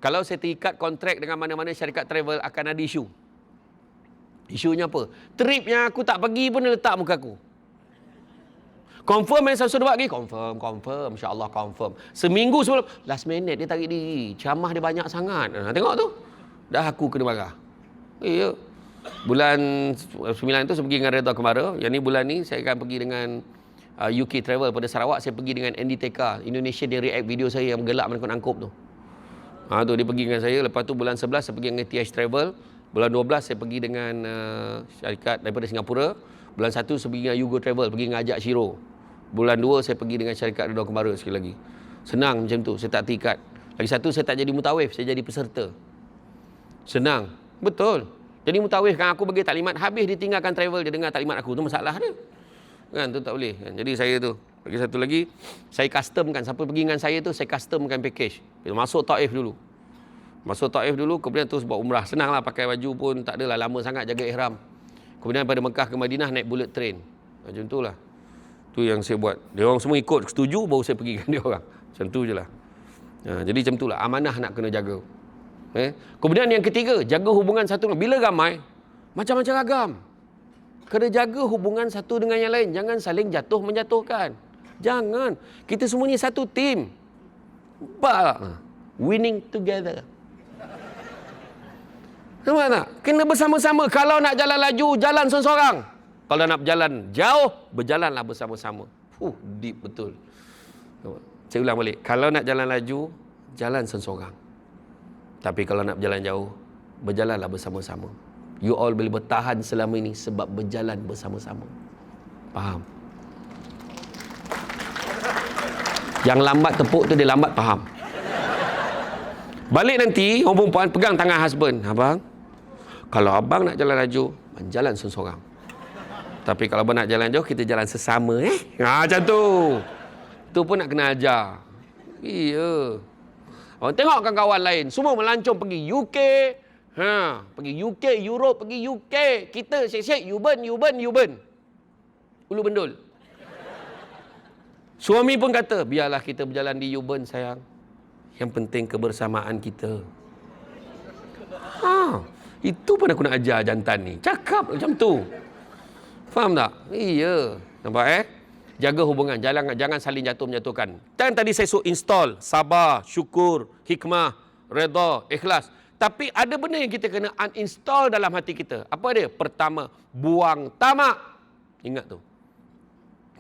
Kalau saya terikat kontrak dengan mana-mana syarikat travel, akan ada isu. Isunya apa? Trip yang aku tak pergi pun dia letak muka aku. Confirm yang saya sudah buat lagi? Confirm. InsyaAllah confirm. Seminggu sebelum, last minute dia tarik diri. Ceramah dia banyak sangat. Tengok tu. Dah aku kena marah. Ya. Bulan 9 tu saya pergi dengan Redha Kemara. Yang ni bulan ni saya akan pergi dengan UK Travel pada Sarawak. Saya pergi dengan Andy Teka. Indonesia dia react video saya yang gelap menangkup tu. Tu dia pergi dengan saya. Lepas tu bulan 11 saya pergi dengan TH Travel. Bulan 12 saya pergi dengan syarikat daripada Singapura. Bulan 1 saya pergi dengan Yugo Travel, pergi dengan Ajak Shiro. Bulan 2 saya pergi dengan syarikat Redha Kemara sekali lagi. Senang macam tu, saya tak terikat. Lagi satu, saya tak jadi mutawif, saya jadi peserta. Senang. Betul. Jadi mutawif kan aku bagi taklimat, habis dia tinggalkan travel, dia dengar taklimat aku, tu masalah dia. Kan tu tak boleh. Kan? Jadi saya tu. Lagi satu lagi, saya customkan, siapa pergi dengan saya tu saya customkan package. Masuk Taif dulu. Masuk Taif dulu, kemudian terus buat umrah. Senanglah, pakai baju pun tak adalah lama sangat jaga ihram. Kemudian pada Mekah ke Madinah naik bullet train. Macam tu lah. Tu yang saya buat. Dia orang semua ikut, setuju, baru saya pergi dengan dia orang. Macam tu je lah. Jadi macam tu lah. Amanah nak kena jaga. Kemudian yang ketiga, jaga hubungan satu. Bila ramai, macam-macam ragam. Kena jaga hubungan satu dengan yang lain. Jangan saling jatuh menjatuhkan. Jangan. Kita semua ni satu tim. Winning together. Nampak tak? Kena bersama-sama. Kalau nak jalan laju, jalan seorang-seorang. Kalau nak berjalan jauh, berjalanlah bersama-sama. Deep betul. Saya ulang balik. Kalau nak jalan laju, jalan seorang-seorang. Tapi kalau nak berjalan jauh, berjalanlah bersama-sama. You all boleh bertahan selama ini sebab berjalan bersama-sama. Faham? Yang lambat tepuk tu dia lambat faham. Balik nanti, orang perempuan pegang tangan husband. Abang, kalau abang nak jalan laju, jalan seorang-seorang. Tapi kalau abang nak jalan jauh, kita jalan sesama. Macam tu. Tu pun nak kena ajar. Iya. Orang tengok kawan-kawan lain, semua melancong pergi UK. Pergi UK, Europe, pergi UK. Kita syek-syek, you burn. Ulu bendul. Suami pun kata, biarlah kita berjalan di U-Burn sayang. Yang penting kebersamaan kita. Itu pun aku nak ajar jantan ni. Cakap macam tu. Faham tak? Iya. Nampak Jaga hubungan. Jangan saling jatuh-menjatuhkan. Dan tadi saya suruh install. Sabar, syukur, hikmah, redha, ikhlas. Tapi ada benda yang kita kena uninstall dalam hati kita. Apa dia? Pertama, buang tamak. Ingat tu.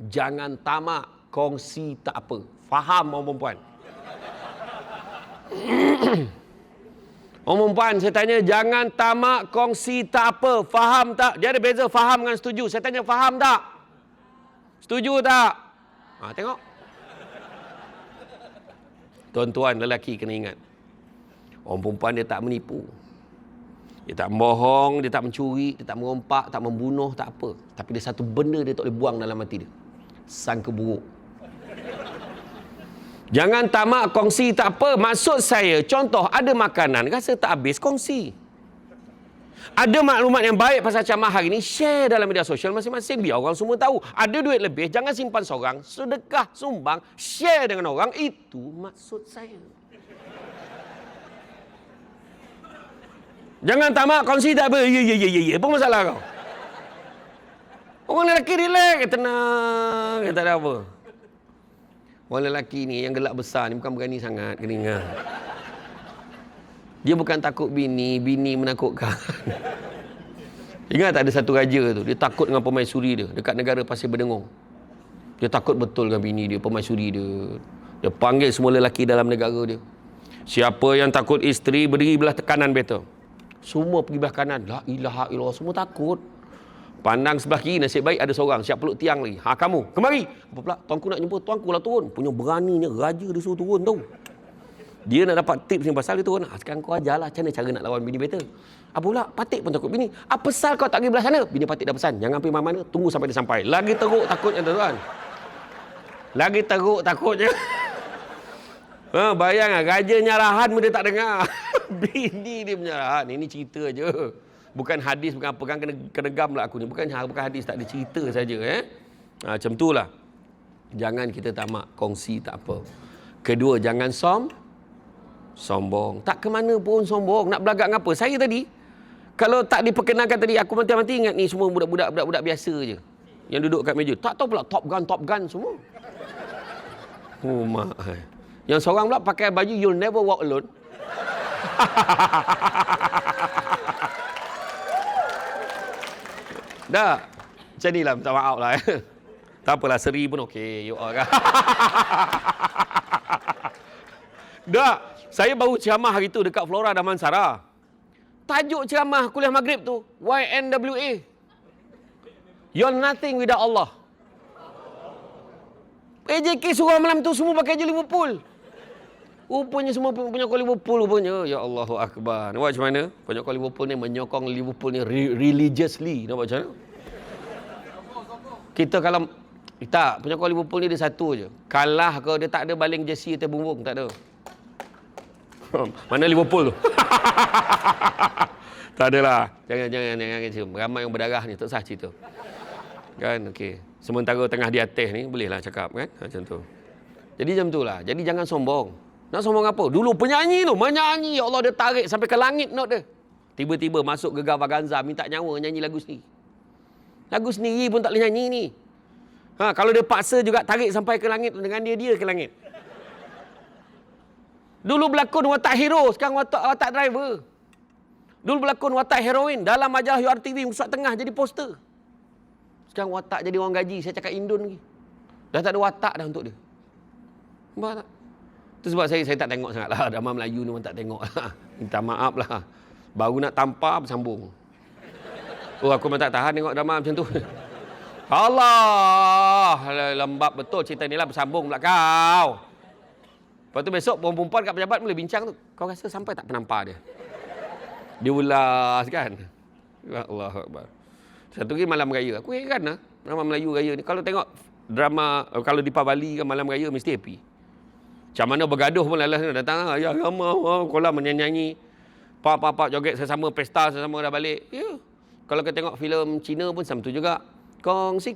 Jangan tamak. Kongsi tak apa. Faham orang perempuan? Orang perempuan, saya tanya, jangan tamak, kongsi tak apa. Faham tak? Dia ada beza faham dengan setuju. Saya tanya, faham tak? Setuju tak? Tengok. Tuan-tuan, lelaki kena ingat. Orang perempuan dia tak menipu. Dia tak membohong, dia tak mencuri, dia tak merompak, tak membunuh, tak apa. Tapi dia satu benda dia tak boleh buang dalam hati dia. Sangka buruk. Jangan tamak, kongsi tak apa. Maksud saya, contoh ada makanan, rasa tak habis, kongsi. Ada maklumat yang baik pasal ceramah hari ni, share dalam media sosial masing-masing. Biar orang semua tahu. Ada duit lebih, jangan simpan seorang. Sedekah, sumbang, share dengan orang. Itu maksud saya. Jangan tamak, kongsi tak apa. Ya. Apa masalah kau? Orang lelaki relax, tenang, tak ada apa. Orang lelaki ni yang gelak besar ni bukan berani sangat, kena ingat. Dia bukan takut bini menakutkan. Ingat tak ada satu raja tu, dia takut dengan permaisuri dia dekat negara Pasir Berdengung. Dia takut betul dengan bini dia, permaisuri dia. Dia panggil semua lelaki dalam negara dia. Siapa yang takut isteri, berdiri belah kanan better. Semua pergi belah kanan. La ilaha illallah, semua takut. Pandang sebelah kiri, nasib baik ada seorang siap peluk tiang lagi. Kamu, kemari. Apa pula? Tuanku nak jumpa. Tuanku lah turun. Punya beraninya, raja dia suruh turun tau. Dia nak dapat tips ni pasal dia turun. Sekarang kau ajarlah macam mana cara nak lawan bini better. Apa pula? Patik pun takut bini. Apa pasal kau tak pergi belah sana? Bini Patik dah pesan. Jangan pergi mana-mana. Tunggu sampai dia sampai. Lagi teruk takutnya tuan. Lagi teruk takutnya. Bayang lah. Raja nyarahan pun dia tak dengar. Bini dia menyerah. Ini cerita je. Bukan hadis, bukan apa. Kan kena gam lah aku ni. Bukan hadis, tak ada cerita saja. Macam tu lah. Jangan kita tamak. Kongsi tak apa. Kedua, jangan sombong. Tak ke mana pun sombong. Nak belagak dengan apa? Saya tadi, kalau tak diperkenalkan tadi, aku mati-mati ingat ni semua budak-budak biasa je. Yang duduk kat meja. Tak tahu pula Top Gun semua. Oh, mak. Yang seorang pula pakai baju You'll Never Walk Alone. Dah. Macam ni lah, minta maaf lah. Tak apalah, seri pun okey. You all kan. Dah. Saya baru ceramah hari tu dekat Flora Damansara. Tajuk ceramah kuliah maghrib tu, YNWA. You're nothing without Allah. AJK suruh malam tu semua pakai je Liverpool. Rupanya semua penyokong Liverpool rupanya. Ya Allahu Akbar. Nampak macam mana? Penyokong Liverpool ni menyokong Liverpool ni religiously. Nampak macam mana? Kita kalau... Tak, penyokong Liverpool ni dia satu je. Kalah ke dia tak ada baling jersey atas bumbung. Tak ada. Mana Liverpool tu? Tak adalah. Jangan. Ramai yang berdarah ni. Tak sah cerita. Kan? Okey. Sementara tengah di atas ni, bolehlah cakap kan? Macam tu. Jadi macam tu lah. Jadi jangan sombong. Nak sombong apa? Dulu penyanyi tu, menyanyi. Ya Allah, dia tarik sampai ke langit note dia. Tiba-tiba masuk Gegar Vaganza, minta nyawa nyanyi lagu sendiri. Lagu sendiri pun tak boleh nyanyi ni. Kalau dia paksa juga tarik sampai ke langit, dengan dia ke langit. Dulu berlakon watak hero, sekarang watak driver. Dulu berlakon watak heroin, dalam majalah URTV, Pusat Tengah jadi poster. Sekarang watak jadi orang gaji, saya cakap Indon lagi. Dah tak ada watak dah untuk dia. Nampak tak? Itu sebab saya tak tengok sangat lah. Drama Melayu ni pun tak tengok lah. Minta maaf lah. Baru nak tampar, bersambung. Oh, aku memang tak tahan tengok drama macam tu. Allah, lembab betul cerita ni lah, bersambung pula kau. Lepas tu besok perempuan kat pejabat boleh bincang tu. Kau rasa sampai tak penampar dia? Dia ulas kan? Ya Allah Akbar. Satu lagi malam raya. Aku heran lah. Drama Melayu raya ni. Kalau tengok drama, kalau di Pavali kan malam raya mesti happy. Macam mana bergaduh pun lalas datang. Ya ramah. Kolam menyanyi. Pak joget sesama, pesta sesama dah balik. Ya. Kalau kita tengok filem Cina pun sama tu juga. Kongsi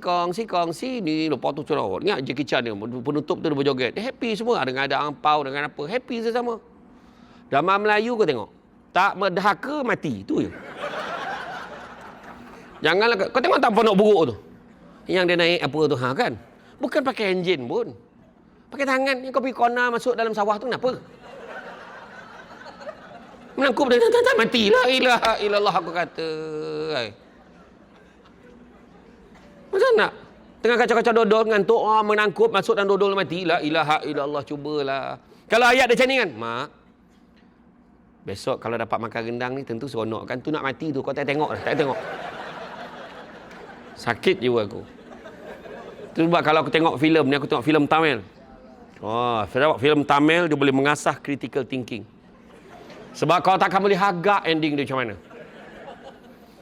ni lepas tu cerah. Ingat Jackie Chan dia penutup tu dia berjoget. Dia happy semua dengan ada angpau dengan apa. Happy sesama. Drama Melayu kau tengok. Tak merdeka mati. Tu je. Janganlah kau tengok tak ponok buruk tu. Yang dia naik apa tu kan? Bukan pakai enjin pun. Pakai tangan. Yang kau pergi corner masuk dalam sawah tu kenapa? Menangkup dia tak mati. La ilaha illallah aku kata. Macam nak? Tengah kacau-kacau dodol ngantuk menangkup masuk dalam dodol mati. La ilaha illallah, cubalah. Kalau ayat dia macam ni kan, mak. Besok kalau dapat makan rendang ni tentu seronok kan. Tu nak mati tu kau tak tengok dah, tak tengok. Sakit jiwa aku. Tu sebab kalau aku tengok filem ni, aku tengok filem Tamil. Filem Tamil dia boleh mengasah critical thinking. Sebab kau takkan boleh hagak ending dia macam mana.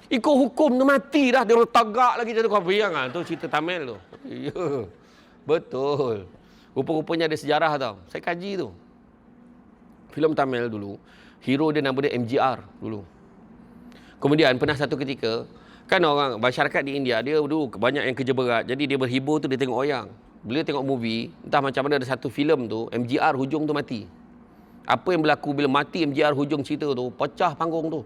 Ikut hukum tu mati dah. Dia orang tagak lagi macam tu. Kau bayang lah. Tu cerita Tamil tu. Ya. Betul. Rupa-rupanya ada sejarah tau. Saya kaji tu. Filem Tamil dulu. Hero dia nama dia MGR dulu. Kemudian pernah satu ketika. Kan orang masyarakat di India. Dia dulu banyak yang kerja berat. Jadi dia berhibur tu dia tengok wayang. Bila tengok movie. Entah macam mana ada satu filem tu. MGR hujung tu mati. Apa yang berlaku bila mati MGR hujung cerita tu. Pecah panggung tu.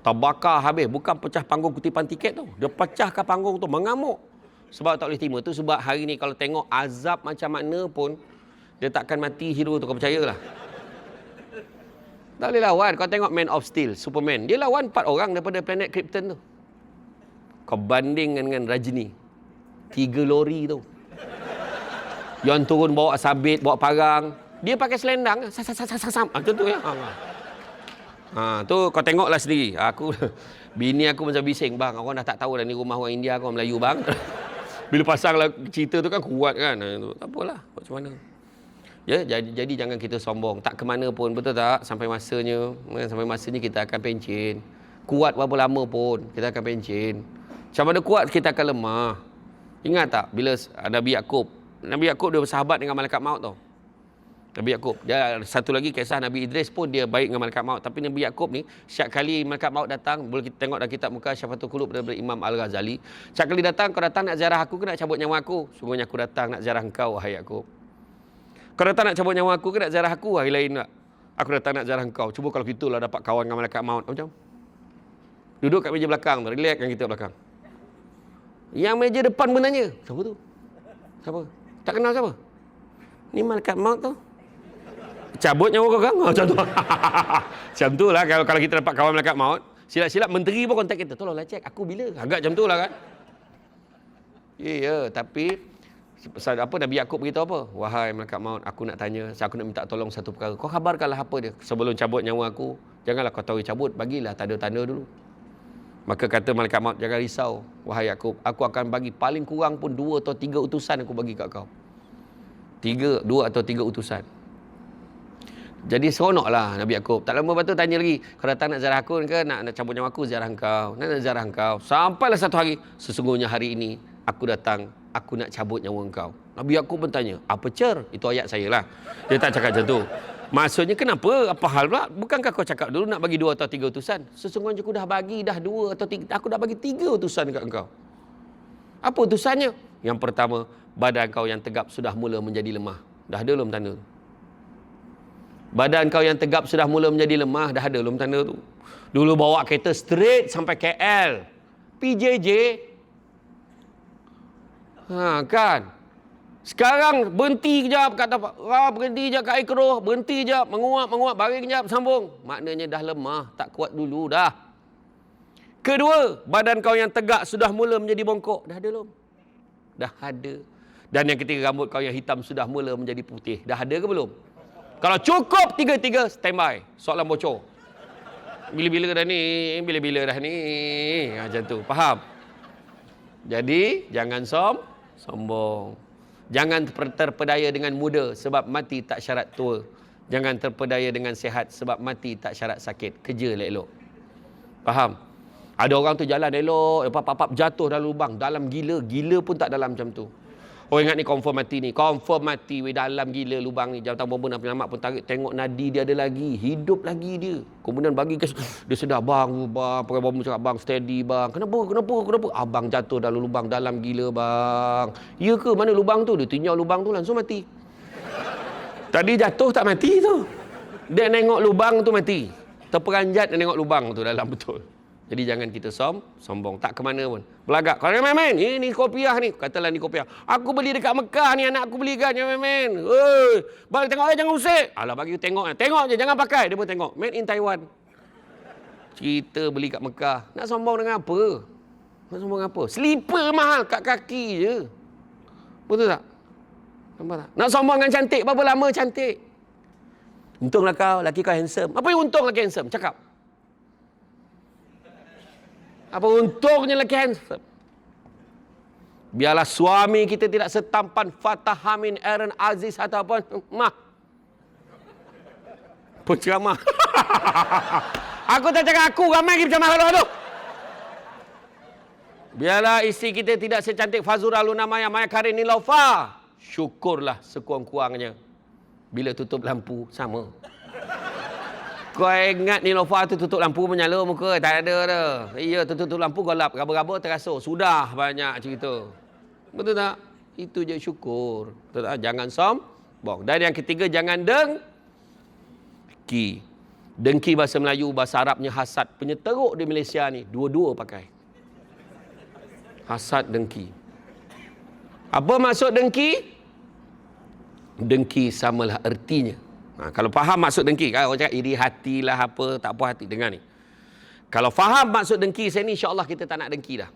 Terbakar habis. Bukan pecah panggung kutipan tiket tu. Dia pecahkan panggung tu. Mengamuk. Sebab tak boleh terima. Tu sebab hari ni kalau tengok azab macam mana pun. Dia takkan mati hero tu. Kau percayalah. Tak boleh lawan. Kau tengok Man of Steel. Superman. Dia lawan 4 orang daripada planet Krypton tu. Kau banding dengan Rajini. 3 lori tu. Yang turun bawa sabit. Bawa parang. Dia pakai selendang. Macam tu ya. Tu kau tengoklah sendiri. Bini aku macam bising. Bang, orang dah tak tahu dah ni rumah orang India ke orang Melayu bang. Bila pasang cerita tu kan kuat kan. Tak apalah. Macam mana. Ya, jadi jangan kita sombong. Tak ke mana pun. Betul tak? Sampai masanya kita akan pencin. Kuat berapa lama pun kita akan pencin. Macam mana kuat kita akan lemah. Ingat tak bila Nabi Yaakob dia bersahabat dengan malaikat maut tau. Nabi Yakub. Dia satu lagi kisah Nabi Idris pun dia baik dengan malaikat maut. Tapi Nabi Yakub ni, setiap kali malaikat maut datang, boleh kita tengok dalam kitab muka Syafatul Qulub daripada Imam Al-Ghazali. Setiap kali datang, kau datang nak ziarah aku ke nak cabut nyawa aku? Sungguhnya aku datang nak ziarah engkau, wahai Yakub. Kau datang nak cabut nyawa aku ke nak ziarah aku, wahai lain tak? Aku datang nak ziarah engkau. Cuba kalau gitulah dapat kawan dengan malaikat maut. Macam? Duduk kat meja belakang, relax kan kita belakang. Yang meja depan menanya, siapa tu? Siapa? Tak kenal siapa? Ni malaikat maut tu. Cabut nyawa kau kan? Macam tu. Macam tu lah kalau kita dapat kawan malaikat maut. Silap-silap menteri pun kontak kita. Tolonglah cek aku bila. Agak macam tu lah kan. Ya, tapi apa Nabi Yakub beritahu apa? Wahai malaikat maut, aku nak tanya, aku nak minta tolong satu perkara. Kau khabarkanlah apa dia sebelum cabut nyawa aku. Janganlah kau tahu cabut, bagilah tanda-tanda dulu. Maka kata malaikat maut, jangan risau wahai Yakub, aku akan bagi paling kurang pun 2 atau 3 utusan aku bagi kat kau. 2 atau 3 utusan. Jadi seronoklah Nabi Yakub. Tak lama lepas tu tanya lagi, kau datang nak ziarah aku ke nak cabut nyawa aku? Ziarah engkau. Nak ziarah engkau. Sampailah satu hari, sesungguhnya hari ini aku datang, aku nak cabut nyawa engkau. Nabi Yakub pun tanya, apa cer? Itu ayat saya lah. Dia tak cakap macam tu. Maksudnya kenapa? Apa hal pula? Bukankah kau cakap dulu nak bagi 2 atau 3 utusan? Sesungguhnya aku dah bagi dah 2 atau 3. Aku dah bagi 3 utusan kat engkau. Apa utusannya? Yang pertama, badan kau yang tegap sudah mula menjadi lemah. Dah ada belum tanda tu? Badan kau yang tegap sudah mula menjadi lemah. Dah ada belum tanda tu? Dulu bawa kereta straight sampai KL. PJJ. Kan? Sekarang berhenti kejap kat tapak. Berhenti kejap kat air keruh. Berhenti kejap. Menguap, baring kejap, sambung. Maknanya dah lemah. Tak kuat dulu dah. Kedua, badan kau yang tegak sudah mula menjadi bongkok. Dah ada belum? Dah ada. Dan yang ketiga, rambut kau yang hitam sudah mula menjadi putih. Dah ada ke belum? Kalau cukup 3-3, standby. Soalan bocor. Bila-bila dah ni? Bila-bila dah ni? Macam tu. Faham? Jadi, jangan sombong. Jangan terpedaya dengan muda sebab mati tak syarat tua. Jangan terpedaya dengan sehat sebab mati tak syarat sakit. Kerja elok-elok. Faham? Ada orang tu jalan elok, pap-pap jatuh dalam lubang. Dalam gila. Gila pun tak dalam macam tu. Oh ingat ni confirm mati ni. Confirm mati weh, dalam gila lubang ni. Jabatan bomba nak penyelamat pun tarik. Tengok nadi dia ada lagi. Hidup lagi dia. Kemudian bagi kes. Dia sedar. Bang. Pakai bomba cakap bang steady bang. Kenapa? Abang jatuh dalam lubang. Dalam gila bang. Ya ke? Mana lubang tu? Dia tinjau lubang tu langsung mati. Tadi jatuh tak mati tu. Dia nengok lubang tu mati. Terperanjat dia nengok lubang tu dalam betul. Jadi jangan kita sombong. Tak ke mana pun. Belagak. Kalau main-main, ini kopiah ni. Katalah ni kopiah. Aku beli dekat Mekah ni, anak aku belikan. Jangan main-main. Balik tengok, jangan usik. Alah bagi tengok. Tengok je, jangan pakai. Dia pun tengok. Made in Taiwan. Cerita beli kat Mekah. Nak sombong dengan apa? Nak sombong dengan apa? Slipper mahal kat kaki je. Betul tak? Nampak tak? Nak sombong dengan cantik. Berapa lama cantik? Untunglah kau, laki kau handsome. Apa yang untung laki handsome? Cakap. Apa untungnya lelaki handsome? Biarlah suami kita tidak setampan Fatah Amin, Aaron Aziz ataupun Mah. Penceramah. Aku tak cakap aku, ramai lagi penceramah kalau tu. Biarlah isteri kita tidak secantik Fazura Luna Maya, Maya Karin Nilofa. Syukurlah sekurang-kurangnya. Bila tutup lampu, sama. Kau ingat Nilofa tu tutup lampu menyala muka? Tak ada dah. Iya, tutup lampu gelap. Raba-raba terasuk. Sudah banyak cerita. Betul tak? Itu je syukur. Betul tak? Jangan sombong. Dan yang ketiga, jangan dengki. Dengki bahasa Melayu, bahasa Arabnya hasad. Penyeteruk di Malaysia ni, dua-dua pakai. Hasad, dengki. Apa maksud dengki? Dengki samalah ertinya. Kalau faham maksud dengki, kan orang cakap iri hatilah apa, tak puas hati. Dengar ni. Kalau faham maksud dengki saya ni, insya-Allah kita tak nak dengki dah.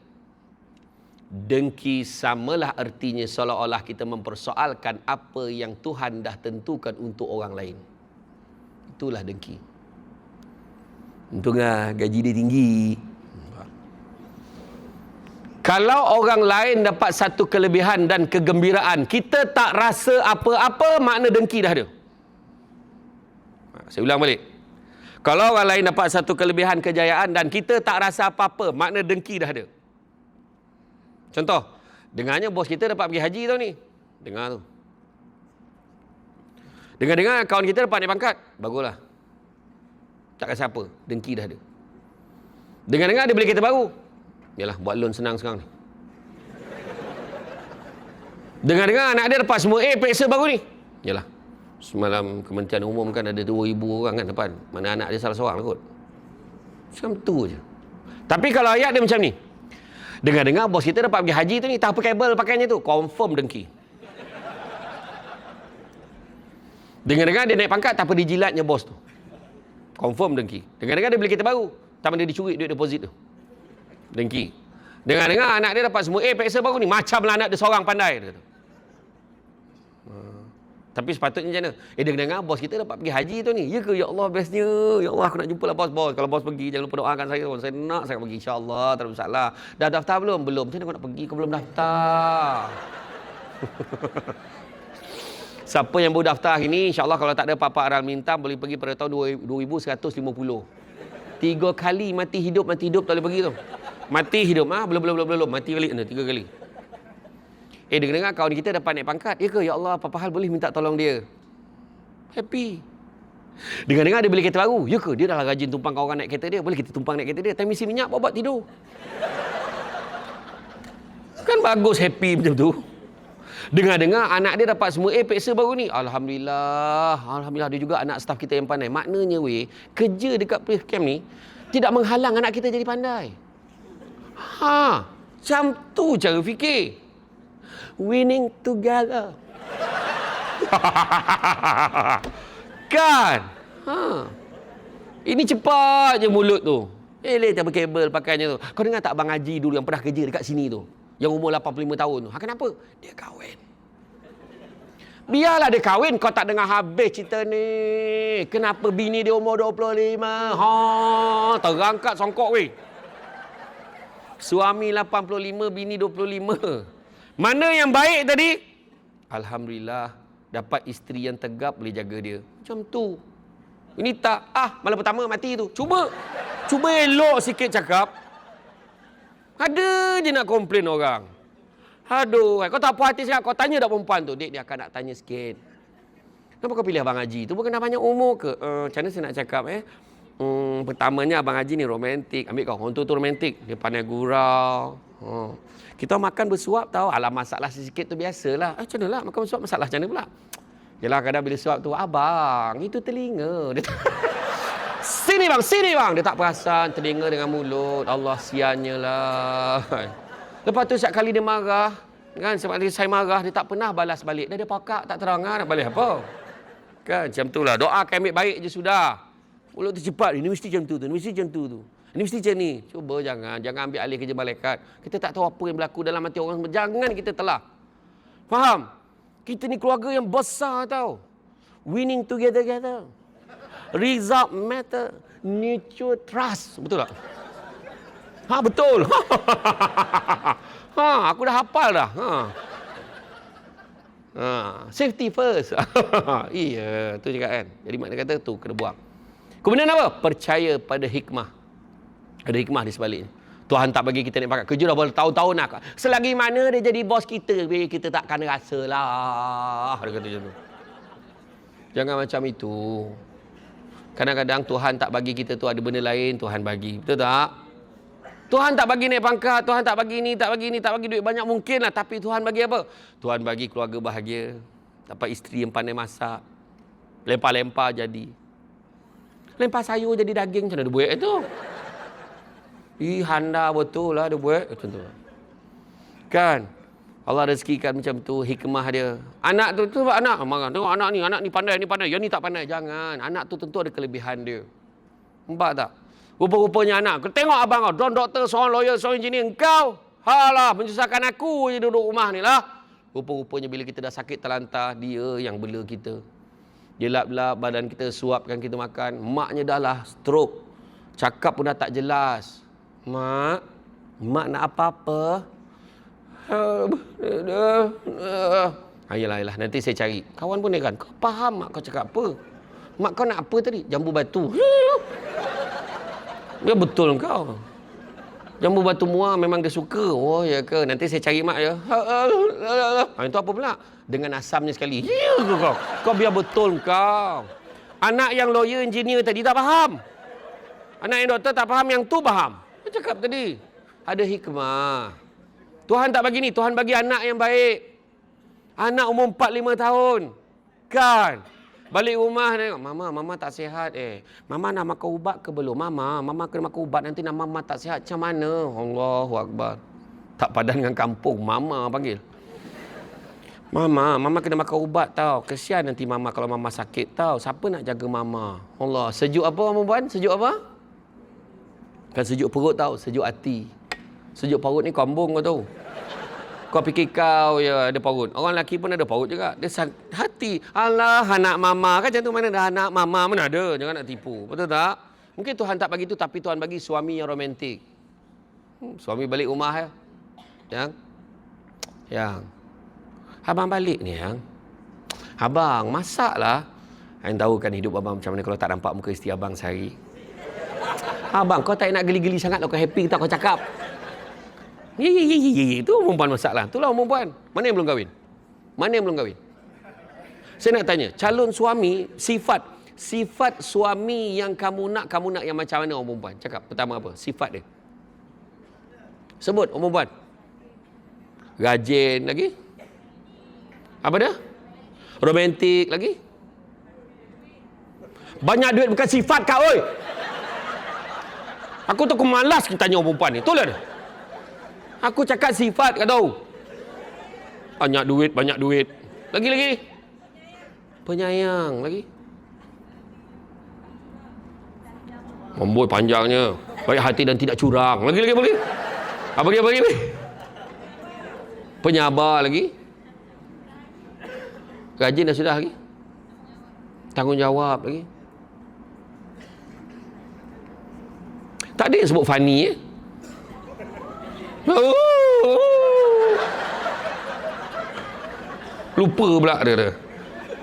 Dengki samalah artinya seolah-olah kita mempersoalkan apa yang Tuhan dah tentukan untuk orang lain. Itulah dengki. Untunglah gaji dia tinggi. Kalau orang lain dapat satu kelebihan dan kegembiraan, kita tak rasa apa-apa, makna dengki dah ada. Saya ulang balik. Kalau orang lain dapat satu kelebihan kejayaan dan kita tak rasa apa-apa, makna dengki dah ada. Contoh, dengarnya bos kita dapat pergi haji tau ni. Dengar tu. Dengar-dengar kawan kita dapat naik pangkat. Baguslah. Tak kata siapa. Dengki dah ada. Dengar-dengar dia beli kereta baru. Yalah, buat loan senang sekarang ni. Dengar-dengar anak dia dapat semua A, peksa baru ni. Yalah. Semalam Kementerian Umum kan ada 2,000 orang kan depan. Mana anak dia salah seorang kot. Macam tu je. Tapi kalau ayat dia macam ni. Dengar-dengar bos kita dapat pergi haji tu ni. Tak apa kabel pakaiannya tu. Confirm dengki. Dengar-dengar dia naik pangkat. Tak apa dijilatnya bos tu. Confirm dengki. Dengar-dengar dia beli kereta baru. Tak apa dia dicuri duit deposit tu. Dengki. Dengar-dengar anak dia dapat semua A, peksa baru ni. Macamlah anak dia seorang pandai. Dia kata. Tapi sepatutnya macam mana? Dengar bos kita dapat pergi haji tu ni. Ya ke? Ya Allah, bestnya. Ya Allah, aku nak jumpa lah bos. Kalau bos pergi, jangan lupa doakan saya. Saya nak sangat pergi. InsyaAllah, tak ada masalah. Dah daftar belum? Belum. Macam mana aku nak pergi? Kau belum daftar. Siapa yang baru daftar hari ni, insyaAllah kalau tak ada apa-apa aral minta, boleh pergi pada tahun 2150. 3 kali mati hidup tak boleh pergi tu. Mati hidup. Belum. Mati balik. 3 kali. Dengar kawan kita dapat naik pangkat. Ya ke? Ya Allah, apa-apa hal boleh minta tolong dia. Happy. Dengar-dengar dia beli kereta baru. Ya ke? Dia dah rajin tumpang kawan naik kereta dia. Boleh kita tumpang naik kereta dia. Time isi minyak, bawa tidur. Kan bagus, happy macam tu. Dengar-dengar anak dia dapat semua A, peksa baru ni. Alhamdulillah dia juga anak staf kita yang pandai. Maknanya kerja dekat police camp ni tidak menghalang anak kita jadi pandai. Macam tu cara fikir. Winning together. Kan? Ini cepat je mulut tu. Tak berkabel pakainya tu. Kau dengar tak Abang Haji dulu yang pernah kerja dekat sini tu? Yang umur 85 tahun tu. Kenapa? Dia kahwin. Biarlah dia kahwin, kau tak dengar habis cerita ni. Kenapa bini dia umur 25? Terangkat songkok Suami 85, bini 25. Mana yang baik tadi? Alhamdulillah, dapat isteri yang tegap boleh jaga dia. Macam tu. Ini tak, malam pertama mati tu. Cuba elok sikit cakap. Ada je nak komplain orang. Aduh, kau tak puas hati sangat. Kau tanya dah perempuan tu. Dek, dia akan nak tanya sikit. Kenapa kau pilih Abang Haji tu? Bukan dah banyak umur ke? Macam mana saya nak cakap pertamanya Abang Haji ni romantik. Ambil kau, orang tu romantik. Dia pandai gurau. Kita makan bersuap tau. Alah, masalah sikit tu biasalah. Macam mana lah makan bersuap, masalah macam mana pula? Yelah, kadang bila suap tu, abang, itu telinga. Dia sini bang. Dia tak perasan telinga dengan mulut. Allah, siannya lah. Lepas tu setiap kali dia marah, kan, sebab saya marah, dia tak pernah balas balik. Dia pakak, tak terang nak balik apa. Kan, macam tu lah. Doa akan ambil baik je sudah. Mulut tu cepat. Ini mesti macam tu. Ini mesti macam tu. Ini mesti macam ni. Cuba jangan ambil alih kerja malaikat. Kita tak tahu apa yang berlaku dalam hati orang. Jangan kita telah. Faham? Kita ni keluarga yang besar tau. Winning together. Result matter. Mutual trust. Betul tak? Betul. Aku dah hafal dah. Safety first. Iya, tu juga kan. Jadi makna kata tu kena buang. Kemudian apa? Percaya pada hikmah. Ada hikmah di sebaliknya. Tuhan tak bagi kita naik pangkat. Kerja dah bertahun-tahun nak. Selagi mana dia jadi bos kita, kita takkan rasa lah. Dia kata macam tu. Jangan macam itu. Kadang-kadang Tuhan tak bagi kita tu ada benda lain Tuhan bagi. Betul tak? Tuhan tak bagi naik pangkat. Tuhan tak bagi ni, tak bagi duit banyak mungkin lah. Tapi Tuhan bagi apa? Tuhan bagi keluarga bahagia. Dapat isteri yang pandai masak. Lempar-lempar jadi. Lempar sayur jadi daging. Macam mana dia buat itu? Handa betul lah dia buat. Macam tu. Kan? Allah rezekikan macam tu. Hikmah dia. Anak tu sebab anak. Marah. Tengok anak ni pandai. Yang ni tak pandai. Jangan. Anak tu tentu ada kelebihan dia. Nampak tak? Rupa-rupanya anak. Tengok abang kau. Seorang doktor, seorang lawyer, seorang engineer. Engkau. Halah. Menyusahkan aku je duduk rumah ni lah. Rupa-rupanya bila kita dah sakit terlantar. Dia yang bela kita. Dia lap-lap badan kita. Suapkan kita makan. Maknya dah lah stroke. Cakap pun dah tak jelas. Mak nak apa-apa? Yelah, nanti saya cari. Kawan pun dia kan, kau faham mak kau cakap apa? Mak kau nak apa tadi? Jambu batu. Ya betul kau. Jambu batu muar memang dia suka. Oh, ya ke? Nanti saya cari mak ya. Itu apa pula? Dengan asamnya sekali. Ya ke kau? Kau biar betul kau. Anak yang lawyer, engineer tadi tak faham. Anak yang doktor tak faham, yang tu faham. Saya cakap tadi. Ada hikmah. Tuhan tak bagi ni. Tuhan bagi anak yang baik. Anak umur 4-5 tahun. Kan? Balik rumah, Mama tak sihat Mama nak makan ubat ke belum? Mama kena makan ubat, nanti nak Mama tak sihat. Macam mana? Allahu Akbar. Tak padan dengan kampung. Mama panggil. Mama kena makan ubat tau. Kesian nanti Mama kalau Mama sakit tau. Siapa nak jaga Mama? Allah, sejuk apa perempuan? Sejuk apa? Kan sejuk perut tau, sejuk hati. Sejuk perut ni kambung kau tahu. Kau fikir kau ya ada parut. Orang lelaki pun ada parut juga. Dia hati. Alah, anak mama. Kan macam tu, mana ada anak mama. Mana ada. Jangan nak tipu. Betul tak? Mungkin Tuhan tak bagi tu, tapi Tuhan bagi suami yang romantik. Suami balik rumah ya. Yang. Abang balik ni yang. Abang, masaklah. Abang tahu kan hidup abang macam mana kalau tak nampak muka isteri abang sehari. Abang, kau tak nak geli-geli sangat kau happy tak kau cakap. Itu perempuan masalah. Itulah perempuan. Mana yang belum kahwin? Mana yang belum kahwin? Saya nak tanya, calon suami, sifat suami yang kamu nak yang macam mana orang perempuan? Cakap, pertama apa? Sifat dia. Sebut orang perempuan. Rajin lagi? Apa dia? Romantik lagi? Banyak duit bukan sifat kau, oi. Aku tu malas kita tanya orang perempuan ni. Itulah dia. Aku cakap sifat kau tahu. Banyak duit. Lagi. Penyayang lagi. Rambut panjangnya. Baik hati dan tidak curang. Lagi. Apa lagi? Penyabar lagi. Rajin dah sudah lagi. Tanggungjawab lagi. Tak ada yang sebut funny Lupa pula dia.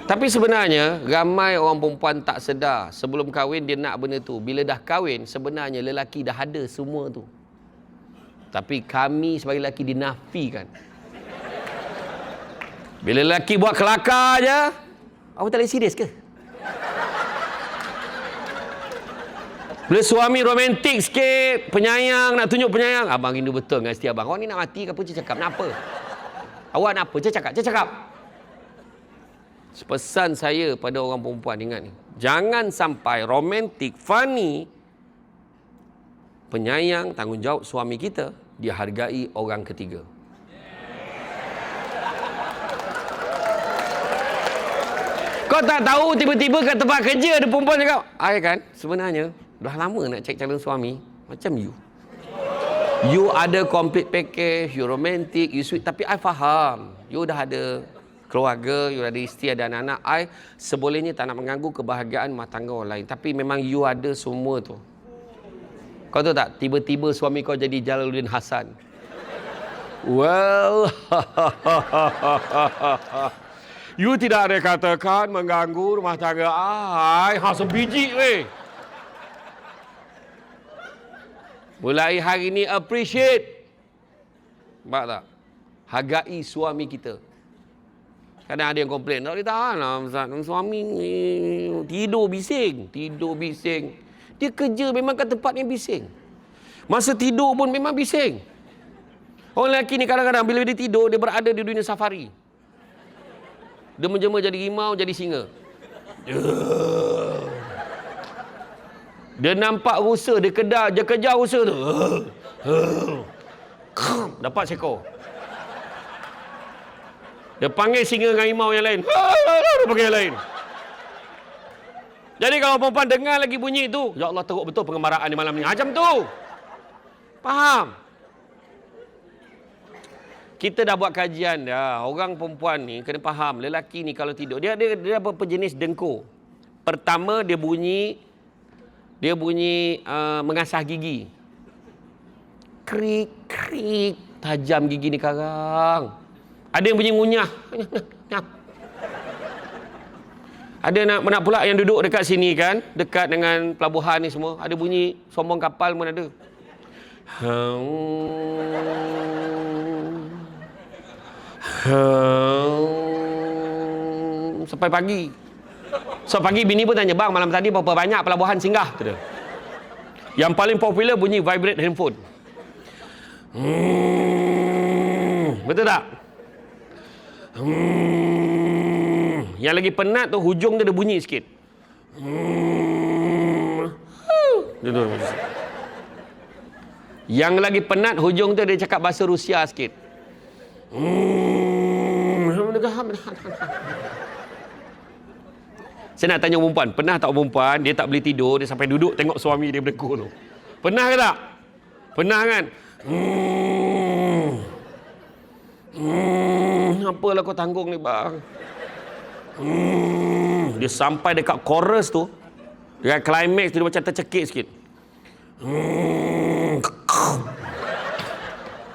Tapi sebenarnya ramai orang perempuan tak sedar sebelum kahwin dia nak benda tu. Bila dah kahwin sebenarnya lelaki dah ada semua tu. Tapi kami sebagai lelaki dinafikan. Bila lelaki buat kelakar je, awak tak boleh serius ke? Bila suami romantik sikit, penyayang, nak tunjuk penyayang. Abang rindu betul dengan isteri abang. Awak ni nak mati ke apa? Cik cakap, nak apa? Awak nak apa? Cik cakap. Pesan saya pada orang perempuan, ingat ni. Jangan sampai romantik, funny, penyayang, tanggungjawab suami kita, dihargai orang ketiga. Kau tak tahu tiba-tiba kat tempat kerja ada perempuan cakap, kan, sebenarnya, dah lama nak cek calon suami macam you. You ada complete package, you romantic, you sweet. Tapi I faham. You dah ada keluarga, you ada isteri, ada anak-anak. I sebolehnya tak nak mengganggu kebahagiaan rumah tangga orang lain. Tapi memang you ada semua tu. Kau tahu tak? Tiba-tiba suami kau jadi Jalaluddin Hasan. Well, you tidak ada katakan mengganggu rumah tangga I. Sebiji weh. Mulai hari ni appreciate. Nampak tak? Hargai suami kita. Kadang ada yang komplain, tak boleh tahan lah Ustaz. Suami ni tidur bising. Dia kerja memang kat tempat yang bising. Masa tidur pun memang bising. Orang lelaki ni kadang-kadang bila dia tidur, dia berada di dunia safari. Dia menjema jadi rimau, jadi singa. Dia nampak rusa, dia kejar rusa tu. Dapat seekor. Dia panggil singa dengan rimau yang lain. Dia panggil yang lain. Jadi kalau perempuan dengar lagi bunyi tu, ya Allah, teruk betul pengembaraan di malam ni. Macam tu. Faham? Kita dah buat kajian dah. Orang perempuan ni kena faham. Lelaki ni kalau tidur, dia ada beberapa jenis dengkur. Pertama, dia bunyi mengasah gigi. Krik, tajam gigi ni karang. Ada yang bunyi ngunyah. Ada nak pula yang duduk dekat sini kan, dekat dengan pelabuhan ni semua. Ada bunyi sombong kapal pun ada. Sampai pagi. So pagi bini pun tanya, bang malam tadi berapa banyak pelabuhan singgah? Kata dia. Yang paling popular bunyi vibrate handphone. Betul tak? Yang lagi penat tu hujung dia ada bunyi sikit. Yang lagi penat hujung tu dia cakap bahasa Rusia sikit. Saya nak tanya perempuan, pernah tak perempuan dia tak boleh tidur, dia sampai duduk tengok suami dia berdengkur tu? Pernah ke tak? Pernah kan? Apalah kau tanggung ni bang? Dia sampai dekat chorus tu, dekat climax tu dia macam tercekik sikit.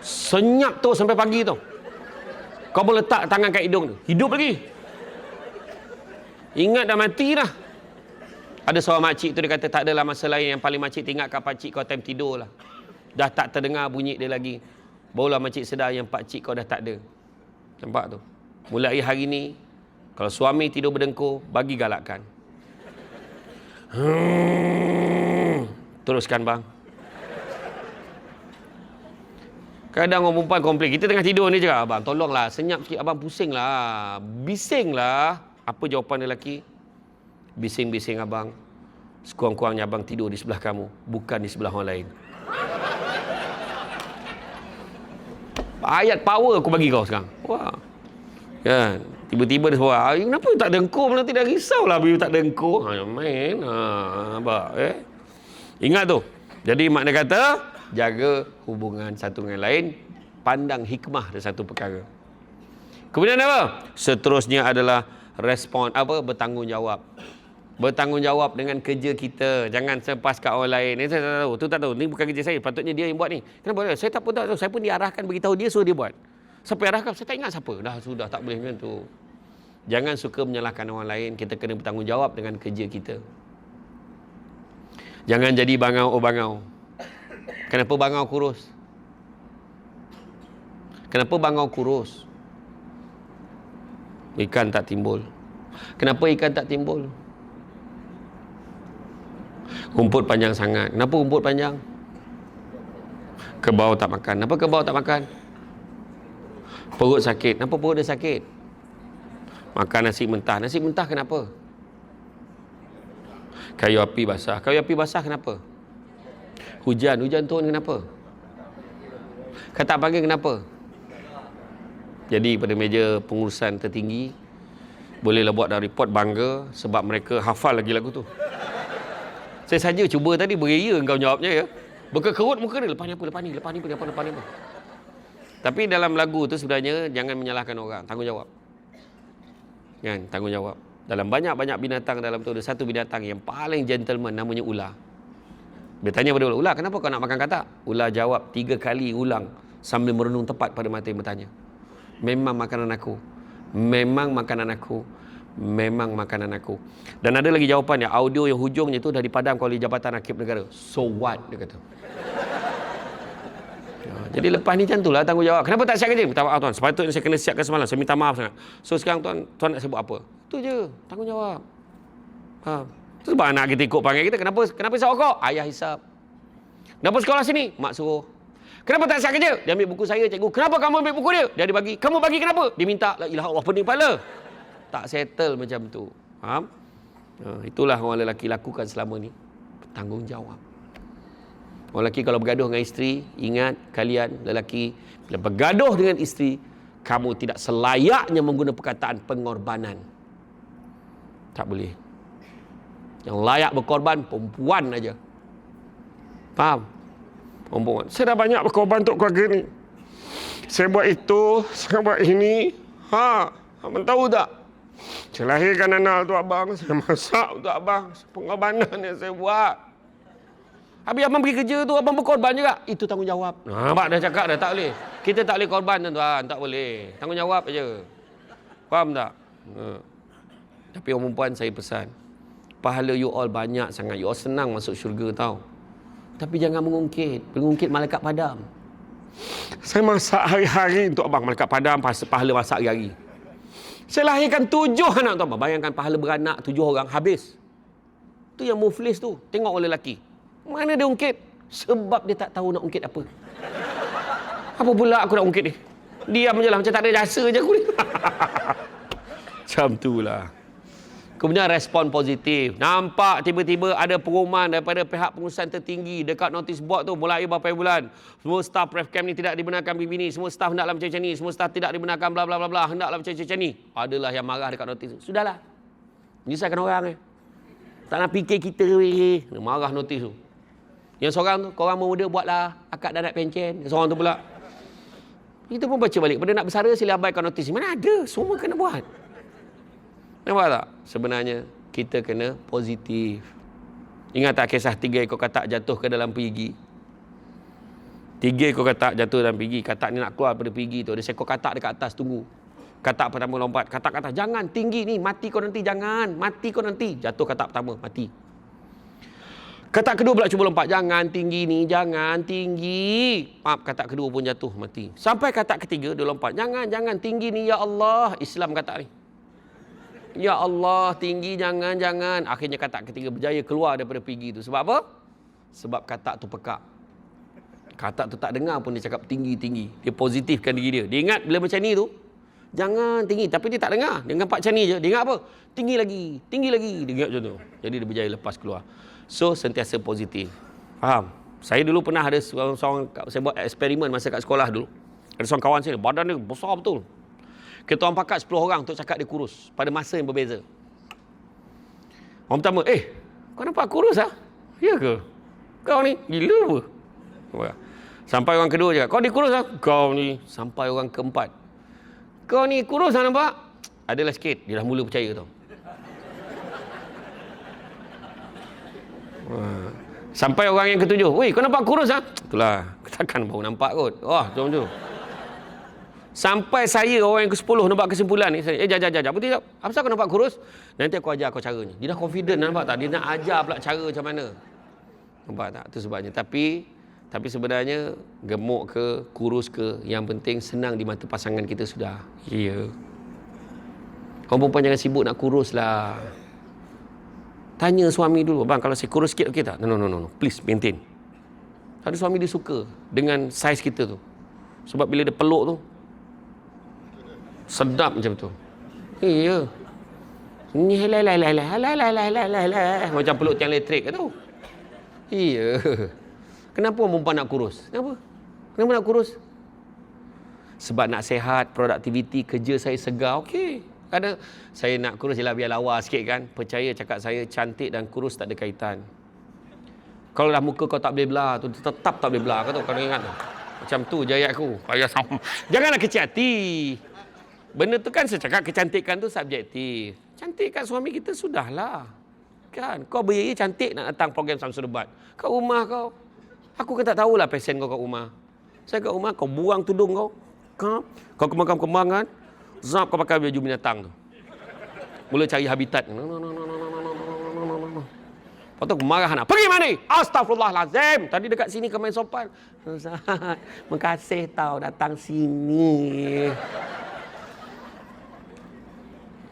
Senyap tu sampai pagi tu. Kau boleh letak tangan kat hidung tu, hidup lagi. Ingat dah mati dah. Ada seorang makcik tu dia kata tak adalah masa lain yang paling makcik ingatkan pakcik kau time tidur lah. Dah tak terdengar bunyi dia lagi. Barulah makcik sedar yang pakcik kau dah tak ada. Nampak tu? Mulai hari ni, kalau suami tidur berdengkur, bagi galakkan. Teruskan bang. Kadang orang perempuan komplain, kita tengah tidur ni cakap, abang tolonglah, senyap sikit, abang pusing lah, bising lah. Apa jawapan lelaki? Bising-bising abang, sekurang-kurangnya abang tidur di sebelah kamu, bukan di sebelah orang lain. Ayat power aku bagi kau sekarang. Wah. Kan? Tiba-tiba dia suara, kenapa tak dengkur? Nanti dah risaulah bila tak dengkur. Main. Abang, Ingat tu. Jadi makna kata, jaga hubungan satu dengan lain, pandang hikmah dari satu perkara. Kemudian apa? Seterusnya adalah respon bertanggungjawab. Bertanggungjawab dengan kerja kita. Jangan selepas kat orang lain. Saya tak tahu. Tu tak tahu. Ni bukan kerja saya. Patutnya dia yang buat ni. Kenapa? Saya tak tahu. Saya pun diarahkan beritahu dia suruh dia buat. Siapa arahkan? Saya tak ingat siapa. Dah sudah tak boleh macam tu. Jangan suka menyalahkan orang lain. Kita kena bertanggungjawab dengan kerja kita. Jangan jadi bangau. Kenapa bangau kurus? Kenapa bangau kurus? Ikan tak timbul. Kenapa ikan tak timbul? Rumput panjang sangat. Kenapa rumput panjang? Kebau tak makan. Kenapa kebau tak makan? Perut sakit. Kenapa perut dia sakit? Makan nasi mentah. Nasi mentah kenapa? Kayu api basah. Kayu api basah kenapa? Hujan turun kenapa? Katak pagi kenapa? Jadi pada meja pengurusan tertinggi, bolehlah buat dah report bangga sebab mereka hafal lagi lagu tu. Saya saja cuba tadi beria engkau jawabnya ya. Berkerut muka dia, lepas ni apa. Tapi dalam lagu tu sebenarnya jangan menyalahkan orang, tanggungjawab. Kan, tanggungjawab. Dalam banyak-banyak binatang dalam tu ada satu binatang yang paling gentleman namanya ular. Dia tanya pada ular, kenapa kau nak makan katak? Ular jawab 3 kali ulang sambil merenung tepat pada mata yang bertanya. Memang makanan aku. Dan ada lagi jawapan yang audio yang hujungnya tu dah dipadamkan oleh Jabatan Akib Negara. So what? Dia kata. Jadi lepas ni macam tu lah tanggungjawab. Kenapa tak siap kerja? Minta maaf tuan. Sepatutnya saya kena siapkan semalam. Saya minta maaf sangat. So sekarang tuan nak saya buat apa? Itu je. Tanggungjawab. Faham? Sebab anak kita ikut panggil kita. Kenapa saya rokok? Ayah hisap. Kenapa sekolah sini? Mak suruh. Kenapa tak siap kerja? Dia ambil buku saya, cikgu. Kenapa kamu ambil buku dia? Dia bagi. Kamu bagi kenapa? Dia minta. La ilaha Allah, pening kepala. Tak settle macam tu. Faham? Itulah orang lelaki lakukan selama ni. Bertanggungjawab. Orang lelaki kalau bergaduh dengan isteri, ingat kalian lelaki, bila bergaduh dengan isteri, kamu tidak selayaknya menggunakan perkataan pengorbanan. Tak boleh. Yang layak berkorban, perempuan aja. Faham? Perempuan. Saya dah banyak berkorban untuk keluarga ni. Saya buat itu, saya buat ini. Abang tahu tak? Saya lahirkan anak untuk abang, saya masak untuk abang. Pengorbanan yang saya buat. Habis abang pergi kerja tu, abang berkorban juga. Itu tanggungjawab. Abang dah cakap dah, tak boleh. Kita tak boleh korban tuan, tak boleh. Tanggungjawab aja. Faham tak? Tapi orang perempuan saya pesan, pahala you all banyak sangat. You all senang masuk syurga tau. Tapi jangan mengungkit malaikat padam. Saya masak hari-hari untuk abang, malaikat padam, pahala masak hari-hari. Saya lahirkan 7 anak tu abang. Bayangkan pahala beranak 7 orang, habis. Tu yang muflis tu, tengok oleh lelaki. Mana dia ungkit? Sebab dia tak tahu nak ungkit apa. Apa pula aku nak ungkit ni? Diam je lah, macam tak ada jasa je aku ni. Macam tu lah. Kemudian respon positif. Nampak tiba-tiba ada pengumuman daripada pihak pengurusan tertinggi dekat notis board tu mulai beberapa bulan. Semua staf Prefcam ni tidak dibenarkan begini. Semua staf hendaklah macam ni. Semua staf tidak dibenarkan bla bla bla bla. Hendaklah macam ni. Adalah yang marah dekat notis tu. Sudahlah. Menyusahkan orang eh. Tak nak fikir kita weh. Marah notis tu. Yang seorang tu, korang muda buatlah akad darat pencen. Seorang tu pula. Kita pun baca balik. Pada nak bersara sila abaikan notis. Mana ada? Semua kena buat. Nampak tak? Sebenarnya kita kena positif. Ingat tak kisah 3 ekor katak jatuh ke dalam perigi? 3 ekor katak jatuh dalam perigi. Katak ni nak keluar daripada perigi tu. Ada seekor katak dekat atas tunggu. Katak pertama lompat. Katak kata, jangan tinggi ni. Mati kau nanti. Jangan. Mati kau nanti. Jatuh katak pertama. Mati. Katak kedua pula cuba lompat. Jangan tinggi ni. Jangan tinggi. Maaf, katak kedua pun jatuh. Mati. Sampai katak ketiga dia lompat. Jangan. Jangan tinggi ni. Ya Allah. Islam katak ni. Ya Allah, tinggi, jangan. Akhirnya katak ketiga berjaya keluar daripada perigi tu. Sebab apa? Sebab katak tu pekak. Katak tu tak dengar pun dia cakap tinggi. Dia positifkan diri dia. Dia ingat bila macam ni tu, jangan tinggi. Tapi dia tak dengar. Dia nampak macam ni je. Dia ingat apa? Tinggi lagi. Dia ingat macam tu. Jadi dia berjaya lepas keluar. So, sentiasa positif. Faham? Saya dulu pernah ada seorang saya buat eksperimen masa kat sekolah dulu. Ada seorang kawan saya, badan dia besar betul. Kita orang pakat 10 orang untuk cakap dia kurus pada masa yang berbeza. Orang pertama, kau nampak kurus ah? Ya ke? Kau ni gila apa? Sampai orang kedua cakap, kau ni kurus ah? Kau ni. Sampai orang keempat, kau ni kurus ah nampak? Adalah sikit, dia dah mula percaya tau. Sampai orang yang ketujuh, weh kau nampak kurus ah? Itulah, takkan baru nampak kot. Wah, macam-macam. Sampai saya orang yang ke-10 nampak kesimpulan ni. Saya, jap. Betul tak? Apa kau nampak kurus? Nanti aku ajar kau caranya. Dia dah confident, nampak tak? Dia nak ajar pula cara macam mana. Nampak tak? Itu sebabnya. Tapi sebenarnya gemuk ke, kurus ke, yang penting senang di mata pasangan kita sudah. Ya. Kau perempuan jangan sibuk nak kurus lah. Tanya suami dulu, bang kalau saya kurus sikit okey tak? No. Please maintain. Ada suami dia suka dengan saiz kita tu. Sebab bila dia peluk tu, sedap macam tu. Ya. Ni macam peluk tiang elektrik tu. Ya. Kenapa perempuan nak kurus? Kenapa nak kurus? Sebab nak sihat, produktiviti, kerja saya segar. Okey. Kadang saya nak kurus je lah biar lawa sikit kan. Percaya cakap saya, cantik dan kurus tak ada kaitan. Kalau dah muka kau tak boleh belah tu, tetap tak boleh belah. Kau tahu, kau ingat tu. Macam tu je ayat aku. Janganlah kecil hati. Benda tu kan saya cakap kecantikan tu subjektif. Cantik kat suami kita sudahlah. Kan? Kau berjaya cantik nak datang program Samsul Debat. Kat rumah kau. Aku kan tak tahulah passion kau kat rumah. Saya kat rumah kau buang tudung kau. Kau kembang kan. Zap kau pakai baju binatang tu. Mula cari habitat. Lepas tu aku marah anak. Pergi mana? Astaghfirullahalazim. Tadi dekat sini kau main sopan. Ustaz, makasih tau datang sini.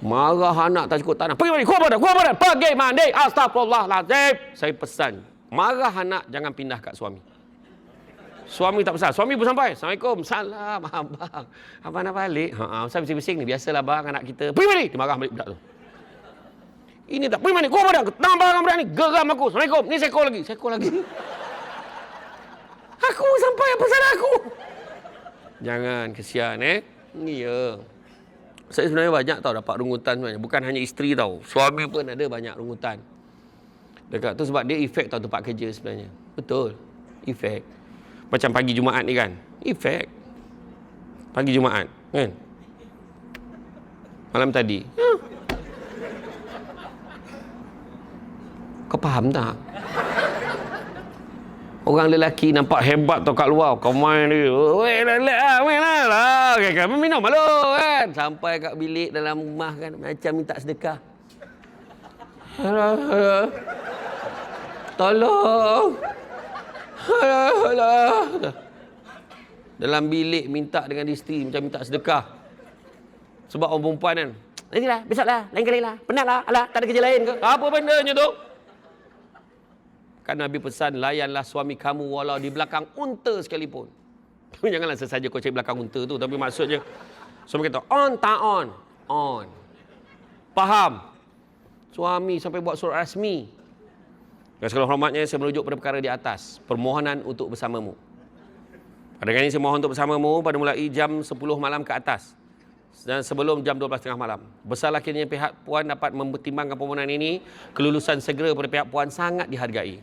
Marah anak tak cukup tanah. Pergi mandi, keluar badan. Pergi mandi. Astaghfirullahalazim. Saya pesan, marah anak jangan pindah kat suami. Suami tak pesan. Suami pun sampai. Assalamualaikum. Salam abang. Abang nak balik? Saya bising-bising ni. Biasalah bang anak kita. Pergi mandi. Dia marah balik budak tu. Ini tak. Pergi mandi. Keluar badan. Nampak budak ni. Geram aku. Assalamualaikum. Ni seekor lagi. Aku sampai pesan aku. Jangan. Kesian Ya. Saya sebenarnya banyak tau dapat rungutan sebenarnya. Bukan hanya isteri tau. Suami pun ada banyak rungutan. Dekat tu sebab dia efek tau tempat kerja sebenarnya. Betul. Efek. Macam pagi Jumaat ni kan. Efek. Pagi Jumaat. Kan? Malam tadi. Kau faham tak? Orang lelaki nampak hebat tau kat luar. Kau main dia. Weh lah. Kan? Minum malu kan. Sampai kat bilik dalam rumah kan. Macam minta sedekah. Tolong. Alah. Dalam bilik minta dengan isteri macam minta sedekah. Sebab orang perempuan kan, nantilah, besoklah, lain kali lah, penatlah, alah, tak ada kerja lain ke? Apa bendanya tu? Kan Nabi pesan, layanlah suami kamu walau di belakang unta sekalipun. Janganlah sesaja kau cari belakang unta tu, tapi maksudnya, suami kata, on, tak on? On. Faham? Suami sampai buat surat rasmi. Dan segala hormatnya, saya merujuk pada perkara di atas. Permohonan untuk bersamamu. Pada kali ini saya mohon untuk bersamamu pada mulai jam 10 malam ke atas. Dan sebelum jam 12.30 malam. Besarlah kiranya pihak puan dapat mempertimbangkan permohonan ini. Kelulusan segera pada pihak puan sangat dihargai.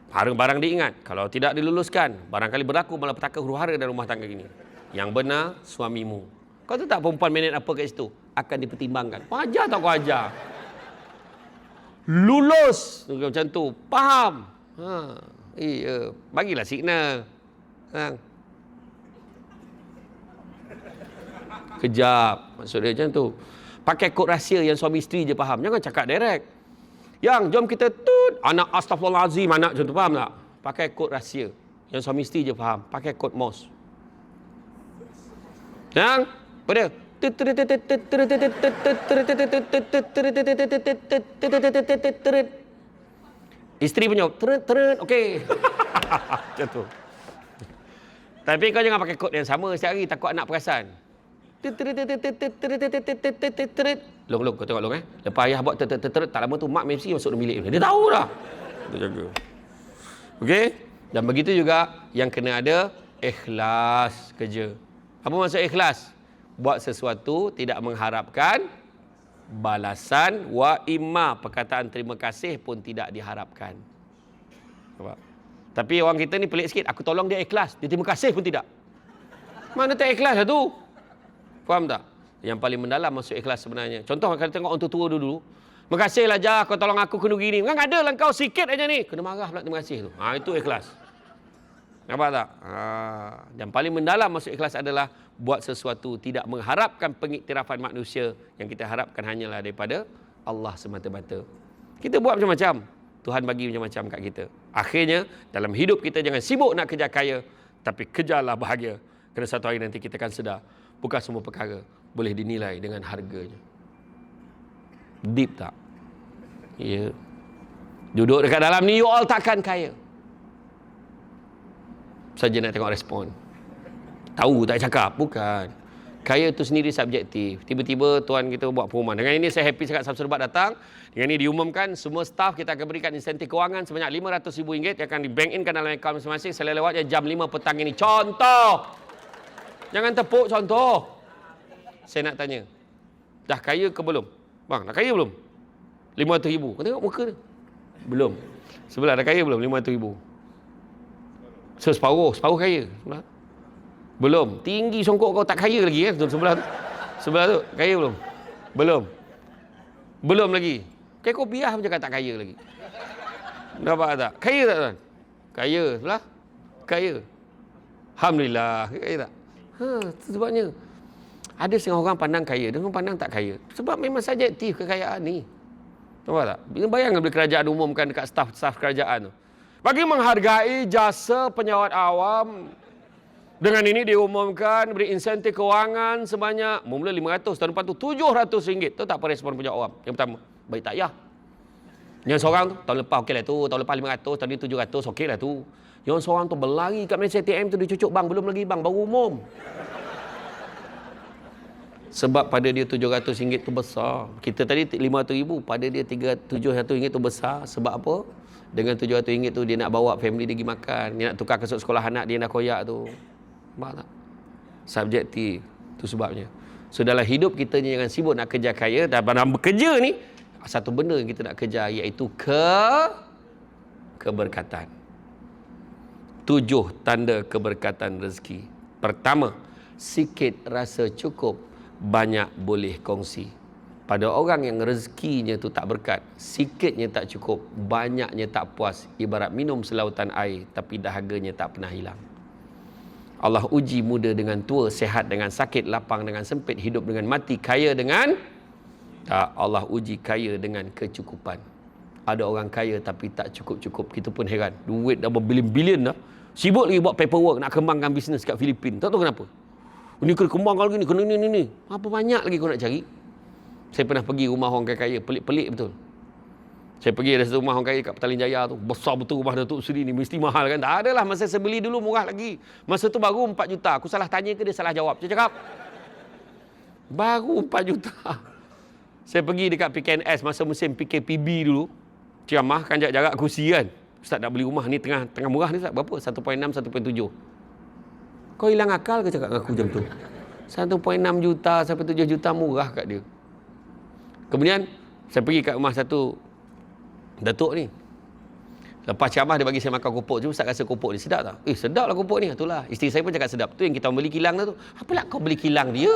Barang-barang diingat. Kalau tidak diluluskan, barangkali berlaku malapetaka huru-hara dalam rumah tangga ini. Yang benar, suamimu. Kau tahu tak perempuan minit apa kat situ? Akan dipertimbangkan. Kau ajar tak kau ajar? Lulus. Macam tu. Faham? Bagilah signal. Kejap. Maksud dia macam tu. Pakai kod rahsia yang suami isteri je faham. Jangan cakap direct. Yang, jom kita tut. Anak astagfirullahalazim. Anak macam tu faham tak? Pakai kod rahsia. Yang suami isteri je faham. Pakai kod MOS. Yang, apa dia? Isteri punya okey. Macam tu. Tapi kau jangan pakai kod yang sama setiap hari, takut anak perasan. Long kau tengok long Lepas ayah buat tak lama tu mak mesti masuk dalam bilik. Dia tahu dah. Dia jaga. Okey? Dan begitu juga yang kena ada ikhlas kerja. Apa maksud ikhlas? Buat sesuatu tidak mengharapkan balasan, wa imma perkataan terima kasih pun tidak diharapkan. Nampak? Tapi orang kita ni pelik sikit. Aku tolong dia ikhlas, dia terima kasih pun tidak. Mana tak ikhlas lah tu? Faham tak? Yang paling mendalam masuk ikhlas sebenarnya. Contoh kalau tengok orang tua dulu. Makasihlah Jah, kau tolong aku kena gini. Kan ada lah kau sikit aja ni. Kena marah pula terima kasih tu. Itu ikhlas. Nampak tak? Yang paling mendalam masuk ikhlas adalah buat sesuatu tidak mengharapkan pengiktirafan manusia. Yang kita harapkan hanyalah daripada Allah semata-mata. Kita buat macam-macam. Tuhan bagi macam-macam kat kita. Akhirnya, dalam hidup kita jangan sibuk nak kejar kaya. Tapi kejarlah bahagia. Kerana satu hari nanti kita akan sedar. Bukan semua perkara boleh dinilai dengan harganya. Deep tak? Ya. Duduk dekat dalam ni, you all takkan kaya. Saja nak tengok respon. Tahu tak cakap? Bukan. Kaya tu sendiri subjektif. Tiba-tiba tuan kita buat pengumuman. Dengan ini saya happy sangat Samsul Debat datang. Dengan ini diumumkan semua staf kita akan berikan insentif kewangan sebanyak RM500,000 yang akan di-bank inkan dalam akaun masing-masing. Saya lewatnya jam 5 petang ini. Contoh! Jangan tepuk contoh. Saya nak tanya. Dah kaya ke belum? Bang, dah kaya belum? RM500,000. Kau tengok muka dia. Belum. Sebelah dah kaya belum? RM500,000. So, separuh kaya. Sebelah. Belum. Tinggi songkok kau tak kaya lagi kan? Sebelah tu. Sebelah tu. Kaya belum? Belum. Belum lagi. Kayak kau biar macam tak kaya lagi. Nampak tak? Kaya tak tuan? Kaya. Sebelah? Kaya. Alhamdulillah. Kaya tak? Sebabnya ada setengah orang pandang kaya, dengan pandang tak kaya. Sebab memang subjektif kekayaan ni. Nampak tak? Bayangkan bila kerajaan umumkan dekat staf kerajaan tu. Bagi menghargai jasa penyawat awam, dengan ini diumumkan beri insentif kewangan sebanyak mula RM500, tahun depan tu RM700. Tahu tak apa respon penyawat awam? Yang pertama, baik tak ya? Yang seorang tu, tahun lepas okey lah tu, tahun lepas RM500, tahun ni RM700, okey lah tu. Yang seorang tu berlari kat Malaysia ATM tu dia cucuk, bang belum lagi bang, baru umum. Sebab pada dia RM700 tu besar. Kita tadi RM500,000, pada dia RM700 tu besar. Sebab apa? Dengan RM700 tu dia nak bawa family dia pergi makan, dia nak tukar kasut sekolah anak dia nak koyak tu. Nampak tak? Subjektif. Tu sebabnya. So dalam hidup kita ni jangan sibuk nak kerja kaya. Dan dalam bekerja ni, satu benda yang kita nak kejar iaitu keberkatan. 7 tanda keberkatan rezeki. Pertama, sikit rasa cukup, banyak boleh kongsi. Pada orang yang rezekinya tu tak berkat, sikitnya tak cukup, banyaknya tak puas. Ibarat minum selautan air, tapi dahaganya tak pernah hilang. Allah uji muda dengan tua, sehat dengan sakit, lapang dengan sempit, hidup dengan mati, kaya dengan tak. Allah uji kaya dengan kecukupan. Ada orang kaya tapi tak cukup-cukup. Kita pun heran. Duit dah berbilion-bilion dah. Sibuk lagi buat paperwork nak kembangkan bisnes kat Filipin. Tak tahu kenapa. Ini kena kembangkan lagi ni, kena ni. Apa banyak lagi kau nak cari? Saya pernah pergi rumah orang kaya, pelik-pelik betul. Saya pergi ada satu rumah orang kaya kat Petaling Jaya tu. Besar betul rumah Datuk Seri ni. Mesti mahal kan? Tak adalah. Masa saya beli dulu murah lagi. Masa tu baru 4 juta. Aku salah tanya ke dia salah jawab. Saya cakap, baru 4 juta. Saya pergi dekat PKNS masa musim PKPB dulu. Ceramah kan jarak kursi kan. Ustaz nak beli rumah ni tengah murah ni Ustaz. Berapa? 1.6, 1.7. Kau hilang akal ke cakap dengan aku jam tu? 1.6 juta sampai 7 juta murah kat dia. Kemudian saya pergi kat rumah satu datuk ni. Lepas ceramah dia bagi saya makan kopok tu. Ustaz rasa kopok ni sedap tak? Sedap lah kopok ni. Itulah. Isteri saya pun cakap sedap. Tu yang kita beli kilang tu. Apalah kau beli kilang dia?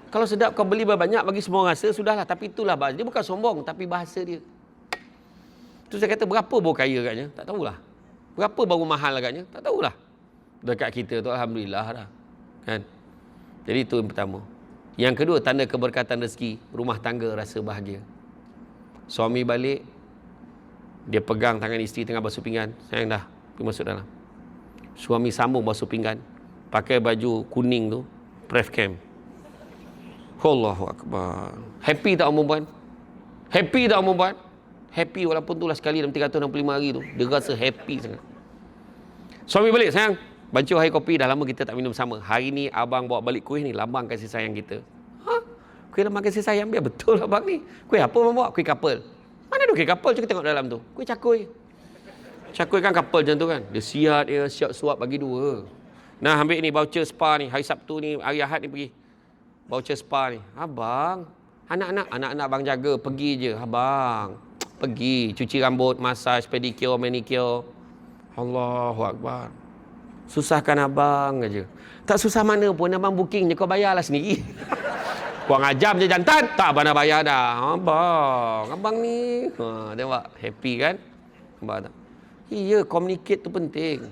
Kalau sedap kau beli banyak bagi semua rasa, sudahlah. Tapi itulah bahasa. Dia bukan sombong, tapi bahasa dia. Tu saya kata, berapa baru kaya agaknya? Tak tahulah. Berapa baru mahal agaknya? Tak tahulah. Dekat kita tu, Alhamdulillah dah. Kan? Jadi itu yang pertama. Yang kedua, tanda keberkatan rezeki. Rumah tangga rasa bahagia. Suami balik, dia pegang tangan isteri tengah basuh pinggan. Sayang dah, pergi masuk dalam. Suami sambung basuh pinggan. Pakai baju kuning tu, pref cam. Allahu Akbar. Happy tak orang perempuan? Happy tak orang perempuan? Happy walaupun tu lah sekali dalam 365 hari tu. Dia rasa happy sangat. Suami balik, sayang. Bancu air kopi, dah lama kita tak minum sama. Hari ni abang bawa balik kuih ni, lambang kasih sayang kita. Kuih lambang kasih sayang, biar betul abang ni. Kuih apa abang bawa? Kuih kapal. Mana ada kuih kapal? Cuba tengok dalam tu. Kuih cakui. Cakui kan kapal macam tu kan. Dia siap suap bagi 2. Nah, ambil ni voucher spa ni. Hari Sabtu ni, hari Ahad ni pergi. Voucher spa ni. Abang, anak-anak abang jaga, pergi je. Abang, pergi. Cuci rambut, massage, pedicure, manicure. Allahu Akbar. Susahkan abang aja. Tak susah mana pun, abang booking je, kau bayarlah sendiri. Kurang ajam je jantan. Tak, abang dah bayar dah. Abang ni. Tengok, happy kan? Abang tak? Iya, communicate tu penting.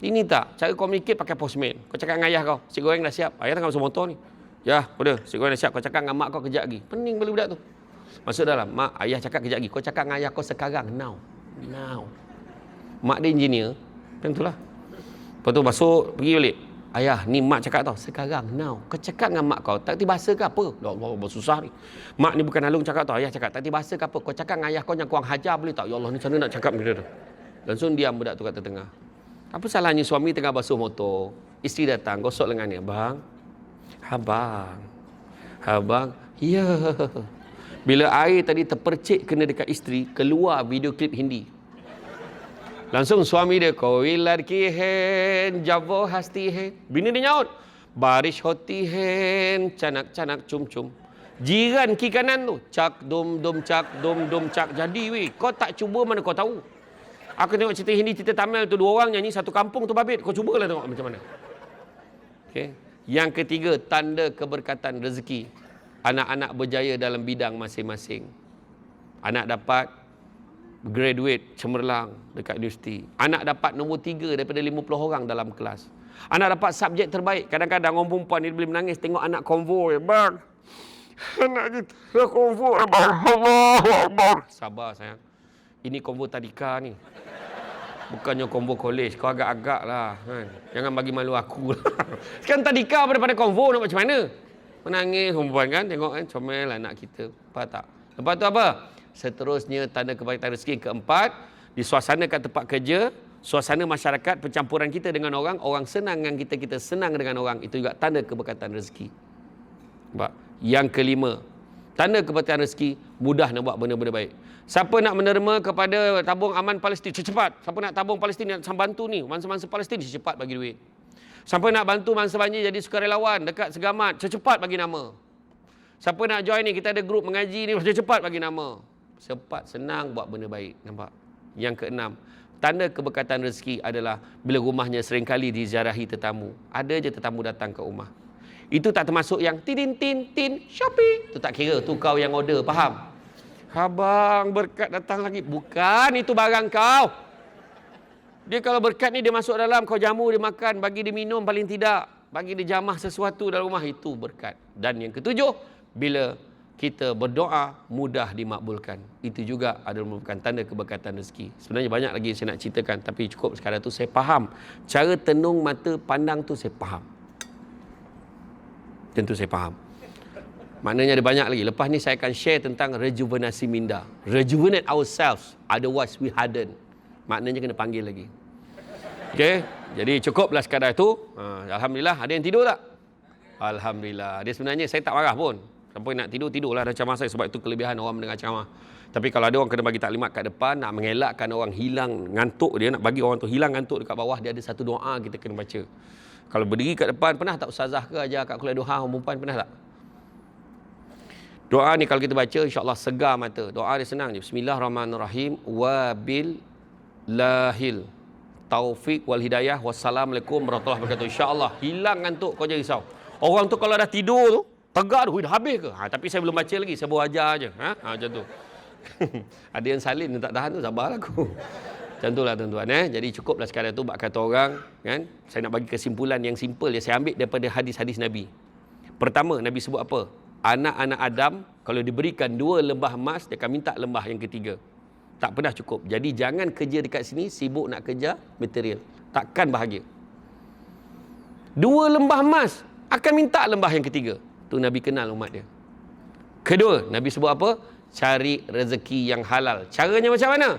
Ini tak, cara communicate pakai postman. Kau cakap dengan ayah kau, si goreng dah siap. Ayah tengah masuk motor ni. Ya, udah, si goreng dah siap. Kau cakap dengan mak kau kejap lagi. Pening balik budak tu. Masuk dalam, mak, ayah cakap kejap lagi. Kau cakap dengan ayah kau sekarang, now. Mak dia engineer, macam itulah. Lepas tu masuk, pergi balik. Ayah, ni mak cakap tau, sekarang, now. Kau cakap dengan mak kau, tak reti bahasa ke apa? Ya Allah, susah ni. Mak ni bukan Alung cakap tau, ayah cakap, tak reti bahasa ke apa? Kau cakap dengan ayah kau yang kurang hajar boleh tak? Ya Allah, ni macam mana nak cakap macam tu? Langsung diam budak tu kat tengah. Apa salahnya suami tengah basuh motor, isteri datang, gosok lengan dia. Abang, ya. Bila air tadi terpercik kena dekat isteri, keluar video klip Hindi. Langsung suami dia, koi ladki hen, javo hasti hen. Bini dia nyaut, barish hoti hen, canak-canak cum-cum. Jiran ki kanan tu, cak dum cak. Jadi weh, kau tak cuba mana kau tahu. Aku tengok cerita Hindi, cerita Tamil tu, 2 orang nyanyi, satu kampung tu babit. Kau cubalah tengok macam mana. Okay. Yang ketiga, tanda keberkatan rezeki. Anak-anak berjaya dalam bidang masing-masing. Anak dapat graduate cemerlang dekat universiti. Anak dapat nombor 3 daripada 50 orang dalam kelas. Anak dapat subjek terbaik. Kadang-kadang orang perempuan ni boleh menangis tengok anak konvo. Bang, anak kita konvo. Allahu Akbar. Sabar sayang. Ini konvo tadika ni. Bukannya konvo college. Kau agak-agak lah. Kan? Jangan bagi malu aku lah. Sekarang tadika daripada konvo nak macam mana? Menangis perempuan kan. Tengok kan. Comel anak kita. Faham tak? Lepas tu apa? Seterusnya tanda keberkatan rezeki keempat. Disuasanakan tempat kerja. Suasana masyarakat. Pencampuran kita dengan orang. Orang senang dengan kita. Kita senang dengan orang. Itu juga tanda keberkatan rezeki. Nampak? Yang kelima. Tanda keberkatan rezeki. Mudah nak buat benda-benda baik. Siapa nak menerima kepada tabung aman Palestin, cepat. Siapa nak tabung Palestin, nak bantu ni, mangsa-mangsa Palestin, cepat bagi duit. Siapa nak bantu mangsa banjir jadi sukarelawan dekat Segamat, cepat bagi nama. Siapa nak join ni, kita ada grup mengaji ni, cepat bagi nama. Cepat, senang buat benda baik. Nampak? Yang keenam, tanda keberkatan rezeki adalah bila rumahnya seringkali diziarahi tetamu. Ada je tetamu datang ke rumah. Itu tak termasuk yang tin Shopee. Itu tak kira, tu kau yang order, faham? Abang, berkat datang lagi. Bukan, itu barang kau. Dia kalau berkat ni dia masuk dalam, kau jamu, dia makan, bagi dia minum paling tidak. Bagi dia jamah sesuatu dalam rumah, itu berkat. Dan yang ketujuh, bila kita berdoa mudah dimakbulkan. Itu juga adalah merupakan tanda keberkatan rezeki. Sebenarnya banyak lagi yang saya nak ceritakan, tapi cukup sekadar tu. Saya faham cara tenung mata pandang tu, saya faham. Tentu saya faham. Maknanya ada banyak lagi. Lepas ni saya akan share tentang rejuvenasi minda. Rejuvenate ourselves, otherwise we harden. Maknanya kena panggil lagi. Okey, jadi cukuplah sekadar itu. Alhamdulillah, ada yang tidur tak? Alhamdulillah. Dia sebenarnya saya tak marah pun. Sampai nak tidur, tidurlah ada ceramah saya. Sebab itu kelebihan orang mendengar ceramah. Tapi kalau ada orang kena bagi taklimat kat depan, nak mengelakkan orang hilang ngantuk dia, nak bagi orang tu hilang ngantuk dekat bawah, dia ada satu doa kita kena baca. Kalau berdiri kat depan, pernah tak ustazah ke ajar kat kuliah duha orang perempuan, pernah tak? Doa ni kalau kita baca, insya-Allah segar mata. Doa dia senang je. Bismillahirrahmanirrahim. Wabil lahil taufik wal hidayah. Wassalamualaikum warahmatullahi wabarakatuh. Insya-Allah hilang ngantuk, kau jangan risau. Orang tu kalau dah tidur tu, tegar tu, dah habis ke? Tapi saya belum baca lagi, saya baru ajar je. Macam tu. Ada yang salin dia tak tahan tu, sabarlah aku. Macam itulah tuan-tuan. Jadi cukuplah sekadar tu bab kata orang, kan? Saya nak bagi kesimpulan yang simple yang saya ambil daripada hadis-hadis Nabi. Pertama, Nabi sebut apa? Anak-anak Adam kalau diberikan 2 lembah emas, dia akan minta lembah yang ketiga. Tak pernah cukup. Jadi jangan kerja dekat sini sibuk nak kerja material. Takkan bahagia. 2 lembah emas akan minta lembah yang ketiga. Tu Nabi kenal umat dia. Kedua, Nabi sebut apa? Cari rezeki yang halal. Caranya macam mana?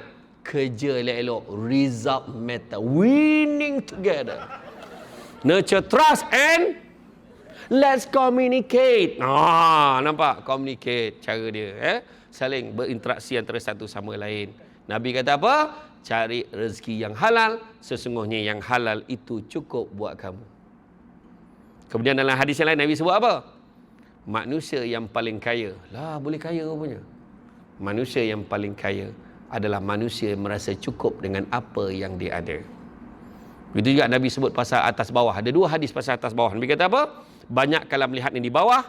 Kerja elok-elok. Result matter. Winning together. Nurture trust and let's communicate. Nampak? Communicate cara dia. Saling berinteraksi antara satu sama lain. Nabi kata apa? Cari rezeki yang halal. Sesungguhnya yang halal itu cukup buat kamu. Kemudian dalam hadis yang lain Nabi sebut apa? Manusia yang paling kaya. Lah, boleh kaya rupanya. Manusia yang paling kaya adalah manusia yang merasa cukup dengan apa yang dia ada. Begitu juga Nabi sebut pasal atas bawah. Ada 2 hadis pasal atas bawah. Nabi kata apa? Banyakkanlah melihat yang di bawah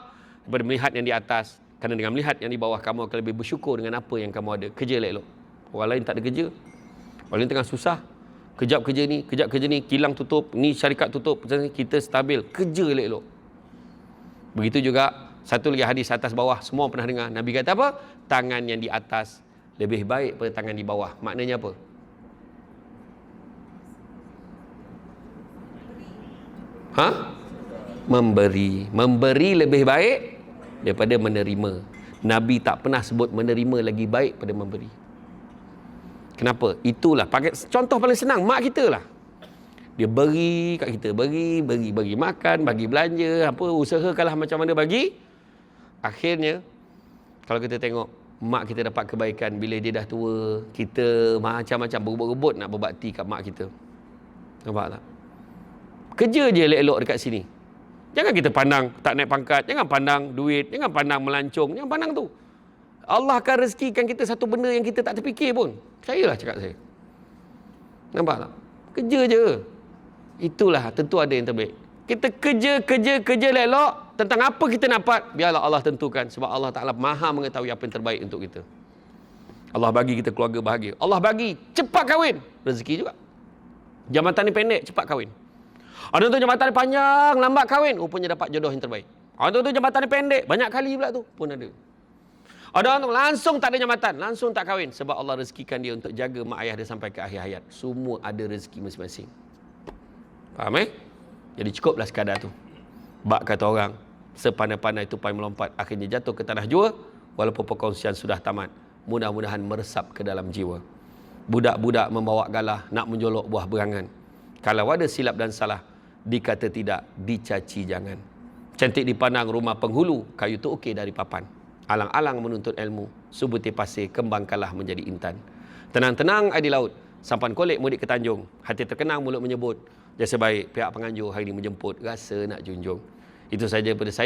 daripada melihat yang di atas. Kerana dengan melihat yang di bawah, kamu akan lebih bersyukur dengan apa yang kamu ada. Kerja elok-elok. Orang lain tak ada kerja. Orang lain tengah susah. Kejap kerja ni, kilang tutup, ni syarikat tutup, kita stabil. Kerja elok-elok. Begitu juga, satu lagi hadis atas bawah, semua pernah dengar. Nabi kata apa? Tangan yang di atas lebih baik daripada tangan di bawah. Maknanya apa? Memberi. Memberi lebih baik daripada menerima. Nabi tak pernah sebut menerima lagi baik daripada memberi. Kenapa? Itulah contoh paling senang, mak kita lah. Dia beri kat kita, bagi makan, bagi belanja, apa, usahakanlah macam mana bagi. Akhirnya kalau kita tengok mak kita dapat kebaikan bila dia dah tua, kita macam-macam berebut-rebut nak berbakti kat mak kita. Nampak tak? Kerja je elok-elok dekat sini. Jangan kita pandang tak naik pangkat, jangan pandang duit, jangan pandang melancong, jangan pandang tu. Allah akan rezekikan kita satu benda yang kita tak terfikir pun. Percayalah cakap saya. Nampak tak? Kerja je. Itulah, tentu ada yang terbaik. Kita kerja elok tentang apa kita dapat, biarlah Allah tentukan. Sebab Allah Ta'ala maha mengetahui apa yang terbaik untuk kita. Allah bagi kita keluarga bahagia. Allah bagi cepat kahwin, rezeki juga. Jambatan ni pendek, cepat kahwin. Ada tu jambatan ni panjang, lambat kahwin, rupanya dapat jodoh yang terbaik. Ada tu jambatan ni pendek, banyak kali pula tu pun ada. Ada orang tu langsung tak ada jambatan, langsung tak kahwin. Sebab Allah rezekikan dia untuk jaga mak ayah dia sampai ke akhir hayat. Semua ada rezeki masing-masing. Faham Jadi cukuplah sekadar tu. Bak kata orang, sepandai-pandai tupai melompat, akhirnya jatuh ke tanah jua, walaupun perkongsian sudah tamat. Mudah-mudahan meresap ke dalam jiwa. Budak-budak membawa galah, nak menjolok buah berangan. Kalau ada silap dan salah, dikata tidak, dicaci jangan. Cantik dipandang rumah penghulu, kayu tu okey dari papan. Alang-alang menuntut ilmu, subuti pasir, kembangkanlah menjadi intan. Tenang-tenang air di laut, sampan kolek mudik ke Tanjung. Hati terkenang mulut menyebut, jasa baik pihak penganjur hari ini menjemput, rasa nak junjung. Itu saja daripada saya.